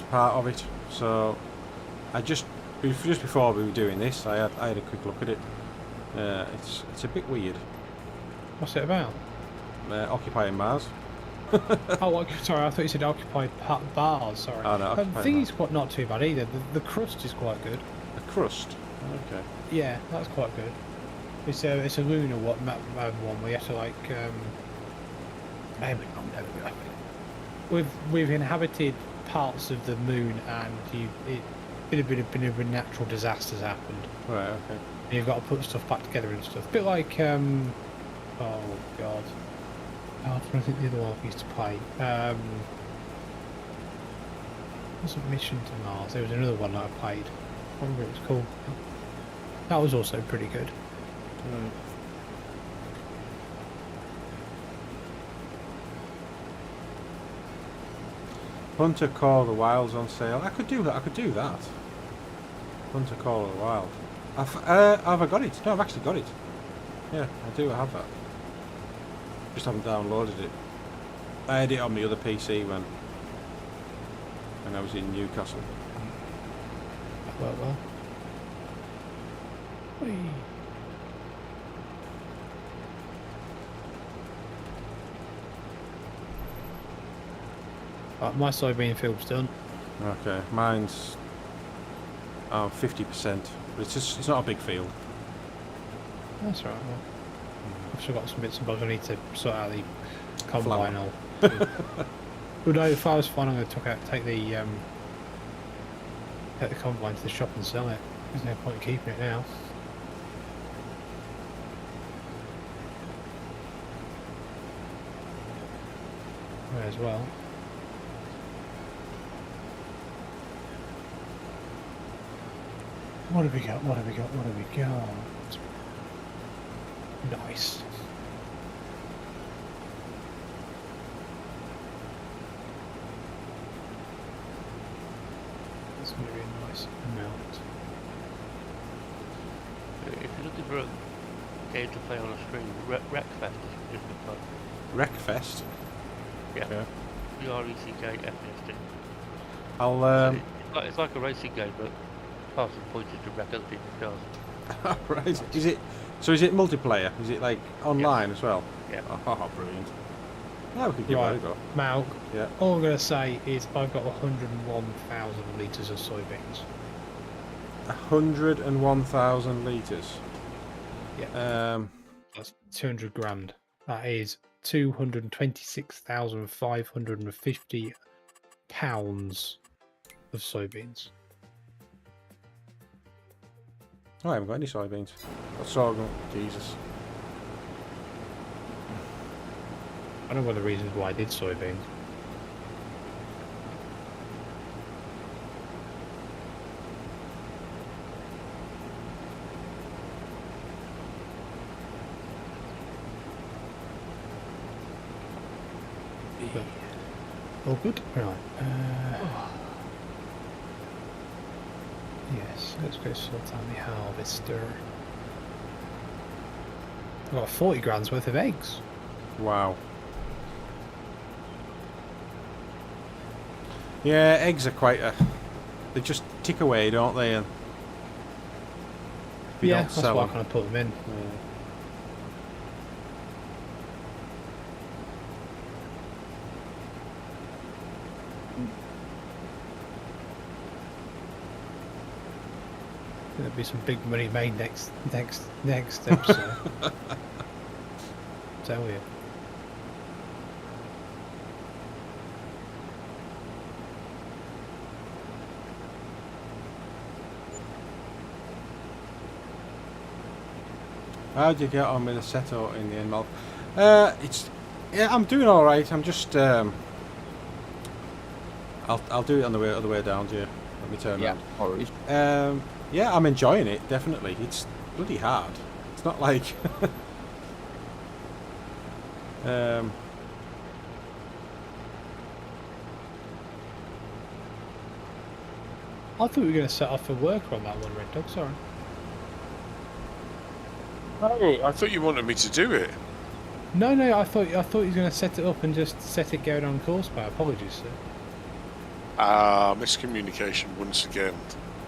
part of it. So I just before we were doing this, I had a quick look at it. It's a bit weird. What's it about? Occupying Mars. Oh, sorry, I thought you said occupied bars. Sorry. Oh, no, The occupied thing bars. is quite not too bad either. The crust is quite good. A crust. Okay. Yeah, that's quite good. It's a lunar one where you have to like we've inhabited parts of the moon and been a natural disasters happened. Right. Okay. And you've got to put stuff back together and stuff. A bit like oh god. Oh, I think the other one I used to play. Wasn't Mission to Mars. There was another one that I played. I remember what it was called. That was also pretty good. Hunter Call of the Wild's on sale. I could do that. Hunter Call of the Wild. Have I got it? No, I've actually got it. Yeah, I do have that. Just haven't downloaded it. I had it on my other PC when I was in Newcastle. Well. Whee. Right, my soybean field's done. Okay, mine's 50%. But it's not a big field. That's right. Well, I've still got some bits and bobs I need to sort out the combine. Well, no, if I was fine, I'm going to take the combine to the shop and sell it. There's no point in keeping it now. May as well. What have we got? Nice. That's going to be a nice amount. If you're looking for a game to play on a screen, Wreckfest is good fun. Wreckfest. Yeah. Okay. RECK FS22. I'll It's like a racing game, but passing pointers to wreck other people's cars. right. Is it multiplayer? Is it like online as well? Yeah. Oh, brilliant. Yeah, we could give that a go. Mal, Yeah. all I'm going to say is I've got 101,000 litres of soybeans. 101,000 litres. Yeah. That's 200 grand. That is 226,550 pounds of soybeans. Oh, I haven't got any soybeans. Got sorghum. Jesus. I know one of the reasons why I did soybeans. But, all good? Right. Yes, let's go sort out the harvester. I've got 40 grand's worth of eggs. Wow. Yeah, eggs are quite a... They just tick away, don't they? And if you Yeah, don't that's sell why I them. kind of put them in. Yeah. There'll be some big money made next episode. Tell you. How'd you get on with the setup in the end, Mal? Yeah, I'm doing all right. I'm just I'll do it on the other way down to you. Let me turn Yeah, around. always. Yeah, I'm enjoying it, definitely. It's bloody hard. It's not like... I thought we were going to set off a worker on that one, Red Dog, sorry. Oh, I thought you wanted me to do it. No, I thought you were going to set it up and just set it going on course by. Apologies, sir. Miscommunication once again.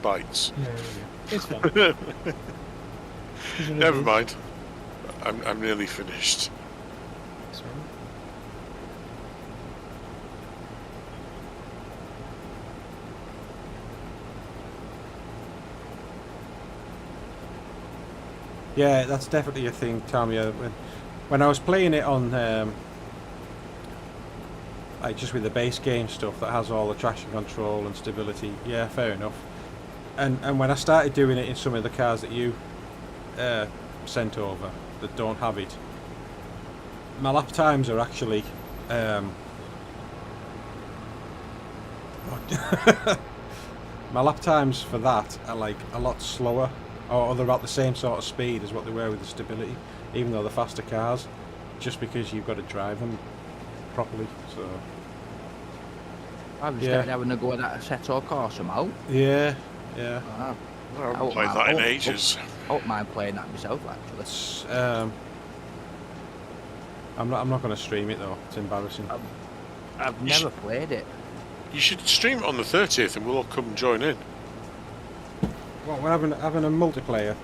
Bites. No. It's fine. It's what it Never is. mind. I'm nearly finished. It's all right. Yeah, that's definitely a thing, Tom. Yeah, when I was playing it on, like just with the base game stuff that has all the traction control and stability, yeah, fair enough. And when I started doing it in some of the cars that you sent over that don't have it, my lap times are actually my lap times for that are like a lot slower, or they're about the same sort of speed as what they were with the stability, even though they're faster cars, just because you've got to drive them properly. So I was Yeah. having a go at that Assetto Corsa out. yeah. I haven't Oh, played wow. that in Oh, ages. I don't mind playing that myself, actually. It's, I'm not going to stream it though. It's embarrassing. I've You never played it. You should stream it on the 30th and we'll all come join in. Well, we're having a multiplayer.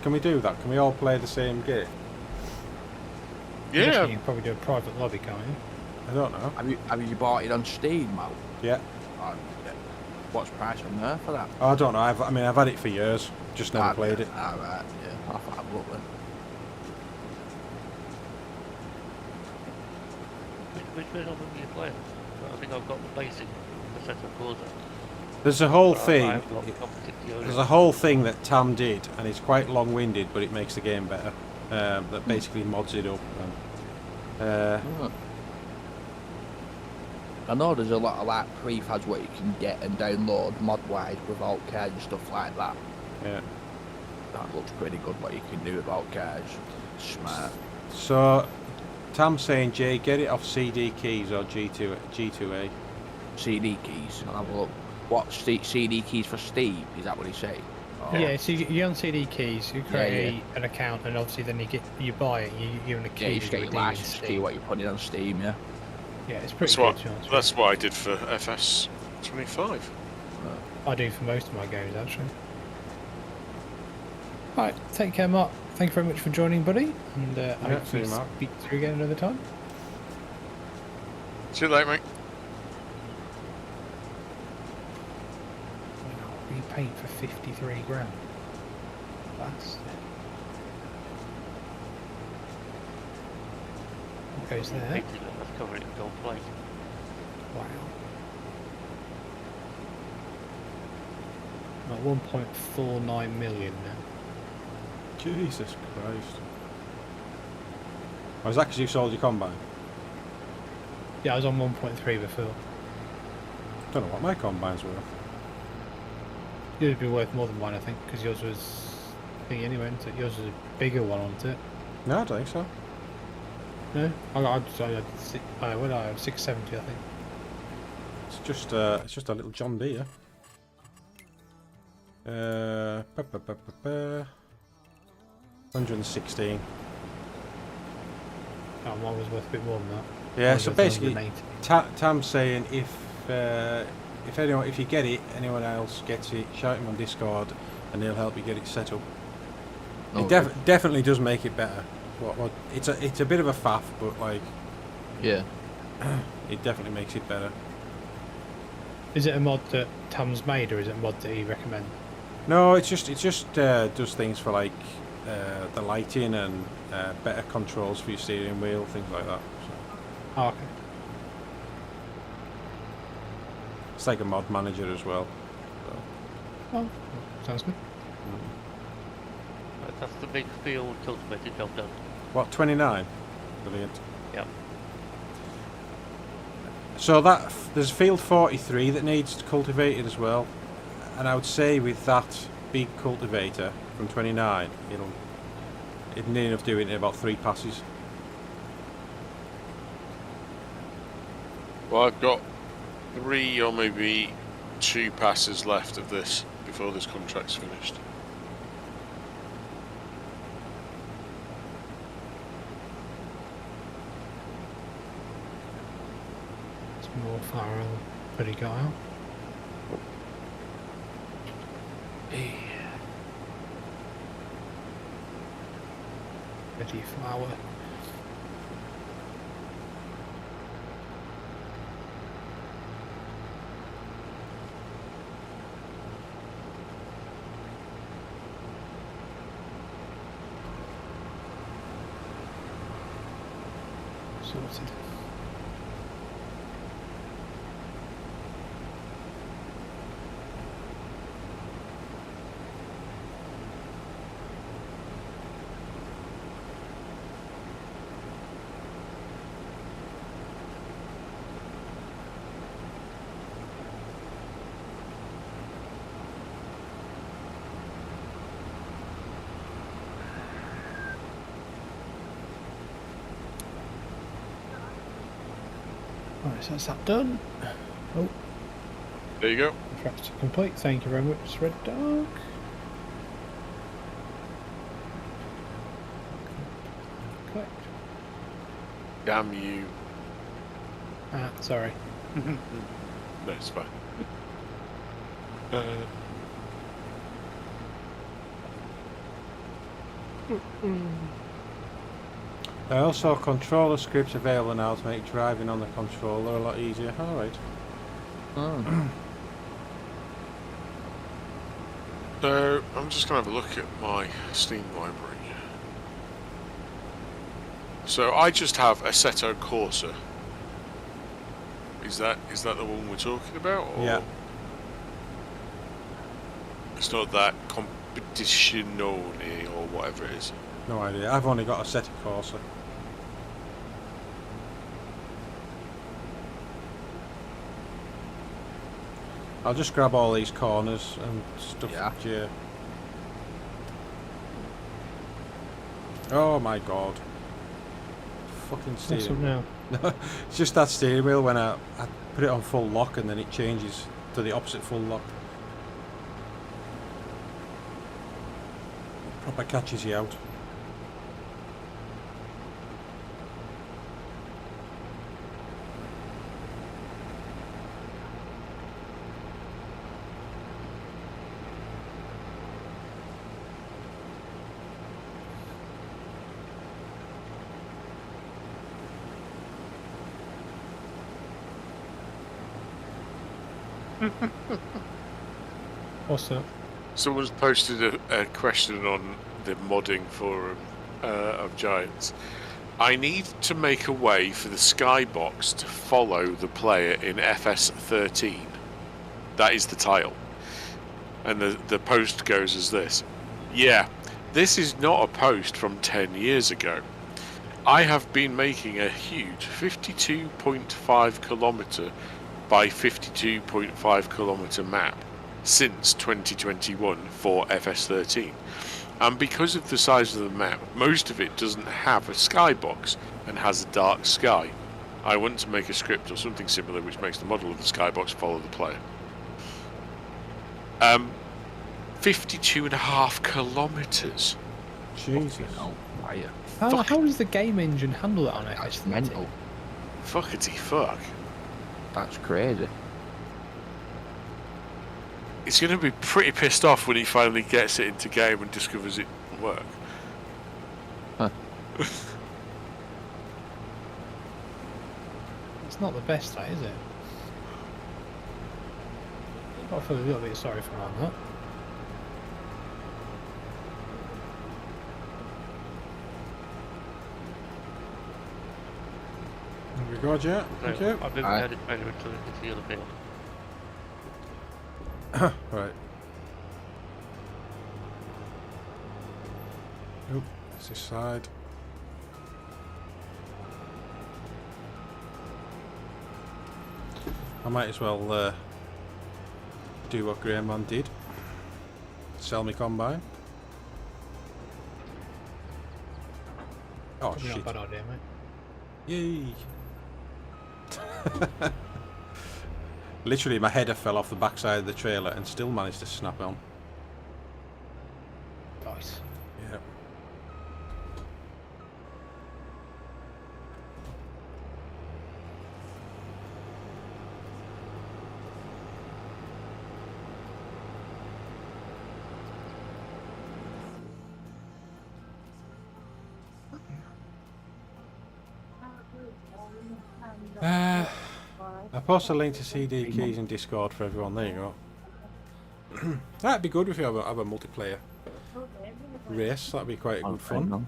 Can we do that? Can we all play the same game? You Yeah. can probably do a private lobby, can't you? I don't know. Have you bought it on Steam, Mal? Yeah. What's the price on there for that? Oh, I don't know. I've had it for years. Just never played it. Alright, yeah. I'll have a look then. Which version are you playing? I think I've got the basic Assetto Corsa. There's a whole I thing. haven't got the competition. There's a whole thing that Tam did, and it's quite long-winded, but it makes the game better. That basically mods it up. And, I know there's a lot of like prefabs what you can get and download mod-wise without cars and stuff like that. yeah. That looks pretty good what you can do without cars. Smart. So, Tam's saying, Jay, get it off CD keys or G2A. CD keys. I'll have a look. What CD keys for Steam? Is that what he's saying? Oh. Yeah, so you on CD keys, you create Yeah, an account, and obviously then you buy it, you give them a key. Yeah, you just to get your redeem in license key Steam. what you put it on Steam, yeah. Yeah, it's pretty That's good. what, to be honest with that's what I did for FS25. you. I do for most of my games, actually. Alright, take care, Mark. Thank you very much for joining, buddy. And I hope see we you, Mark. speak to you again another time. See you later, mate. Wow, repaint for 53 grand. That's... What goes there? Let's cover it in gold plate. Wow. Like 1.49 million now. Jesus Christ. Oh, is that because you sold your combine? Yeah, I was on 1.3 before. Don't know what my combine's worth. Yours would be worth more than mine, I think, because yours was thingy anyway, isn't it? Yours was a bigger one, wasn't it? No, I don't think so. No? I had 670, I think. It's just a little John Deere. 116. Oh, mine was worth a bit more than that. Yeah, Mine so was basically, 180. Tam's saying if you get it, anyone else gets it, shout him on Discord, and he'll help you get it set up. It definitely does make it better. It's a bit of a faff, but like, Yeah. it definitely makes it better. Is it a mod that Tam's made, or is it a mod that he recommends? No, it just does things for like the lighting and better controls for your steering wheel, things like that. So Oh, okay. it's like a mod manager as well. So. Oh, sounds good. Right, that's the big field cultivated job done. What, 29? Brilliant. Yep. So there's field 43 that needs cultivated as well, and I would say with that big cultivator from 29, it'd need enough doing in about 3 passes. Well, I've got 3 or maybe 2 passes left of this before this contract's finished. It's more fire than he got out. Ready flower. Sorted. Alright, so that's that done. Oh, There you go. contract's complete. Thank you very much, Red Dog. Collect. Damn you. Ah, sorry. No, it's fine. There are also controller scripts available now to make driving on the controller a lot easier. Alright. Oh. So, I'm just going to have a look at my Steam library. So, I just have Assetto Corsa. Is that the one we're talking about? Or Yeah. It's not that Competizione or whatever it is. No idea. I've only got a set of Corsa. I'll just grab all these corners and stuff. Yeah. Oh my god. Fucking What's steering up now? wheel. It's just that steering wheel when I put it on full lock and then it changes to the opposite full lock. Proper catches you out. What's up? Someone's posted a question on the modding forum of Giants. I need to make a way for the skybox to follow the player in FS13. That is the title. And the post goes as this. Yeah, this is not a post from 10 years ago. I have been making a huge 52.5 kilometre by 52.5 kilometre map since 2021 for FS13, and because of the size of the map, most of it doesn't have a skybox and has a dark sky. I want to make a script or something similar which makes the model of the skybox follow the player. 52.5 kilometres. Jesus. Oh, fire. How does the game engine handle it on it? That's mental. Fuckity fuck. That's crazy. He's going to be pretty pissed off when he finally gets it into game and discovers it work. Huh. It's not the best, that is it? I feel a little bit sorry for him on that. There we go, Jet. Thank you. I've never had it trailer until it's the other field. Right. Oop, that's this side. I might as well do what GrainMan did. Sell me combine. Oh Probably not shit. a bad idea, mate. Yay! Literally, my header fell off the backside of the trailer and still managed to snap on. Nice. Yeah. I post a link to CD keys in Discord for everyone. There you go. That'd be good if you have a multiplayer race. That'd be quite good fun.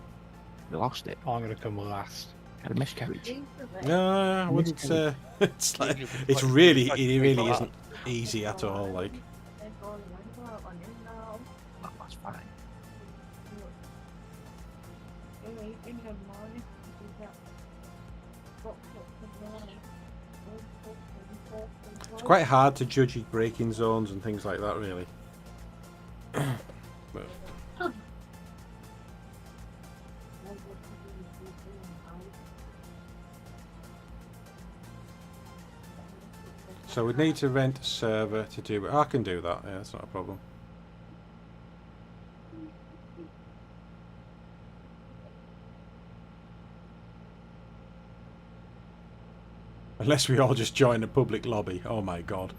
We lost it. I'm going to come last. Had a miscarriage. No, I wouldn't say. It's like it really isn't easy at all. Like That's fine. it's quite hard to judge your braking zones and things like that, really. But so we'd need to rent a server to do it. I can do that. Yeah, that's not a problem. Unless we all just join a public lobby. Oh my god.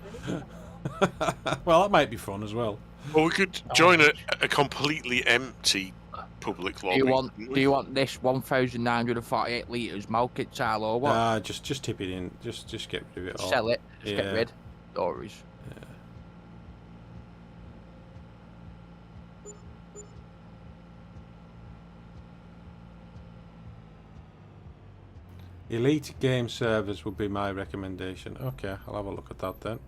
Well, that might be fun as well. Well, we could join a completely empty public lobby. Do you want this 1,948 litres milk tile or what? Nah, just tip it in. Just get rid of it all. Sell it. Just Yeah. get rid. Stories. Elite game servers would be my recommendation. Okay, I'll have a look at that then.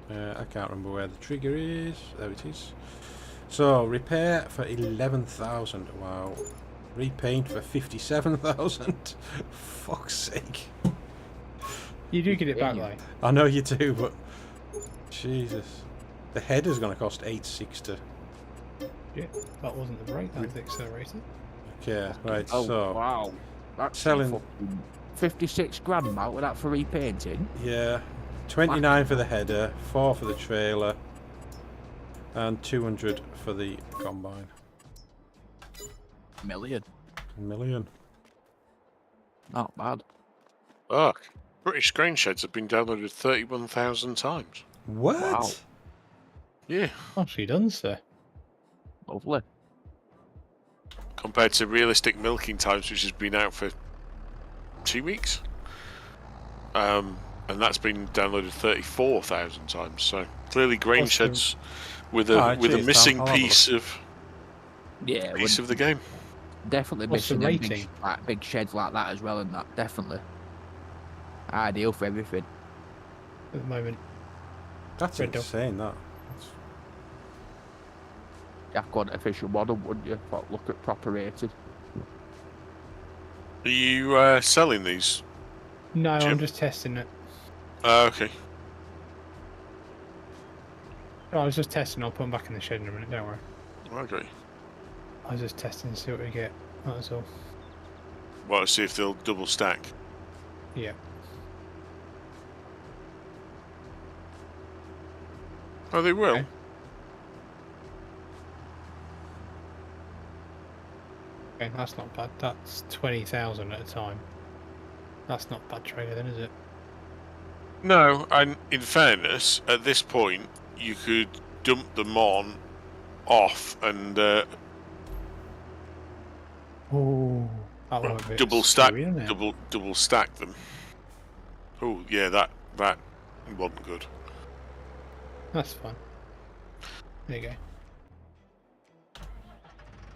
I can't remember where the trigger is. There it is. So, repair for 11,000. Wow. Repaint for 57,000. Fuck's sake. You do get it back, though. I know you do, but Jesus. The header's going to cost 860. Yeah, that wasn't the brake, that was the accelerator. Okay, right, Oh, so... wow. That's selling- fucking 56 grand out with that for repainting. Yeah. 29 for the header, 4 for the trailer, and 200 for the combine. Million. Million. Not bad. Fuck. British Grain Sheds have been downloaded 31,000 times. What? Wow. Yeah. Actually done, sir. Lovely. Compared to Realistic Milking Times, which has been out for 2 weeks. And that's been downloaded 34,000 times. So clearly Grain Awesome. Sheds with a cheers, missing Tom. I'll have a piece Yeah, of the game. definitely What's the missing them rating? big sheds like that as well, and that definitely ideal for everything. At the moment. That's Red Dog. insane, that. You have got an official model, wouldn't you? But look at proper rated. Are you selling these? No, Jim? I'm just testing it. Okay. No, I was just testing, I'll put them back in the shed in a minute, don't worry. Okay. I was just testing to see what we get, that was all. Well, let's see if they'll double stack. Yeah. Oh, they will. Okay. Okay, that's not bad. That's 20,000 at a time. That's not bad trailer then, is it? No, and in fairness, at this point, you could dump them off, and Oh, that one a bit double stack screwy, isn't it? double stack them. Oh yeah, that wasn't good. That's fine. There you go.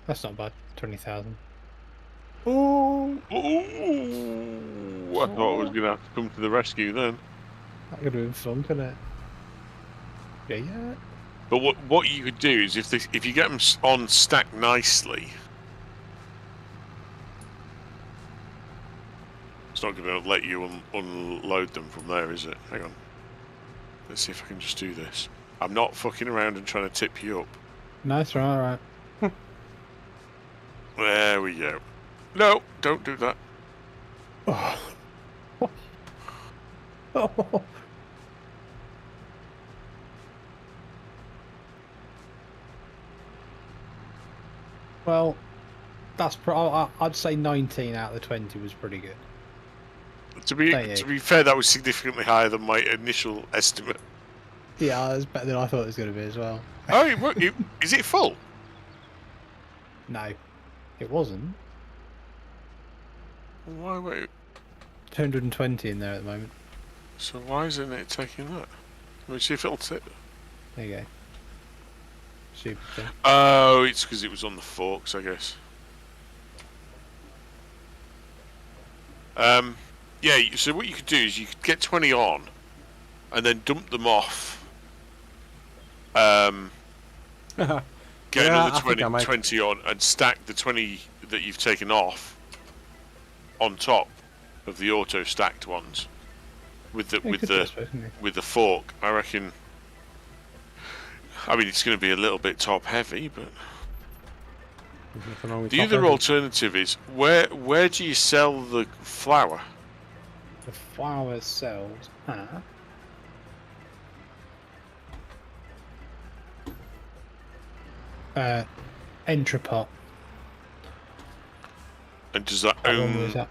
That's not bad. 20,000. Oh, I thought I was gonna have to come to the rescue then. That could have been fun, couldn't it? Yeah. But what you could do is if you get them on stacked nicely, it's not going to let you unload them from there, is it? Hang on. Let's see if I can just do this. I'm not fucking around and trying to tip you up. Nice, right. There we go. No, don't do that. Oh. Well, that's I'd say 19 out of the 20 was pretty good. To be fair, that was significantly higher than my initial estimate. Yeah, that's better than I thought it was going to be as well. Oh, is it full? No, it wasn't. Why wait? 220 in there at the moment. So why isn't it taking that? Let me see if it'll take. There you go. Super thing. Oh, it's because it was on the forks, I guess. Yeah. So what you could do is you could get 20 on, and then dump them off. Get another 20 on, and stack the 20 that you've taken off on top of the auto stacked ones with the fork. I reckon. I mean, it's going to be a little bit top heavy, but the other alternative is where do you sell the flour? The flour sells at Entrepot. And does that What was that?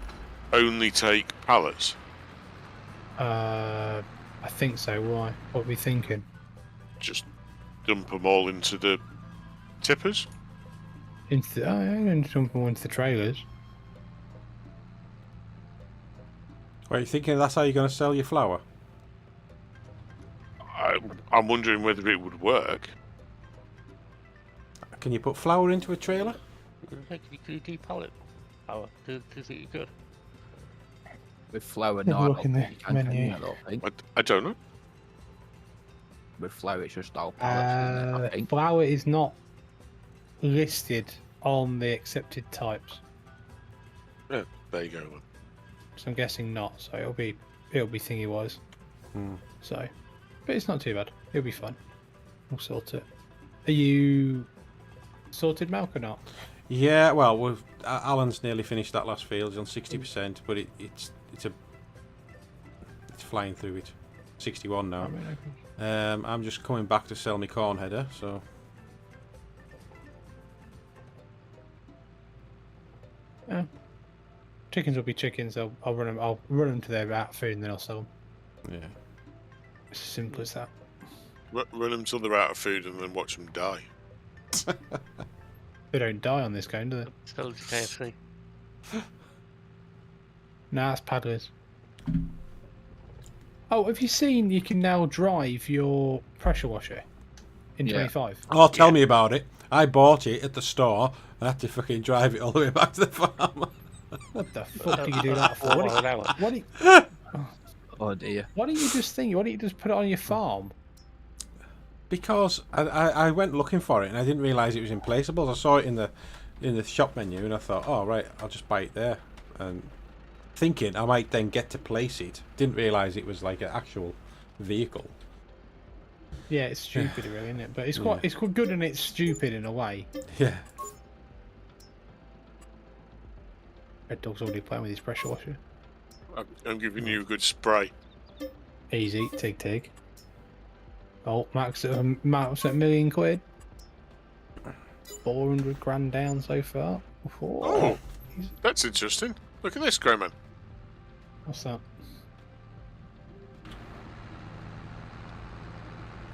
only take pallets? I think so. Why? What are we thinking? Just dump them all into the tippers? Into jump into the trailers. Are you thinking that's how you're going to sell your flour? I'm wondering whether it would work. Can you put flour into a trailer? Can you de-pallet power? Do you think you could? With flour, Have no, a I look don't in the think you can, menu. I don't think. I don't know. With flour, it's just all pallets, isn't it, I think. Flour is not listed on the accepted types, Yeah, there you go then. so I'm guessing not. So it'll be thingy wise. So, but it's not too bad. It'll be fun. We'll sort it. Are you sorted milk or not? Yeah, well, Alan's nearly finished that last field. He's on 60%, but it's flying through it. 61 now. I'm just coming back to sell my corn header, so. Yeah. Chickens will be chickens. I'll run them to their out of food and then I'll sell them. Yeah. It's as simple as that. Run them till they're out of food and then watch them die. They don't die on this game, do they? Still KFC. Nah, it's paddlers. Oh, have you seen you can now drive your pressure washer in Yeah. 25? Oh, tell me about it. I bought it at the store. I had to fucking drive it all the way back to the farm. What the fuck do you do that for? An hour. Oh dear. Why don't you just think? Why don't you just put it on your farm? Because I went looking for it and I didn't realise it was in placeables. I saw it in the shop menu and I thought, oh right, I'll just buy it there. And thinking I might then get to place it, didn't realise it was like an actual vehicle. Yeah, it's stupid, really, isn't it? But it's quite good and it's stupid in a way. Yeah. Red Dog's already playing with his pressure washer. I'm giving you a good spray. Easy, tig tig. Oh, max at £1 million. 400 grand down so far. Oh, that's interesting. Look at this, GrainMan. What's that?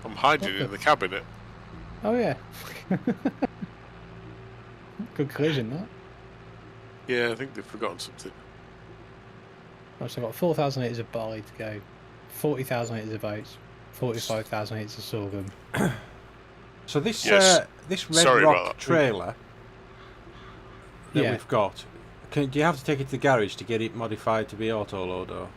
I'm hiding in the cabinet. Oh yeah. Good collision, that. Yeah, I think they've forgotten something. Right, so I've got 4,000 litres of barley to go, 40,000 litres of oats, 45,000 litres of sorghum. So this Yes. this Red Sorry about Rock that. trailer that Yeah. we've got, do you have to take it to the garage to get it modified to be auto load or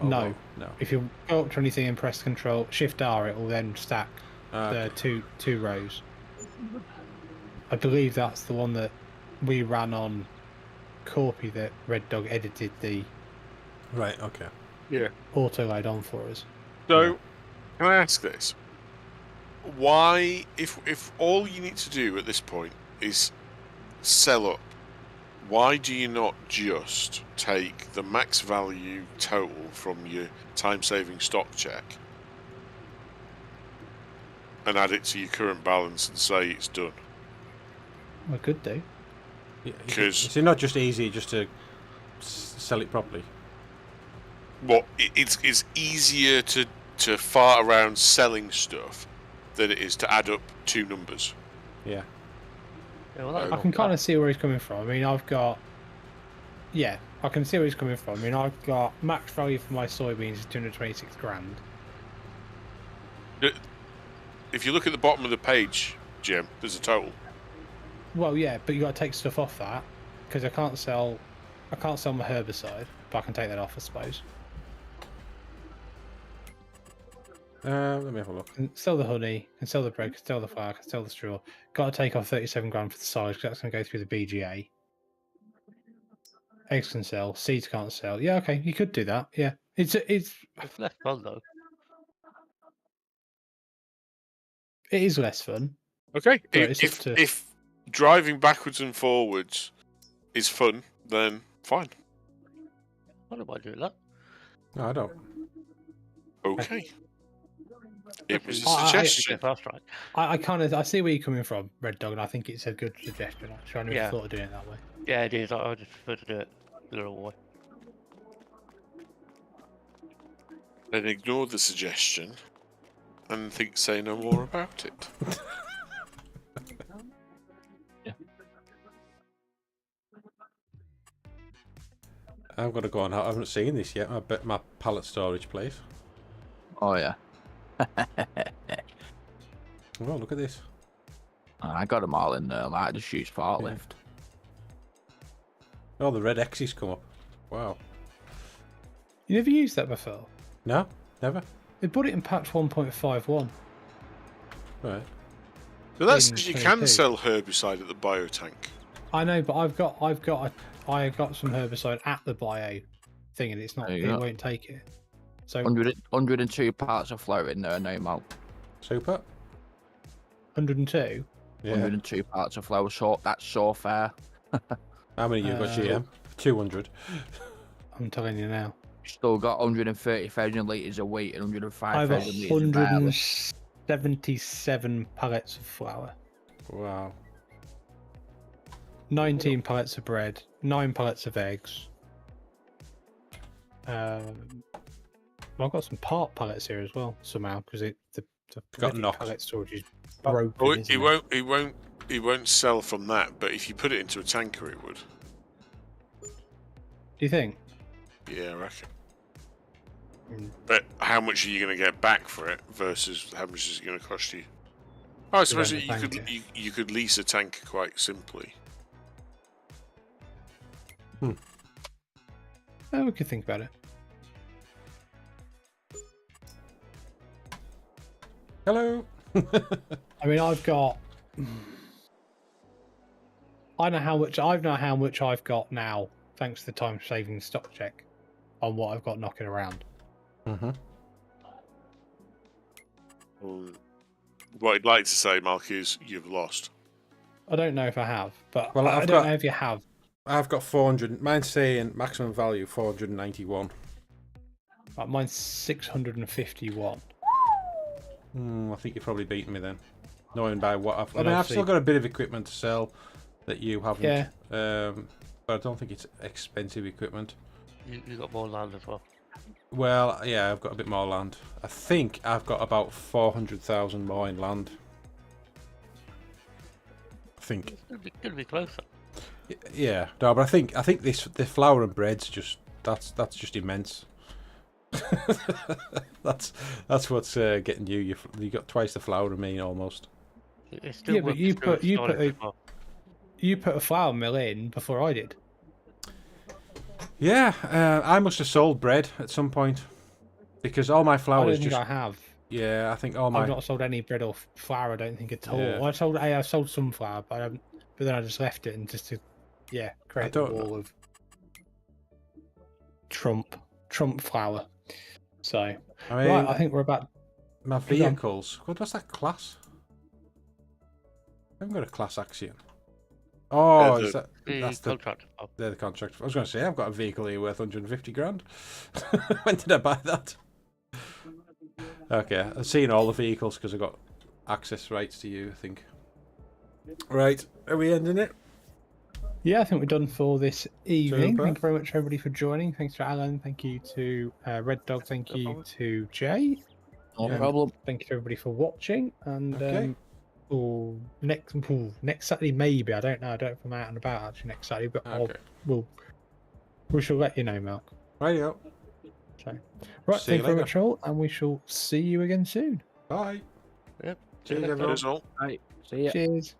No. what? No. If you go up to anything and press Control Shift R, it will then stack Okay. the two rows. I believe that's the one that we ran on Corpy that Red Dog edited the Right. Okay. Yeah. auto load on for us. So, can I ask this? Why, if all you need to do at this point is sell up, why do you not just take the max value total from your time-saving stock check and add it to your current balance and say it's done? I could do. Yeah, 'Cause- is it not just easy just to sell it properly? Well, it's easier to fart around selling stuff than it is to add up two numbers. Yeah. Yeah, well, that's I not can kind bad. of see where he's coming from. I mean, I've got... Yeah, I can see where he's coming from. I mean, I've got max value for my soybeans is 226 grand. If you look at the bottom of the page, Jim, there's a total. Well, yeah, but you got to take stuff off that because I can't sell my herbicide, but I can take that off, I suppose. Let me have a look. Can sell the honey, can sell the bread, can sell the flour, can sell the straw. Got to take off 37 grand for the silage because that's going to go through the BGA. Eggs can sell, seeds can't sell. Yeah, okay, you could do that. Yeah, it's It's less fun though. it is less fun. Okay. But it's up to- If driving backwards and forwards is fun, then fine. I don't mind doing that. No, I don't. Okay. It was a I- suggestion. Fast right. I see where you're coming from, Red Dog, and I think it's a good suggestion. Actually, I never Yeah. thought of doing it that way. Yeah, it is. I just prefer to do it the little way. Then ignore the suggestion and say no more about it. I'm gonna go on. I haven't seen this yet. I bet my pallet storage place. Oh yeah. Oh, look at this. I got them all in there. Like just use forklift. Oh, the red X's come up. Wow. You never used that before. No, never. They put it in patch 1.51. Right. But that's In because you 22. can sell herbicide at the biotank. I know, but I got some herbicide at the bio thing, and it's not. There It you go. won't take it. So 102 parts of flour in there, no more. Super. 102. Yeah. 102 parts of flour, so that's so fair. How many you got, GM? 200. I'm telling you now. Still got 130,000 litres of wheat and I have 105,000 litres of barley. 177 pallets of flour, Wow. 19 pallets of bread, 9 pallets of eggs. I've got some part pallets here as well somehow because the Got Ready knocked. pallet storage is broken. Oh, isn't it won't sell from that, but if you put it into a tanker, it would. Do you think? Yeah, I reckon. Mm. But how much are you going to get back for it versus how much is it going to cost you? Oh, I suppose rent the you could tanker. you could lease a tanker quite simply. Oh, we could think about it. Hello. I mean, I've got. I know how much I've got now, thanks to the time-saving stock check, on what I've got knocking around. Mm-hmm. What I'd like to say, Mark, is you've lost. I don't know if I have, but Well, I I've don't got- know if you have. I've got 400. Mine's saying maximum value 491. Mine's 651. I think you're probably beating me then. Knowing by what I've... I And mean, I've obviously- still got a bit of equipment to sell that you haven't. Yeah. But I don't think it's expensive equipment. You got more land as well. Well, yeah, I've got a bit more land. I think I've got about 400,000 more in land. I think. It's gonna be closer. Yeah, no, but I think the flour and bread's just that's just immense. that's what's getting you. You got twice the flour than me almost. It's still Yeah, but worth you the put- you storage put a- as well. You put a flour mill in before I did. Yeah, I must have sold bread at some point because all my I flour don't is think just. I have. Yeah, I think all my. I've not sold any bread or flour. I don't think at all. Yeah. I sold some flour, but I haven't. But then I just left it and just to, create the don't wall of Trump flour. So I mean, right, I think we're about. my on. vehicles. What's that class? I haven't got a class axiom. Oh, the- is that? The That's the. contract. They're the contract. I was going to say I've got a vehicle here worth 150 grand. When did I buy that? Okay, I've seen all the vehicles because I got access rights to you. I think. Right, are we ending it? Yeah, I think we're done for this evening. Super. Thank you very much, everybody, for joining. Thanks to Alan. Thank you to Red Dog. Thank No you problem. to Jay. No Yeah. problem. Thank you to everybody for watching. And Okay. next Saturday maybe. I don't know. I don't know if I'm out and about actually next Saturday, but Okay. we shall let you know, Mark. Rightio. So, right, See you thank you very later. much, all, and we shall see you again soon. Bye. Yep. Cheers, next time. everyone. Cheers all. Right. See ya. Cheers.